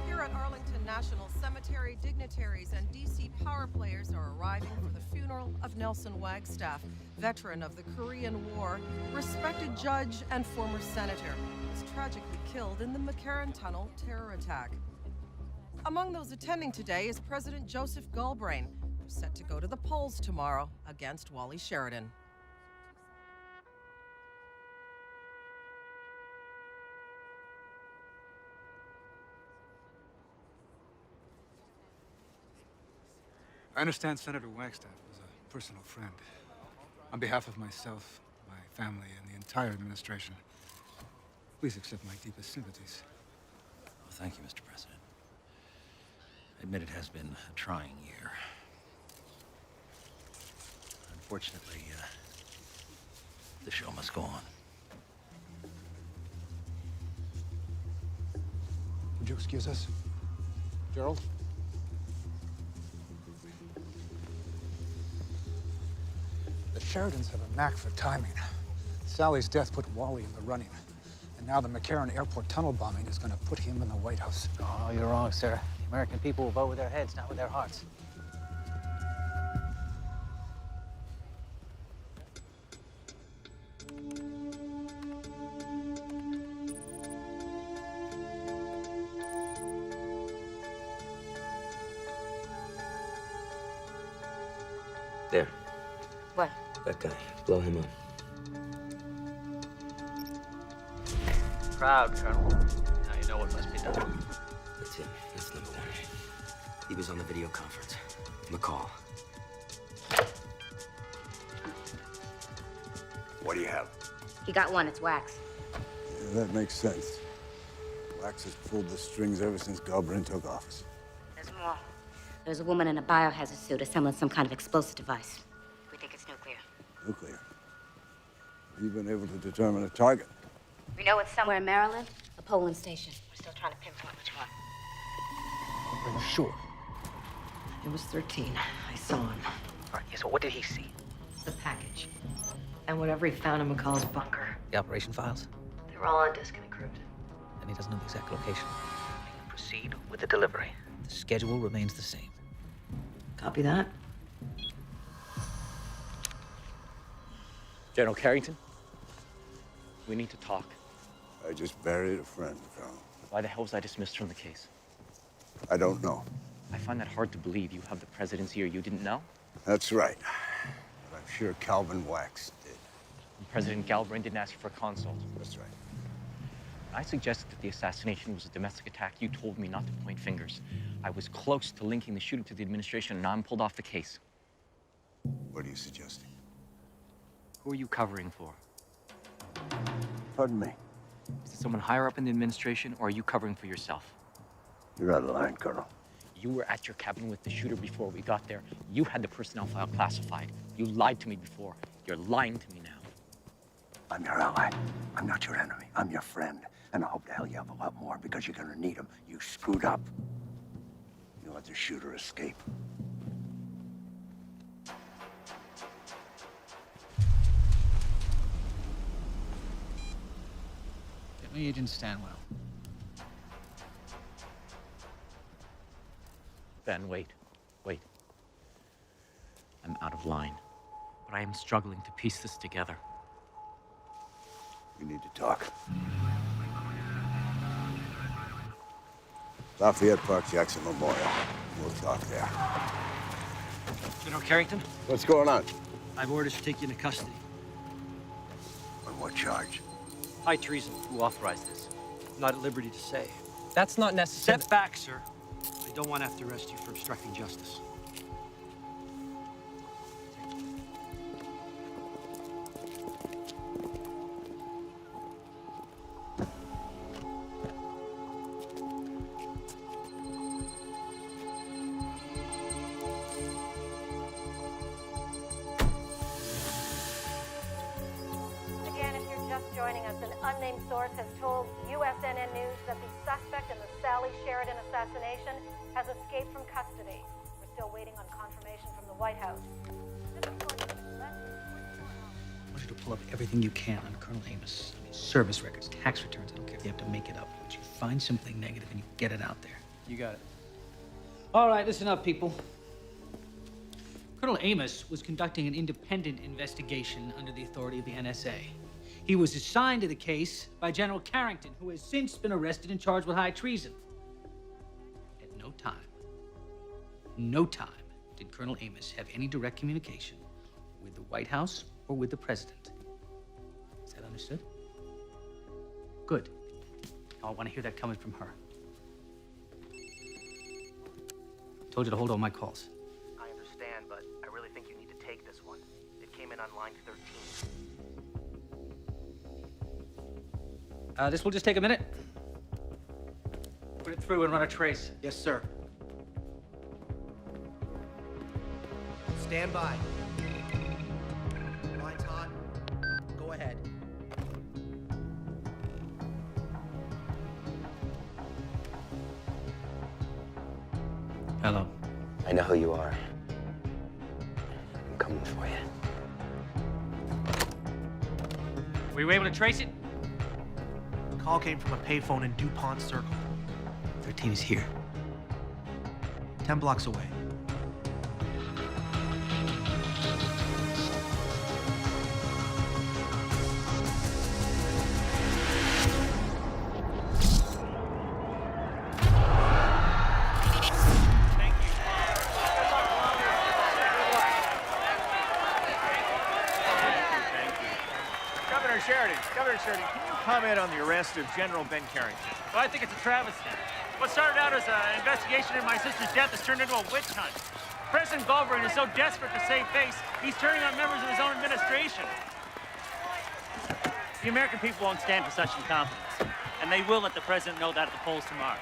Here at Arlington National Cemetery, dignitaries and DC power players are arriving for the funeral of Nelson Wagstaff, veteran of the Korean War, respected judge and former senator, who was tragically killed in the McCarran Tunnel terror attack. Among those attending today is President Joseph Galbraith, who's set to go to the polls tomorrow against Wally Sheridan. I understand Senator Wagstaff was a personal friend. On behalf of myself, my family, and the entire administration, please accept my deepest sympathies. Well, thank you, Mr. President. I admit it has been a trying year. Unfortunately, the show must go on. Would you excuse us? Gerald? The Sheridans have a knack for timing. Sally's death put Wally in the running. And now the McCarran Airport tunnel bombing is going to put him in the White House. Oh, you're wrong, sir. The American people will vote with their heads, not with their hearts. There. What? That guy. Blow him up. Proud, Colonel. Now you know what must be done. That's him. That's number one. He was on the video conference. McCall. What do you have? He got one. It's Wax. Yeah, that makes sense. Wax has pulled the strings ever since Galbraith took office. There's more. There's a woman in a biohazard suit assembling some kind of explosive device. We think it's nuclear. Nuclear. Have you been able to determine a target? We know it's somewhere in Maryland, a polling station. We're still trying to pinpoint which one. Are you sure? It was 13. I saw him. All right, yeah, so what did he see? The package. And whatever he found in McCall's bunker. The operation files? They were all on disk and encrypted. And he doesn't know the exact location. Proceed with the delivery. The schedule remains the same. Copy that. General Carrington, we need to talk. I just buried a friend, Colonel. Why the hell was I dismissed from the case? I don't know. I find that hard to believe. You have the presidency, or you didn't know? That's right. But I'm sure Calvin Wax did. And President Galbraith didn't ask you for a consult. That's right. I suggested that the assassination was a domestic attack. You told me not to point fingers. I was close to linking the shooter to the administration, and now I'm pulled off the case. What are you suggesting? Who are you covering for? Pardon me? Is it someone higher up in the administration, or are you covering for yourself? You're out of line, Colonel. You were at your cabin with the shooter before we got there. You had the personnel file classified. You lied to me before. You're lying to me now. I'm your ally. I'm not your enemy. I'm your friend. And I hope to hell you have a lot more because you're gonna need them. You screwed up. You let the shooter escape. Get me Agent Stanwell. Ben, wait. Wait. I'm out of line. But I am struggling to piece this together. We need to talk. Lafayette Park, Jackson Memorial. We'll talk there. General Carrington, What's going on? I have orders to take you into custody. On what charge? High treason. Who authorized this? I'm not at liberty to say. That's not necessary. Step back, sir. I don't want to have to arrest you for obstructing justice. Again, if you're just joining us, an unnamed source has told USNN News that the suspect in the Sally Sheridan assassination has escaped from custody. We're still waiting on confirmation from the White House. I want you to pull up everything you can on Colonel Amos. I mean, service records, tax returns. I don't care if you have to make it up. But you find something negative and you get it out there. You got it. All right, listen up, people. Colonel Amos was conducting an independent investigation under the authority of the NSA. He was assigned to the case by General Carrington, who has since been arrested and charged with high treason. At no time did Colonel Amos have any direct communication with the White House or with the president. Is that understood? Good. Now I want to hear that coming from her. Told you to hold all my calls. I understand, but I really think you need to take this one. It came in on line 13. This will just take a minute. Put it through and run a trace. Yes, sir. Stand by. Line's hot. Go ahead. Hello. I know who you are. I'm coming for you. Were you able to trace it? Call came from a payphone in DuPont Circle. 13 is here. 10 blocks away. Governor Sheridan, can you comment on the arrest of General Ben Carrington? Well, I think it's a travesty. What started out as an investigation into my sister's death has turned into a witch hunt. President Galbraith is so desperate to save face, he's turning on members of his own administration. The American people won't stand for such incompetence, and they will let the president know that at the polls tomorrow.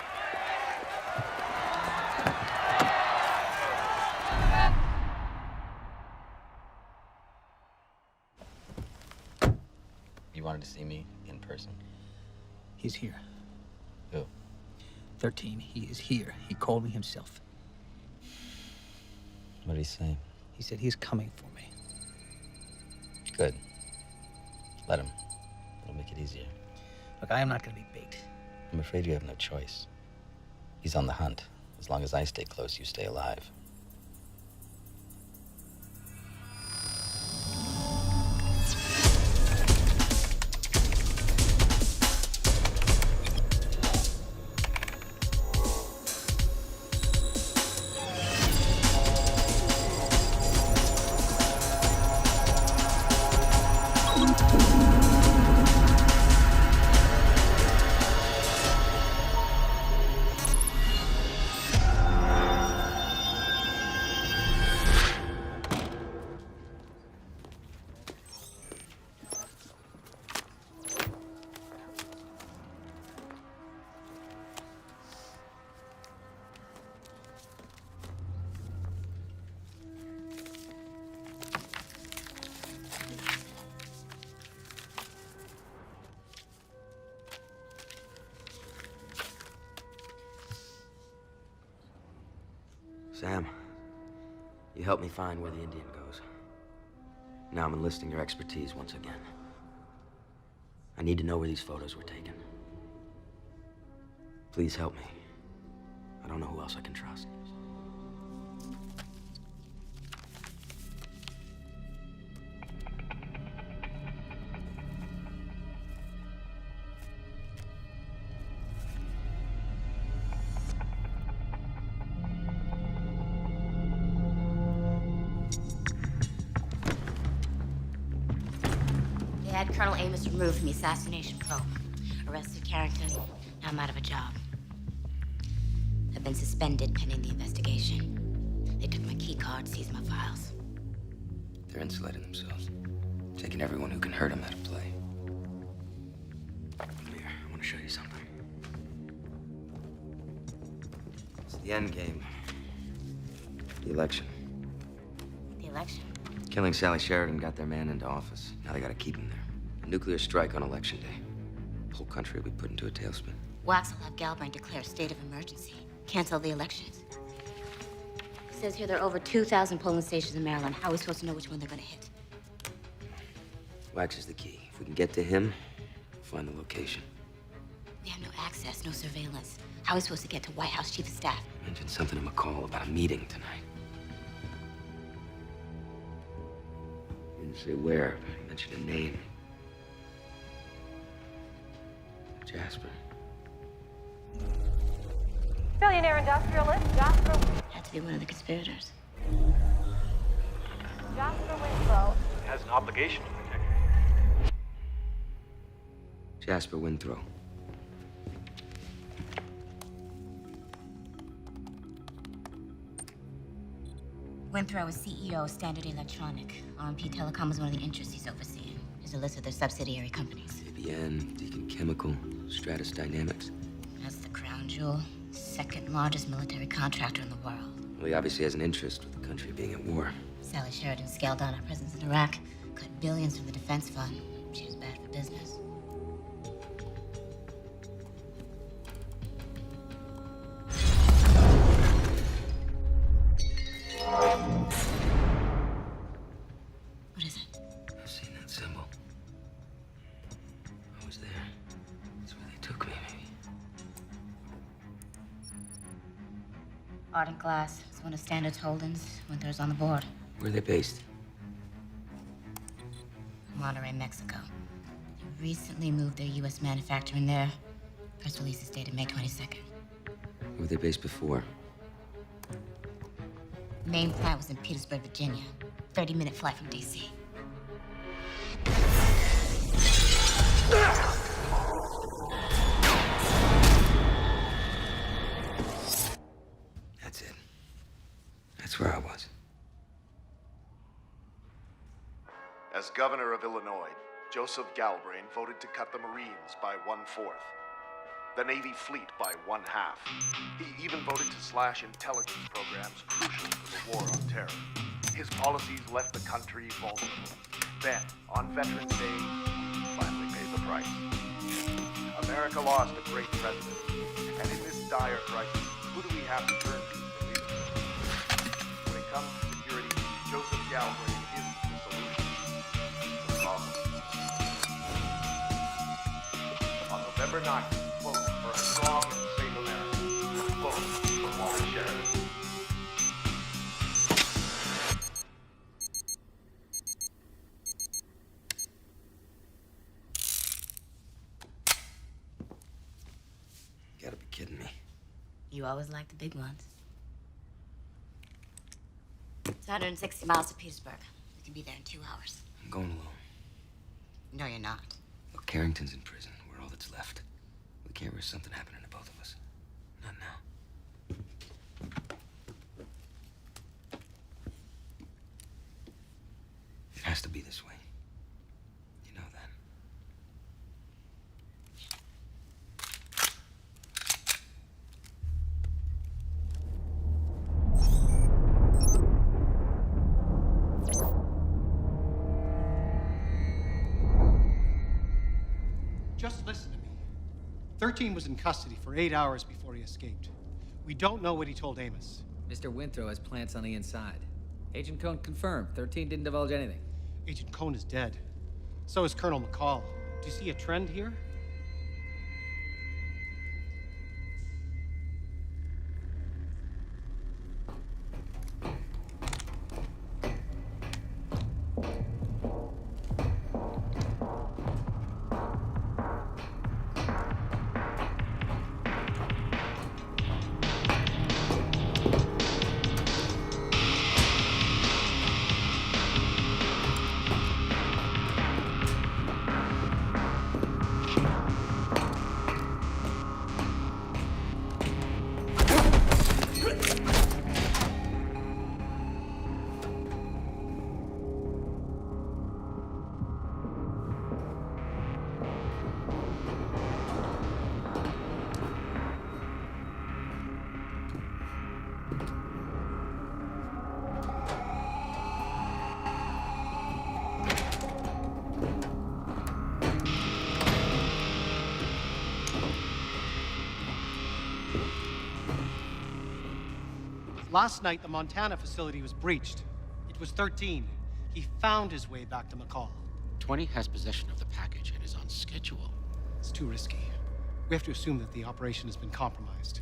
You wanted to see me in person? He's here. Who? 13, he is here. He called me himself. What did he say? He said he's coming for me. Good. Let him. It'll make it easier. Look, I am not gonna be bait. I'm afraid you have no choice. He's on the hunt. As long as I stay close, you stay alive. Sam, you helped me find where the Indian goes. Now I'm enlisting your expertise once again. I need to know where these photos were taken. Please help me. I don't know who else I can trust. They had Colonel Amos removed from the assassination probe. Arrested Carrington. Now I'm out of a job. I've been suspended pending the investigation. They took my key card, seized my files. They're insulating themselves. Taking everyone who can hurt them out of play. Come here, I want to show you something. It's the end game. The election. The election? Killing Sally Sheridan got their man into office. Now they gotta keep him there. A nuclear strike on election day. The whole country will be put into a tailspin. Wax will have Galbraith declare a state of emergency. Cancel the elections. It says here there are over 2,000 polling stations in Maryland. How are we supposed to know which one they're gonna hit? Wax is the key. If we can get to him, we'll find the location. We have no access, no surveillance. How are we supposed to get to White House Chief of Staff? I mentioned something to McCall about a meeting tonight. You didn't say where, but he mentioned a name. Jasper. Billionaire industrialist Jasper Had to be one of the conspirators. Winthrow. Has an obligation to protect Jasper Winthrow. Winthrow is CEO of Standard Electronic. RMP Telecom is one of the interests he's overseeing. There's a list of their subsidiary companies. ABN, Deacon Chemical, Stratus Dynamics. That's the crown jewel. Second largest military contractor in the world. Well, he obviously has an interest with the country being at war. Sally Sheridan scaled down our presence in Iraq, cut billions from the defense fund. She was bad for business. What is it? I've seen that symbol. I was there. That's where they took me, maybe. Ardent Glass. It's one of Standard's holdings. Winthrow's on the board. Where are they based? Monterrey, Mexico. They recently moved their U.S. manufacturing there. Press release is dated May 22nd. Where were they based before? The main plant was in Petersburg, Virginia. 30-minute flight from D.C. That's it. That's where I was. As governor of Illinois, Joseph Galbraith voted to cut the Marines by 1/4, the Navy fleet by 1/2. He even voted to slash intelligence programs crucial to the war on terror. His policies left the country vulnerable. Then, on Veterans Day, we finally paid the price. America lost a great president. And in this dire crisis, who do we have to turn to for leadership? When it comes to security, Joseph Galbraith is the solution to the problem. On November 9th, vote for a strong and safe America. Vote for Walter Sheridan. You gotta be kidding me. You always like the big ones. It's 160 miles to Petersburg. We can be there in 2 hours. I'm going alone. No, you're not. Look, Carrington's in prison. We're all that's left. We can't risk something happening to both of us. Not now. It has to be this way. You know that. Just listen to me. 13 was in custody for 8 hours before he escaped. We don't know what he told Amos. Mr. Winthrow has plants on the inside. Agent Cohn confirmed. 13 didn't divulge anything. Agent Cohn is dead. So is Colonel McCall. Do you see a trend here? Last night, the Montana facility was breached. It was 13. He found his way back to McCall. 20 has possession of the package and is on schedule. It's too risky. We have to assume that the operation has been compromised.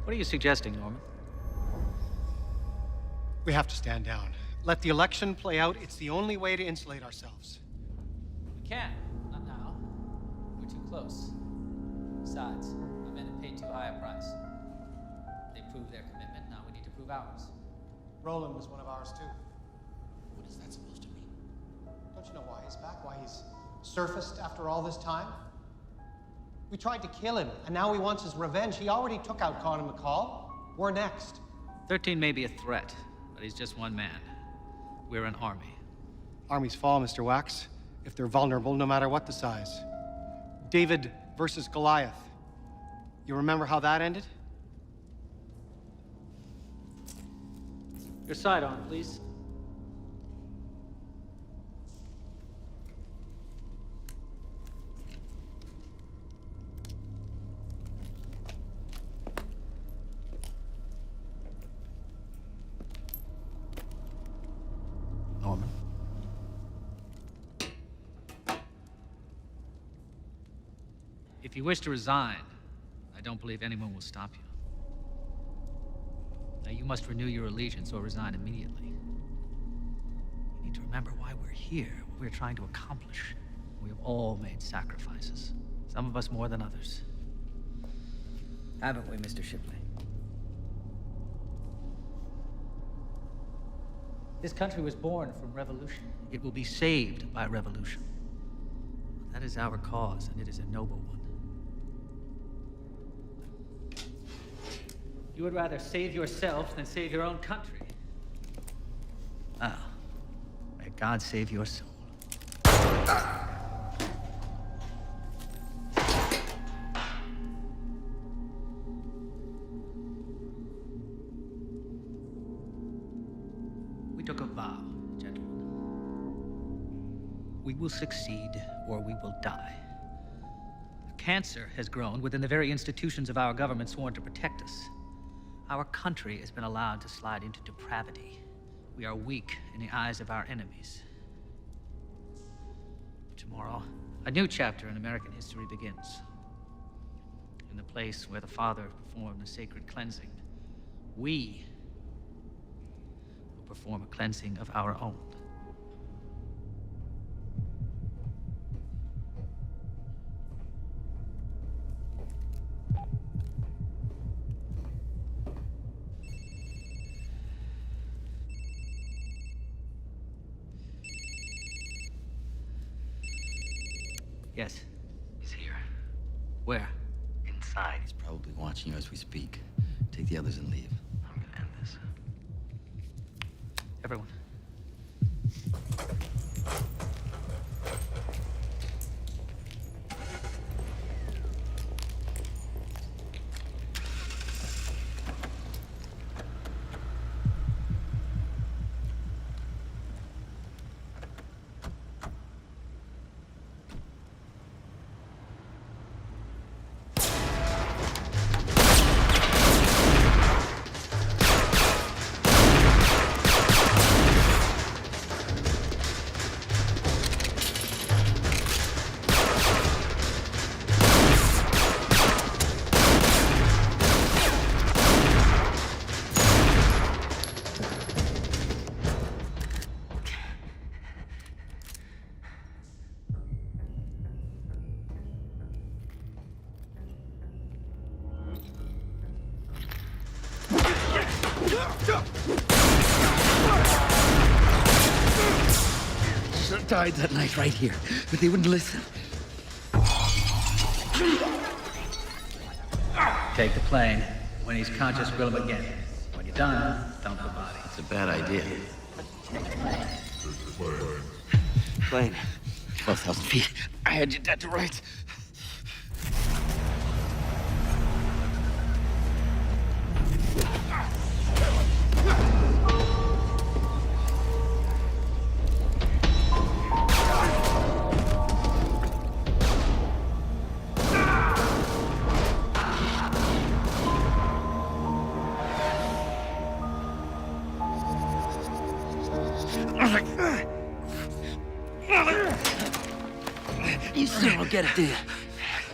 What are you suggesting, Norman? We have to stand down. Let the election play out. It's the only way to insulate ourselves. We can't. Not now. We're too close. Besides, the men have paid too high a price. They proved their commitment, now we need to prove ours. Roland was one of ours, too. What is that supposed to mean? Don't you know why he's back? Why he's surfaced after all this time? We tried to kill him, and now he wants his revenge. He already took out Con and McCall. We're next. 13 may be a threat, but he's just one man. We're an army. Armies fall, Mr. Wax, if they're vulnerable, no matter what the size. David versus Goliath. You remember how that ended? Your sidearm, please. Norman? If you wish to resign, I don't believe anyone will stop you. Now, you must renew your allegiance or resign immediately. You need to remember why we're here, what we're trying to accomplish. We have all made sacrifices, some of us more than others. Haven't we, Mr. Shipley? This country was born from revolution. It will be saved by revolution. That is our cause, and it is a noble one. You would rather save yourself than save your own country. Well, may God save your soul. We took a vow, gentlemen. We will succeed or we will die. Cancer has grown within the very institutions of our government sworn to protect us. Our country has been allowed to slide into depravity. We are weak in the eyes of our enemies. Tomorrow, a new chapter in American history begins. In the place where the Father performed a sacred cleansing, we will perform a cleansing of our own. Yes. He's here. Where? Inside. He's probably watching you as we speak. Take the others and leave. I'm gonna end this. Everyone. died that night right here, but they wouldn't listen. Take the plane. When he's conscious, grill him again. When you're done, dump the body. It's a bad idea. Plane. 12,000 feet. I had you dead to rights. You still don't get it, do you?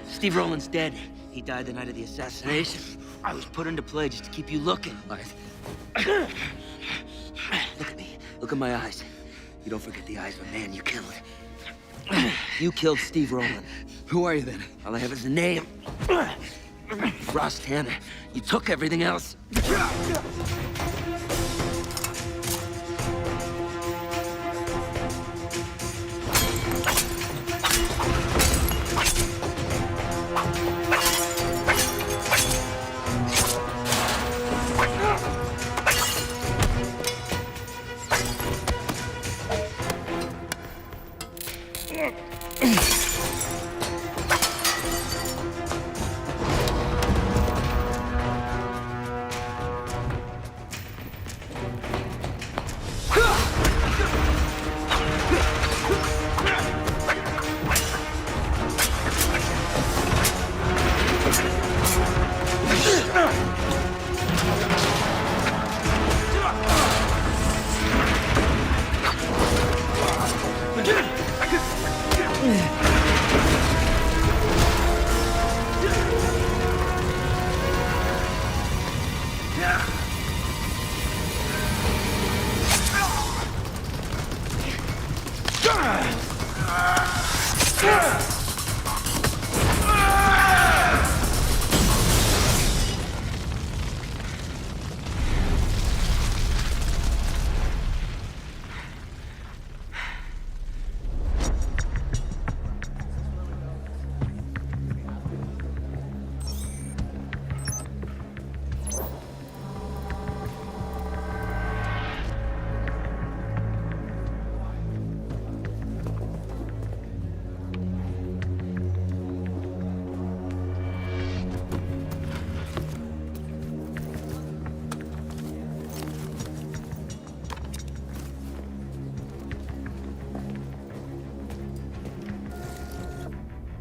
Steve Rowland's dead. He died the night of the assassination. I was put into play just to keep you looking, Marth. Look at me. Look at my eyes. You don't forget the eyes of a man you killed. You killed Steve Rowland. Who are you then? All I have is a name. Ross Tanner. You took everything else.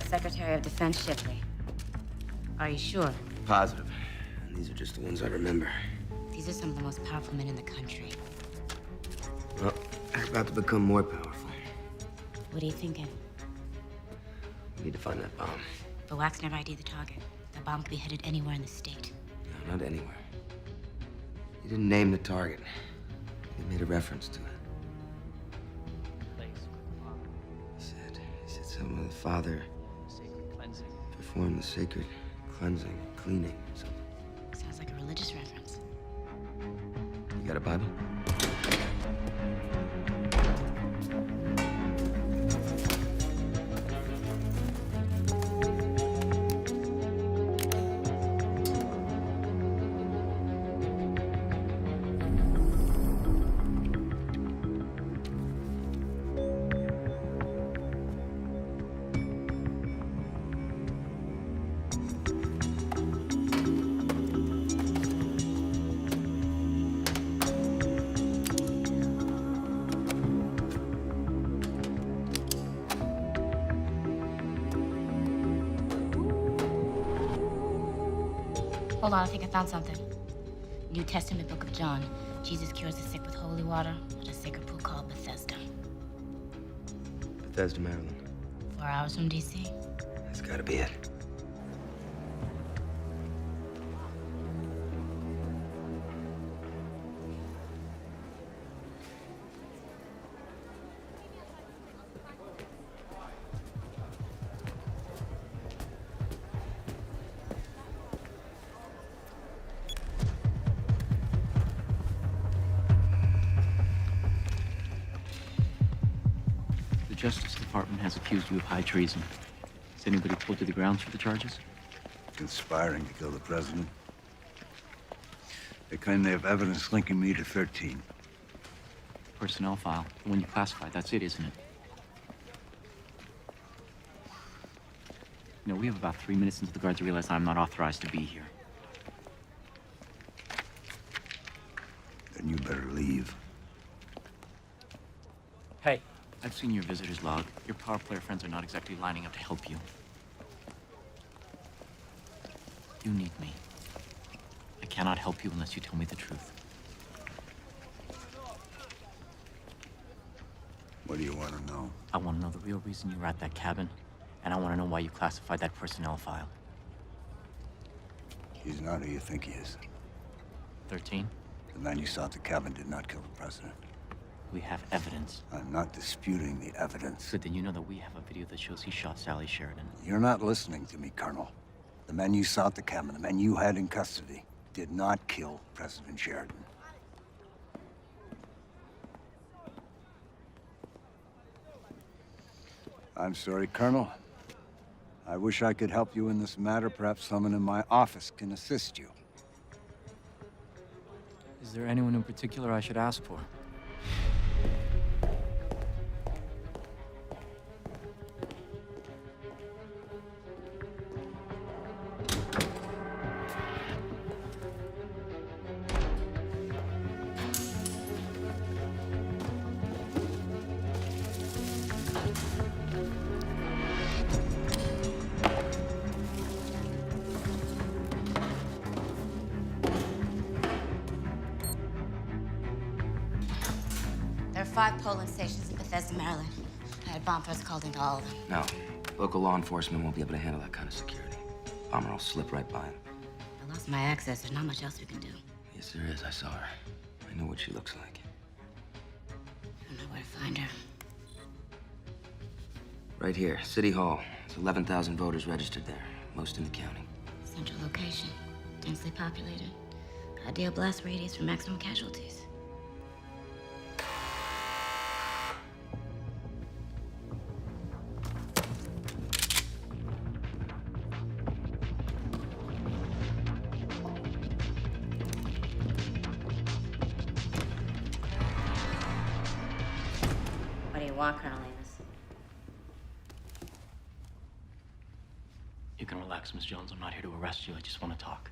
Secretary of Defense Shipley. Are you sure? Positive. And these are just the ones I remember. These are some of the most powerful men in the country. Well, they're about to become more powerful. What are you thinking? We need to find that bomb. But Wax never ID'd the target. The bomb could be headed anywhere in the state. No, not anywhere. He didn't name the target. He made a reference to it. He said something with the Father. Perform the sacred cleansing, cleaning, or something. Sounds like a religious reference. You got a Bible? Hold on, I think I found something. New Testament book of John. Jesus cures the sick with holy water at a sacred pool called Bethesda. Bethesda, Maryland. 4 hours from D.C. That's gotta be it. Justice Department has accused you of high treason. Has anybody pulled you the grounds for the charges? Conspiring to kill the president. They claim they have evidence linking me to 13. Personnel file. The one you classified, that's it, isn't it? You know, we have about 3 minutes until the guards realize I'm not authorized to be here. Then you better leave. Hey. I've seen your visitor's log. Your power player friends are not exactly lining up to help you. You need me. I cannot help you unless you tell me the truth. What do you want to know? I want to know the real reason you were at that cabin, and I want to know why you classified that personnel file. He's not who you think he is. 13? The man you saw at the cabin did not kill the president. We have evidence. I'm not disputing the evidence. Good, then you know that we have a video that shows he shot Sally Sheridan. You're not listening to me, Colonel. The men you saw at the cabin, the men you had in custody, did not kill President Sheridan. I'm sorry, Colonel. I wish I could help you in this matter. Perhaps someone in my office can assist you. Is there anyone in particular I should ask for? There are 5 polling stations in Bethesda, Maryland. I had bomb threats called into all of them. No, local law enforcement won't be able to handle that kind of security. Bomber will slip right by him. I lost my access. There's not much else we can do. Yes, there is. I saw her. I know what she looks like. I don't know where to find her. Right here, City Hall. There's 11,000 voters registered there, most in the county. Central location. Densely populated. Ideal blast radius for maximum casualties. What do you want, Colonel Amos? You can relax, Miss Jones. I'm not here to arrest you. I just want to talk.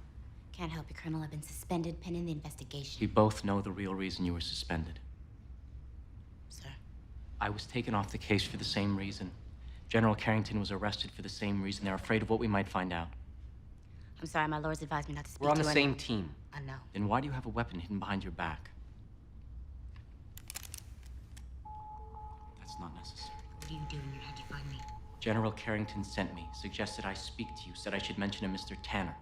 Can't help you, Colonel. I've been suspended pending the investigation. We both know the real reason you were suspended. Sir? I was taken off the case for the same reason. General Carrington was arrested for the same reason. They're afraid of what we might find out. I'm sorry, my lords advised me not to speak We're on to the any- same team. I know. Then why do you have a weapon hidden behind your back? That's not necessary. What do you do when you're how'd you find me? General Carrington sent me, suggested I speak to you, said I should mention a Mr. Tanner.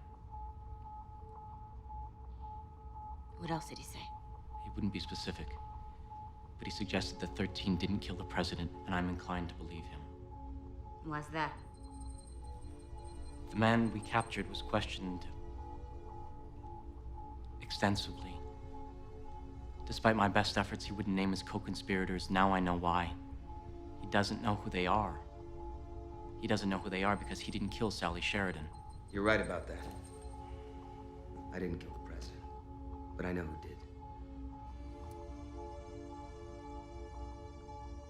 What else did he say? He wouldn't be specific, but he suggested that 13 didn't kill the president, and I'm inclined to believe him. Why's that? The man we captured was questioned extensively. Despite my best efforts, he wouldn't name his co-conspirators. Now I know why. He doesn't know who they are. He doesn't know who they are because he didn't kill Sally Sheridan. You're right about that. I didn't kill the president, but I know who did.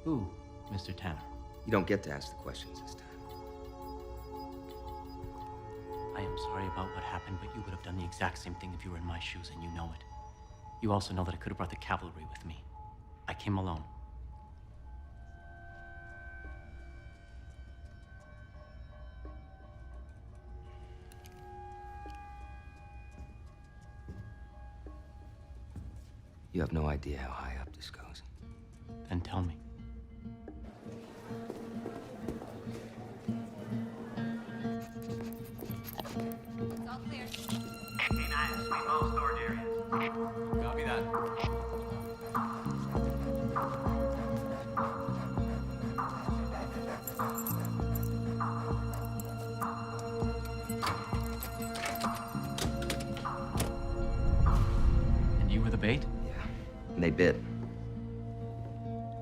Who, Mr. Tanner? You don't get to ask the questions this time. I am sorry about what happened, but you would have done the exact same thing if you were in my shoes, and you know it. You also know that I could have brought the cavalry with me. I came alone. You have no idea how high up this goes. Then tell me. It's all clear. K9, sweep all storage areas. Copy that. And you were the bait? And they bit.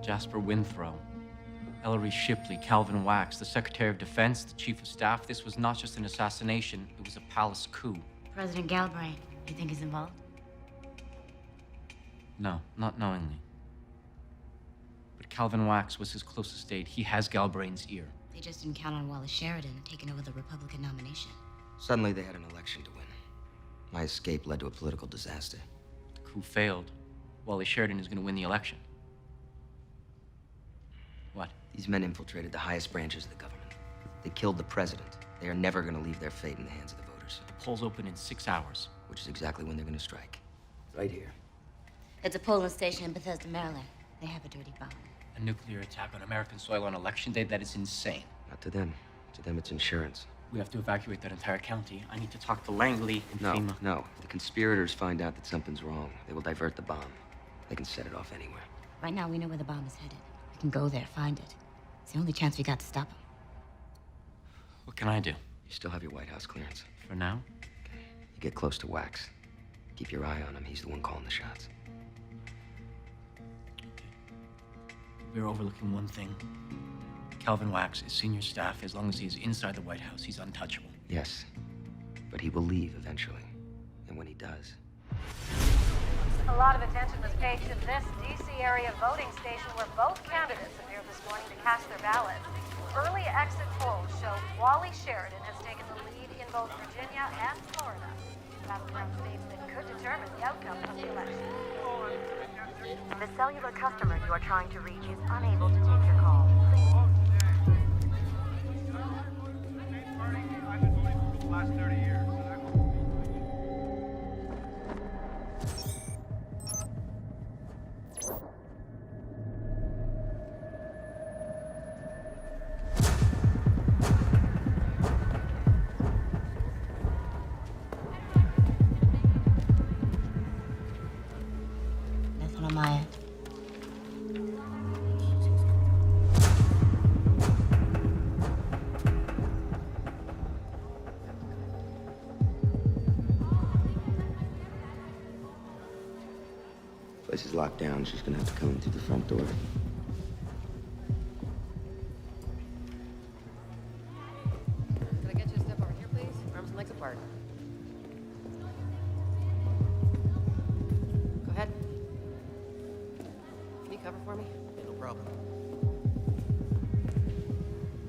Jasper Winthrow. Ellery Shipley, Calvin Wax, the Secretary of Defense, the Chief of Staff. This was not just an assassination, it was a palace coup. President Galbraith, you think he's involved? No, not knowingly. But Calvin Wax was his closest aide. He has Galbraith's ear. They just didn't count on Wallace Sheridan taking over the Republican nomination. Suddenly, they had an election to win. My escape led to a political disaster. The coup failed. Wally Sheridan is going to win the election. What? These men infiltrated the highest branches of the government. They killed the president. They are never going to leave their fate in the hands of the voters. The polls open in 6 hours. Which is exactly when they're going to strike. Right here. It's a polling station in Bethesda, Maryland. They have a dirty bomb. A nuclear attack on American soil on election day? That is insane. Not to them. To them, it's insurance. We have to evacuate that entire county. I need to talk to Langley and FEMA. No. The conspirators find out that something's wrong. They will divert the bomb. They can set it off anywhere. Right now, we know where the bomb is headed. We can go there, find it. It's the only chance we got to stop him. What can I do? You still have your White House clearance. For now? You get close to Wax. Keep your eye on him. He's the one calling the shots. We're overlooking one thing. Calvin Wax is senior staff. As long as he is inside the White House, he's untouchable. Yes. But he will leave eventually. And when he does... A lot of attention was paid to this D.C. area voting station where both candidates appeared this morning to cast their ballots. Early exit polls show Wally Sheridan has taken the lead in both Virginia and Florida. Battleground states that could determine the outcome of the election. The cellular customer you are trying to reach is unable to take your call. Last 30 years. Nothing on my end. Place is locked down. She's gonna have to come in through the front door. Can I get you to step over here, please? Arms and legs apart. Go ahead. Can you cover for me? Yeah, no problem.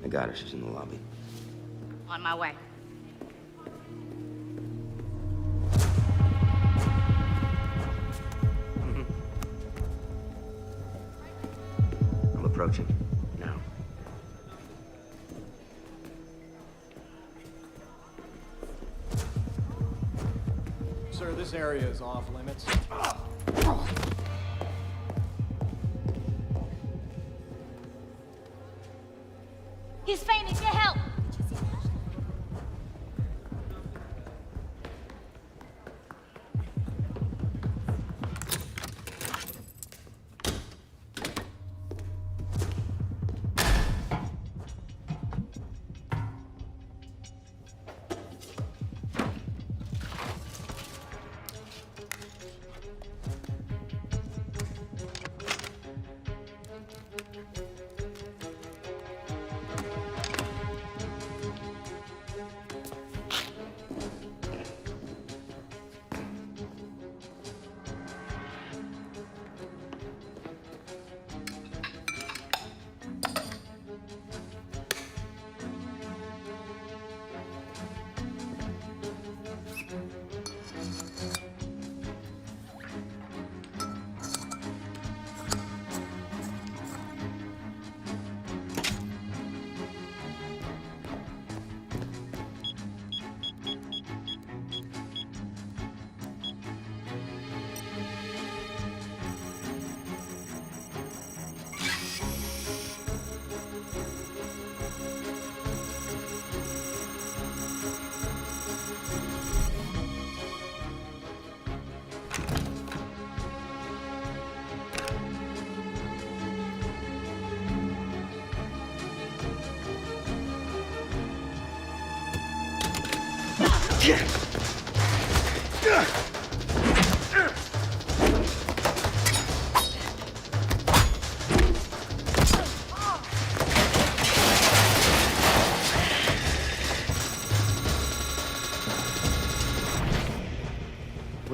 I got her. She's in the lobby. On my way. I'm approaching. Now. Sir, this area is off limits. He's fainting. Get help!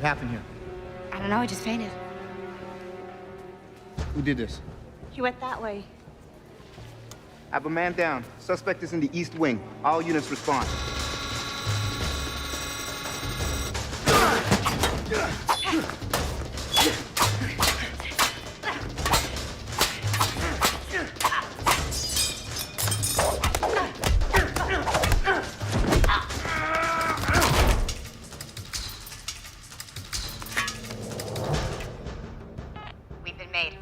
happened here? I don't know, I just fainted. Who did this? He went that way. I have a man down. Suspect is in the east wing. All units respond. We've been made.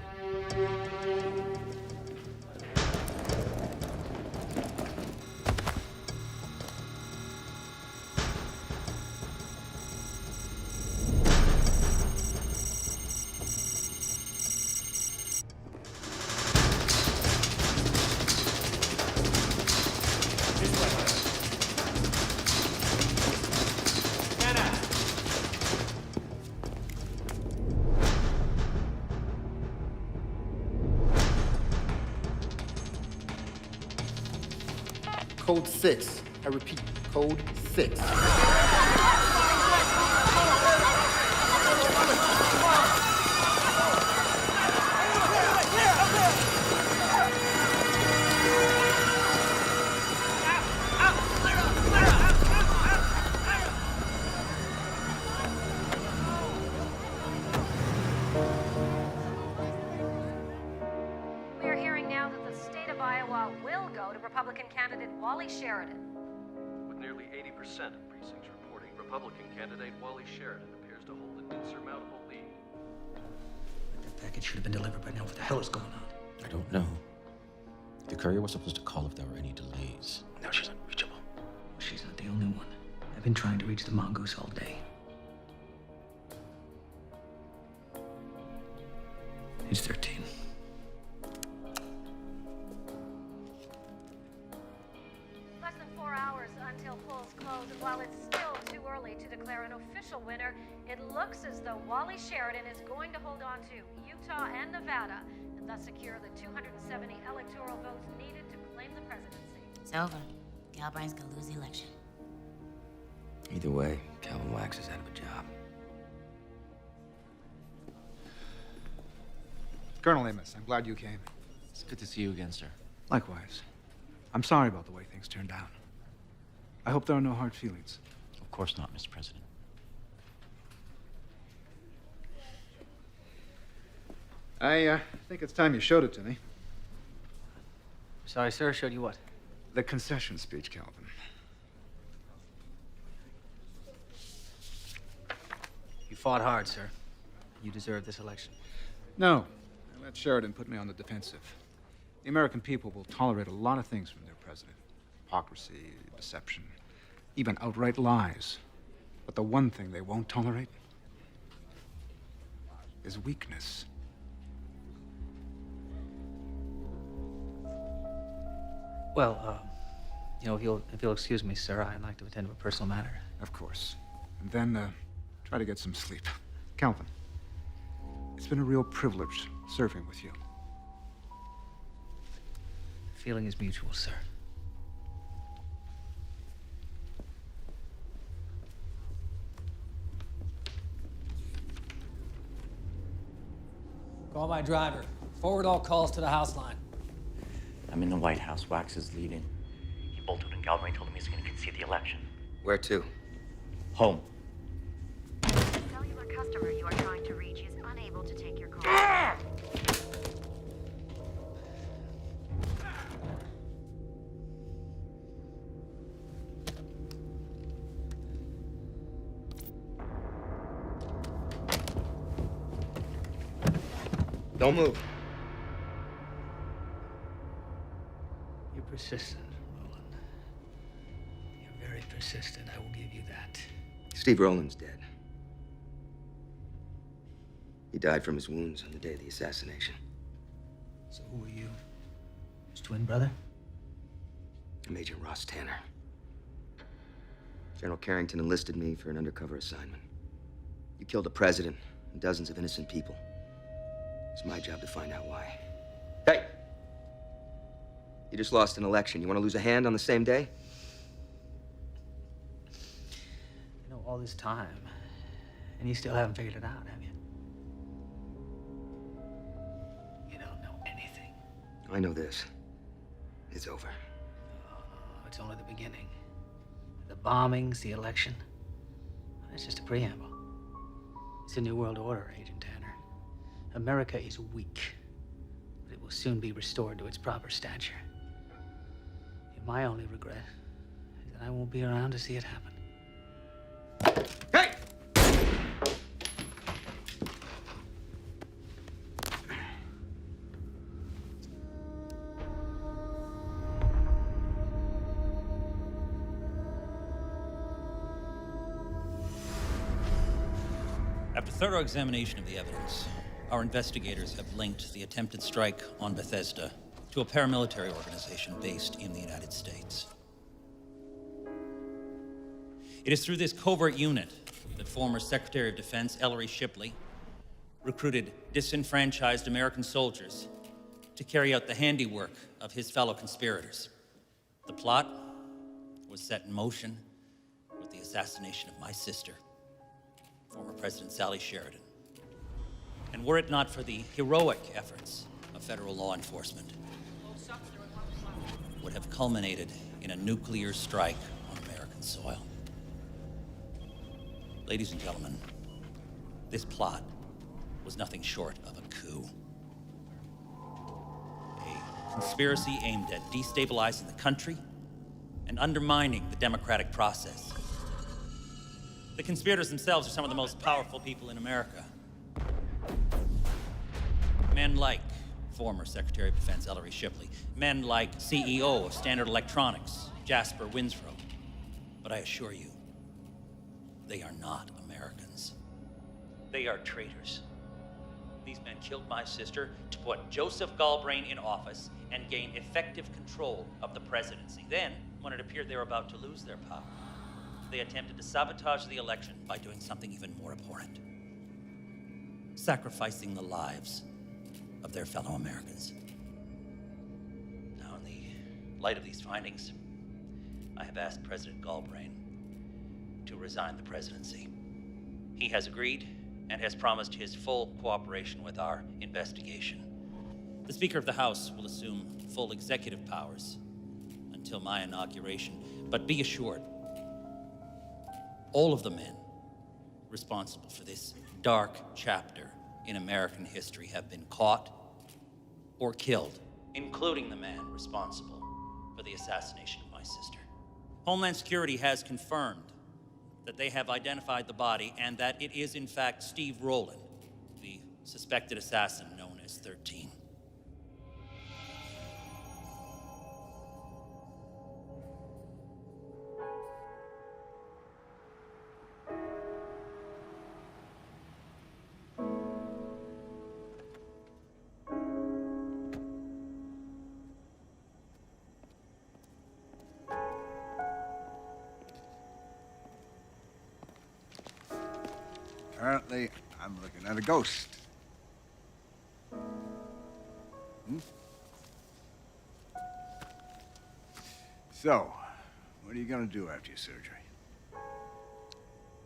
Code 6. I repeat, code 6. We are hearing now that the state of Iowa will go to Republican candidate Wally Sheridan. With nearly 80% of precincts reporting, Republican candidate Wally Sheridan appears to hold an insurmountable lead. That package should have been delivered by now. What the hell is going on? I don't know. The courier was supposed to call if there were any delays. Now she's unreachable. She's not the only one. I've been trying to reach the mongoose all day. He's 13. Less than 4 hours until polls close, and while it's still too early to declare an official winner, it looks as though Wally Sheridan is going to hold on to Utah and Nevada, and thus secure the 270 electoral votes needed to claim the presidency. It's over. Galbraith's gonna lose the election. Either way, Calvin Wax is out of a job. Colonel Amos, I'm glad you came. It's good to see you again, sir. Likewise. I'm sorry about the way things turned out. I hope there are no hard feelings. Of course not, Mr. President. I think it's time you showed it to me. Sorry, sir. Showed you what? The concession speech, Calvin. You fought hard, sir. You deserve this election. No. I let Sheridan put me on the defensive. The American people will tolerate a lot of things from their president. Hypocrisy, deception, even outright lies. But the one thing they won't tolerate is weakness. Well, if you'll excuse me, sir, I'd like to attend to a personal matter. Of course. And then, try to get some sleep. Calvin, it's been a real privilege serving with you. The feeling is mutual, sir. Call my driver. Forward all calls to the house line. I'm in the White House. Wax is leaving. He bolted when Galbraith told him he's going to concede the election. Where to? Home. The cellular customer you are trying to reach is unable to take your call. Don't move. You're persistent, Roland. You're very persistent. I will give you that. Steve Rowland's dead. He died from his wounds on the day of the assassination. So who are you? His twin brother? I'm Agent Ross Tanner. General Carrington enlisted me for an undercover assignment. You killed a president and dozens of innocent people. It's my job to find out why. Hey! You just lost an election. You want to lose a hand on the same day? You know, all this time, And you still haven't figured it out, have you? You don't know anything. I know this. It's over. Oh, it's only the beginning. The bombings, the election. It's just a preamble. It's a new world order, Agent Tanner. America is weak, but it will soon be restored to its proper stature. And my only regret is that I won't be around to see it happen. Hey! After thorough examination of the evidence, our investigators have linked the attempted strike on Bethesda to a paramilitary organization based in the United States. It is through this covert unit that former Secretary of Defense Ellery Shipley recruited disenfranchised American soldiers to carry out the handiwork of his fellow conspirators. The plot was set in motion with the assassination of my sister, former President Sally Sheridan. And were it not for the heroic efforts of federal law enforcement, would have culminated in a nuclear strike on American soil. Ladies and gentlemen, this plot was nothing short of a coup. A conspiracy aimed at destabilizing the country and undermining the democratic process. The conspirators themselves are some of the most powerful people in America. Men like former Secretary of Defense Ellery Shipley. Men like CEO of Standard Electronics, Jasper Winsrow. But I assure you, they are not Americans. They are traitors. These men killed my sister to put Joseph Galbraith in office and gain effective control of the presidency. Then, when it appeared they were about to lose their power, they attempted to sabotage the election by doing something even more abhorrent. Sacrificing the lives of their fellow Americans. Now, in the light of these findings, I have asked President Galbraith to resign the presidency. He has agreed and has promised his full cooperation with our investigation. The Speaker of the House will assume full executive powers until my inauguration, but be assured, all of the men responsible for this dark chapter in American history have been caught or killed, including the man responsible for the assassination of my sister. Homeland Security has confirmed that they have identified the body and that it is in fact Steve Rowland, the suspected assassin known as 13. Apparently, I'm looking at a ghost. So, what are you gonna do after your surgery?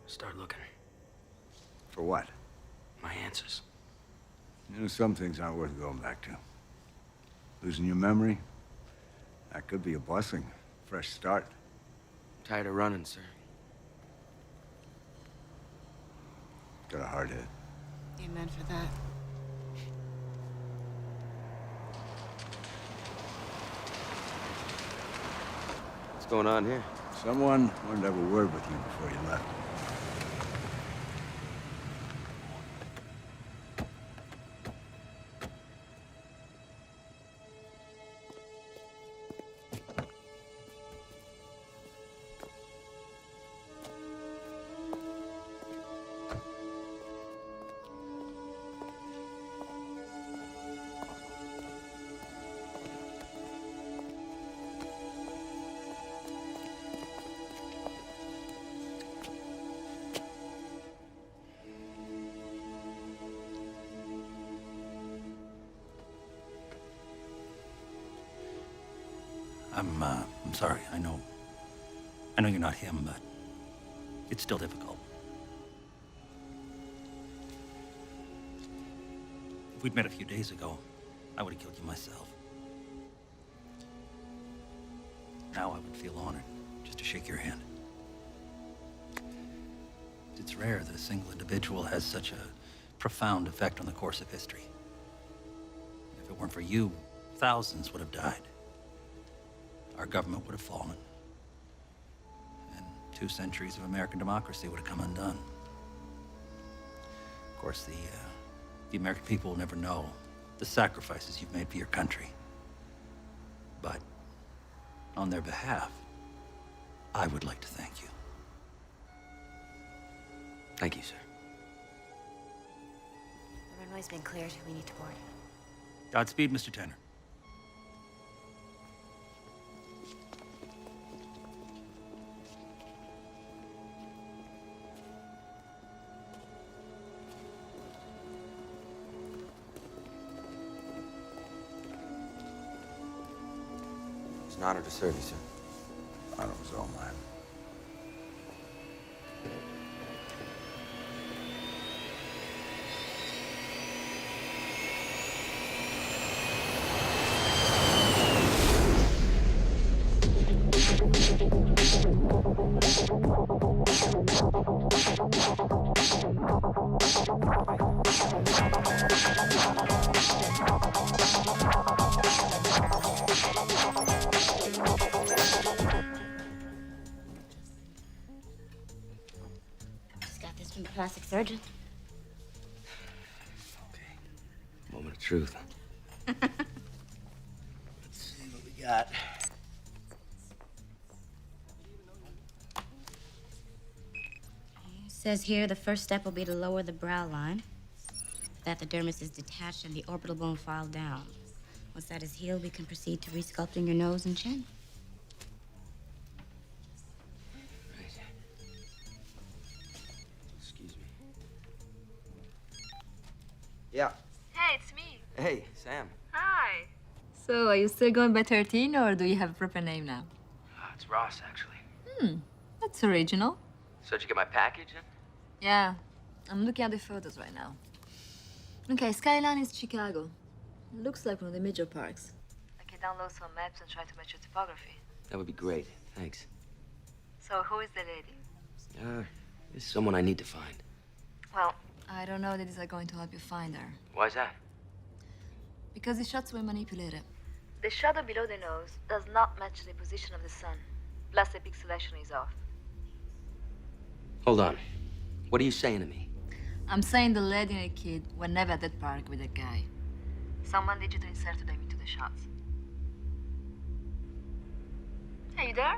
Start looking. For what? My answers. You know, some things aren't worth going back to. Losing your memory? That could be a blessing. Fresh start. Tired of running, sir. Got a hard head. Amen for that. What's going on here? Someone wanted to have a word with you before you left. I'm sorry. I know you're not him, but it's still difficult. If we'd met a few days ago, I would have killed you myself. Now I would feel honored just to shake your hand. It's rare that a single individual has such a profound effect on the course of history. If it weren't for you, thousands would have died. Our government would have fallen. And 2 centuries of American democracy would have come undone. Of course, the American people will never know the sacrifices you've made for your country. But on their behalf, I would like to thank you. Thank you, sir. The runway's been cleared. We need to board. Godspeed, Mr. Tanner. It's an honor to serve you, sir. Honor was all mine. Just got this from the plastic surgeon. Moment of truth. Let's see what we got. It says here the first step will be to lower the brow line. That the dermis is detached and the orbital bone filed down. Once that is healed, we can proceed to resculpting your nose and chin. Excuse me. Yeah. Hey, it's me. Hey, Sam. Hi. So, are you still going by 13, or do you have a proper name now? It's Ross, actually. That's original. So did you get my package? Yeah, I'm looking at the photos right now. Okay, Skyline is Chicago. It looks like one of the major parks. I can download some maps and try to match your topography. That would be great. Thanks. So, who is the lady? There's someone I need to find. Well, I don't know that these are going to help you find her. Why's that? Because the shots were manipulated. The shadow below the nose does not match the position of the sun. Plus, the pixelation is off. Hold on. What are you saying to me? I'm saying the lady and the kid were never at that park with that guy. Someone digitally inserted them into the shots. Are you there?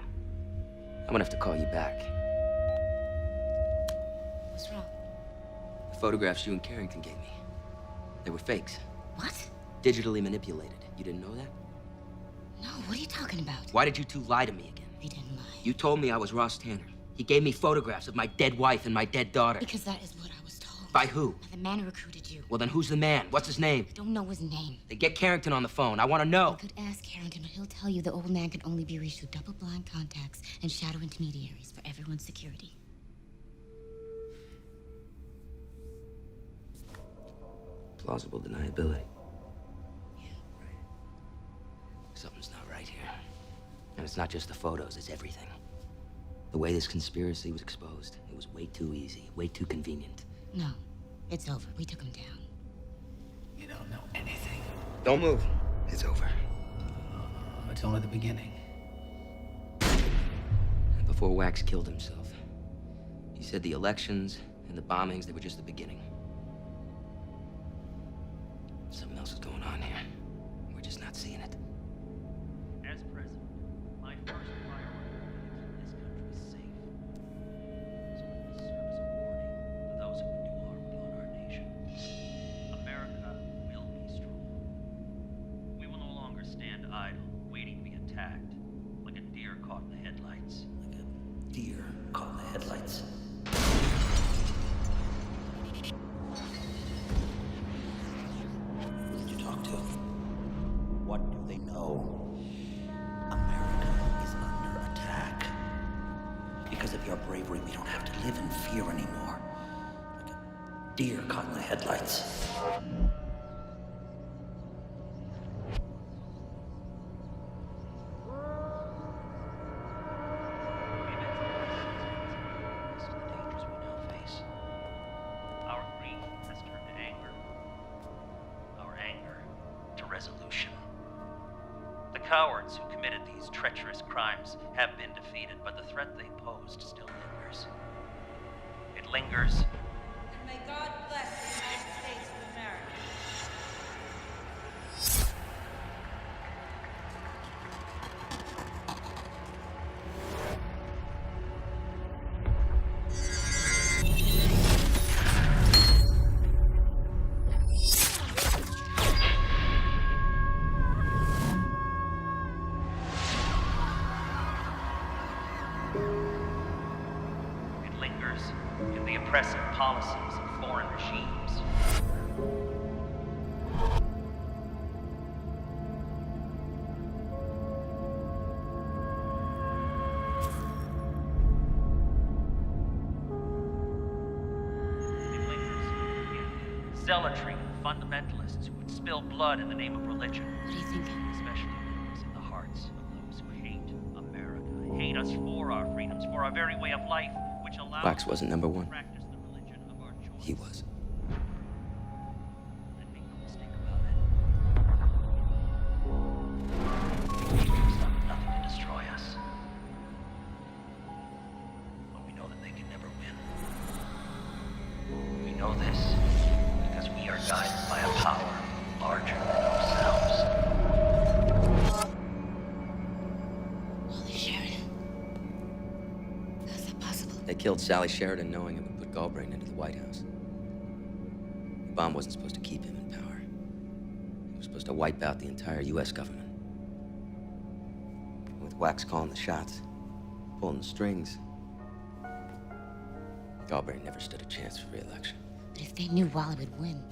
I'm gonna have to call you back. What's wrong? The photographs you and Carrington gave me. They were fakes. What? Digitally manipulated. You didn't know that? No, what are you talking about? Why did you two lie to me again? I didn't lie. You told me I was Ross Tanner. He gave me photographs of my dead wife and my dead daughter. Because that is what I was told. By who? By the man who recruited you. Well, then who's the man? What's his name? I don't know his name. Then get Carrington on the phone. I want to know. You could ask Carrington, but he'll tell you the old man can only be reached through double-blind contacts and shadow intermediaries for everyone's security. Plausible deniability. Yeah, right. Something's not right here. And it's not just the photos, it's everything. The way this conspiracy was exposed, it was way too easy, way too convenient. No, it's over. We took him down. You don't know anything. Don't move. It's over. It's only the beginning. Before Wax killed himself, he said the elections and the bombings, they were just the beginning. Something else is going on here. We're just not seeing it. As president, my first priority is to keep this country safe. So let this serve as a warning to those who would do harm beyond our nation. America will be strong. We will no longer stand idle, waiting to be attacked, like a deer caught in the headlights. Like a deer caught in the headlights. Who did you talk to? What do they know? America is under attack. Because of your bravery, we don't have to live in fear anymore. Like a deer caught in the headlights. cowards who committed these treacherous crimes have been defeated, but the threat they posed still lingers. It lingers. And may God bless the United States of America. It lingers in the oppressive policies of foreign regimes. It lingers in zealotry of fundamentalists who would spill blood in the name of religion. What are you thinking? Especially lingers in the hearts of those who hate America, hate us for our freedoms, for our very way of life, which allows Wax wasn't number one. us to practice the religion of our choice. He was. And make no mistake about it. It's done nothing to destroy us. But we know that they can never win. We know this because we are guided by a power larger than ourselves. Holy Sheridan. How's that possible? They killed Sally Sheridan knowing it would put Galbraith into the White House. The bomb wasn't supposed to keep him in power. It was supposed to wipe out the entire U.S. government. With Wax calling the shots, pulling the strings, Galbraith never stood a chance for re-election. But if they knew Wally would win,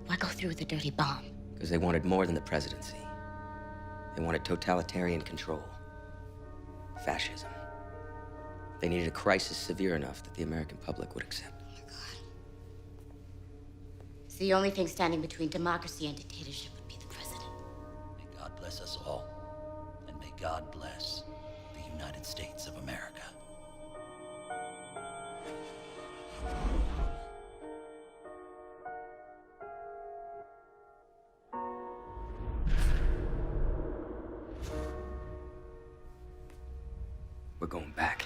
why go through with the dirty bomb? Because they wanted more than the presidency. They wanted totalitarian control. Fascism. They needed a crisis severe enough that the American public would accept. Oh my God. It's the only thing standing between democracy and dictatorship would be the president. May God bless us all, and may God bless the United States of America. We're going back.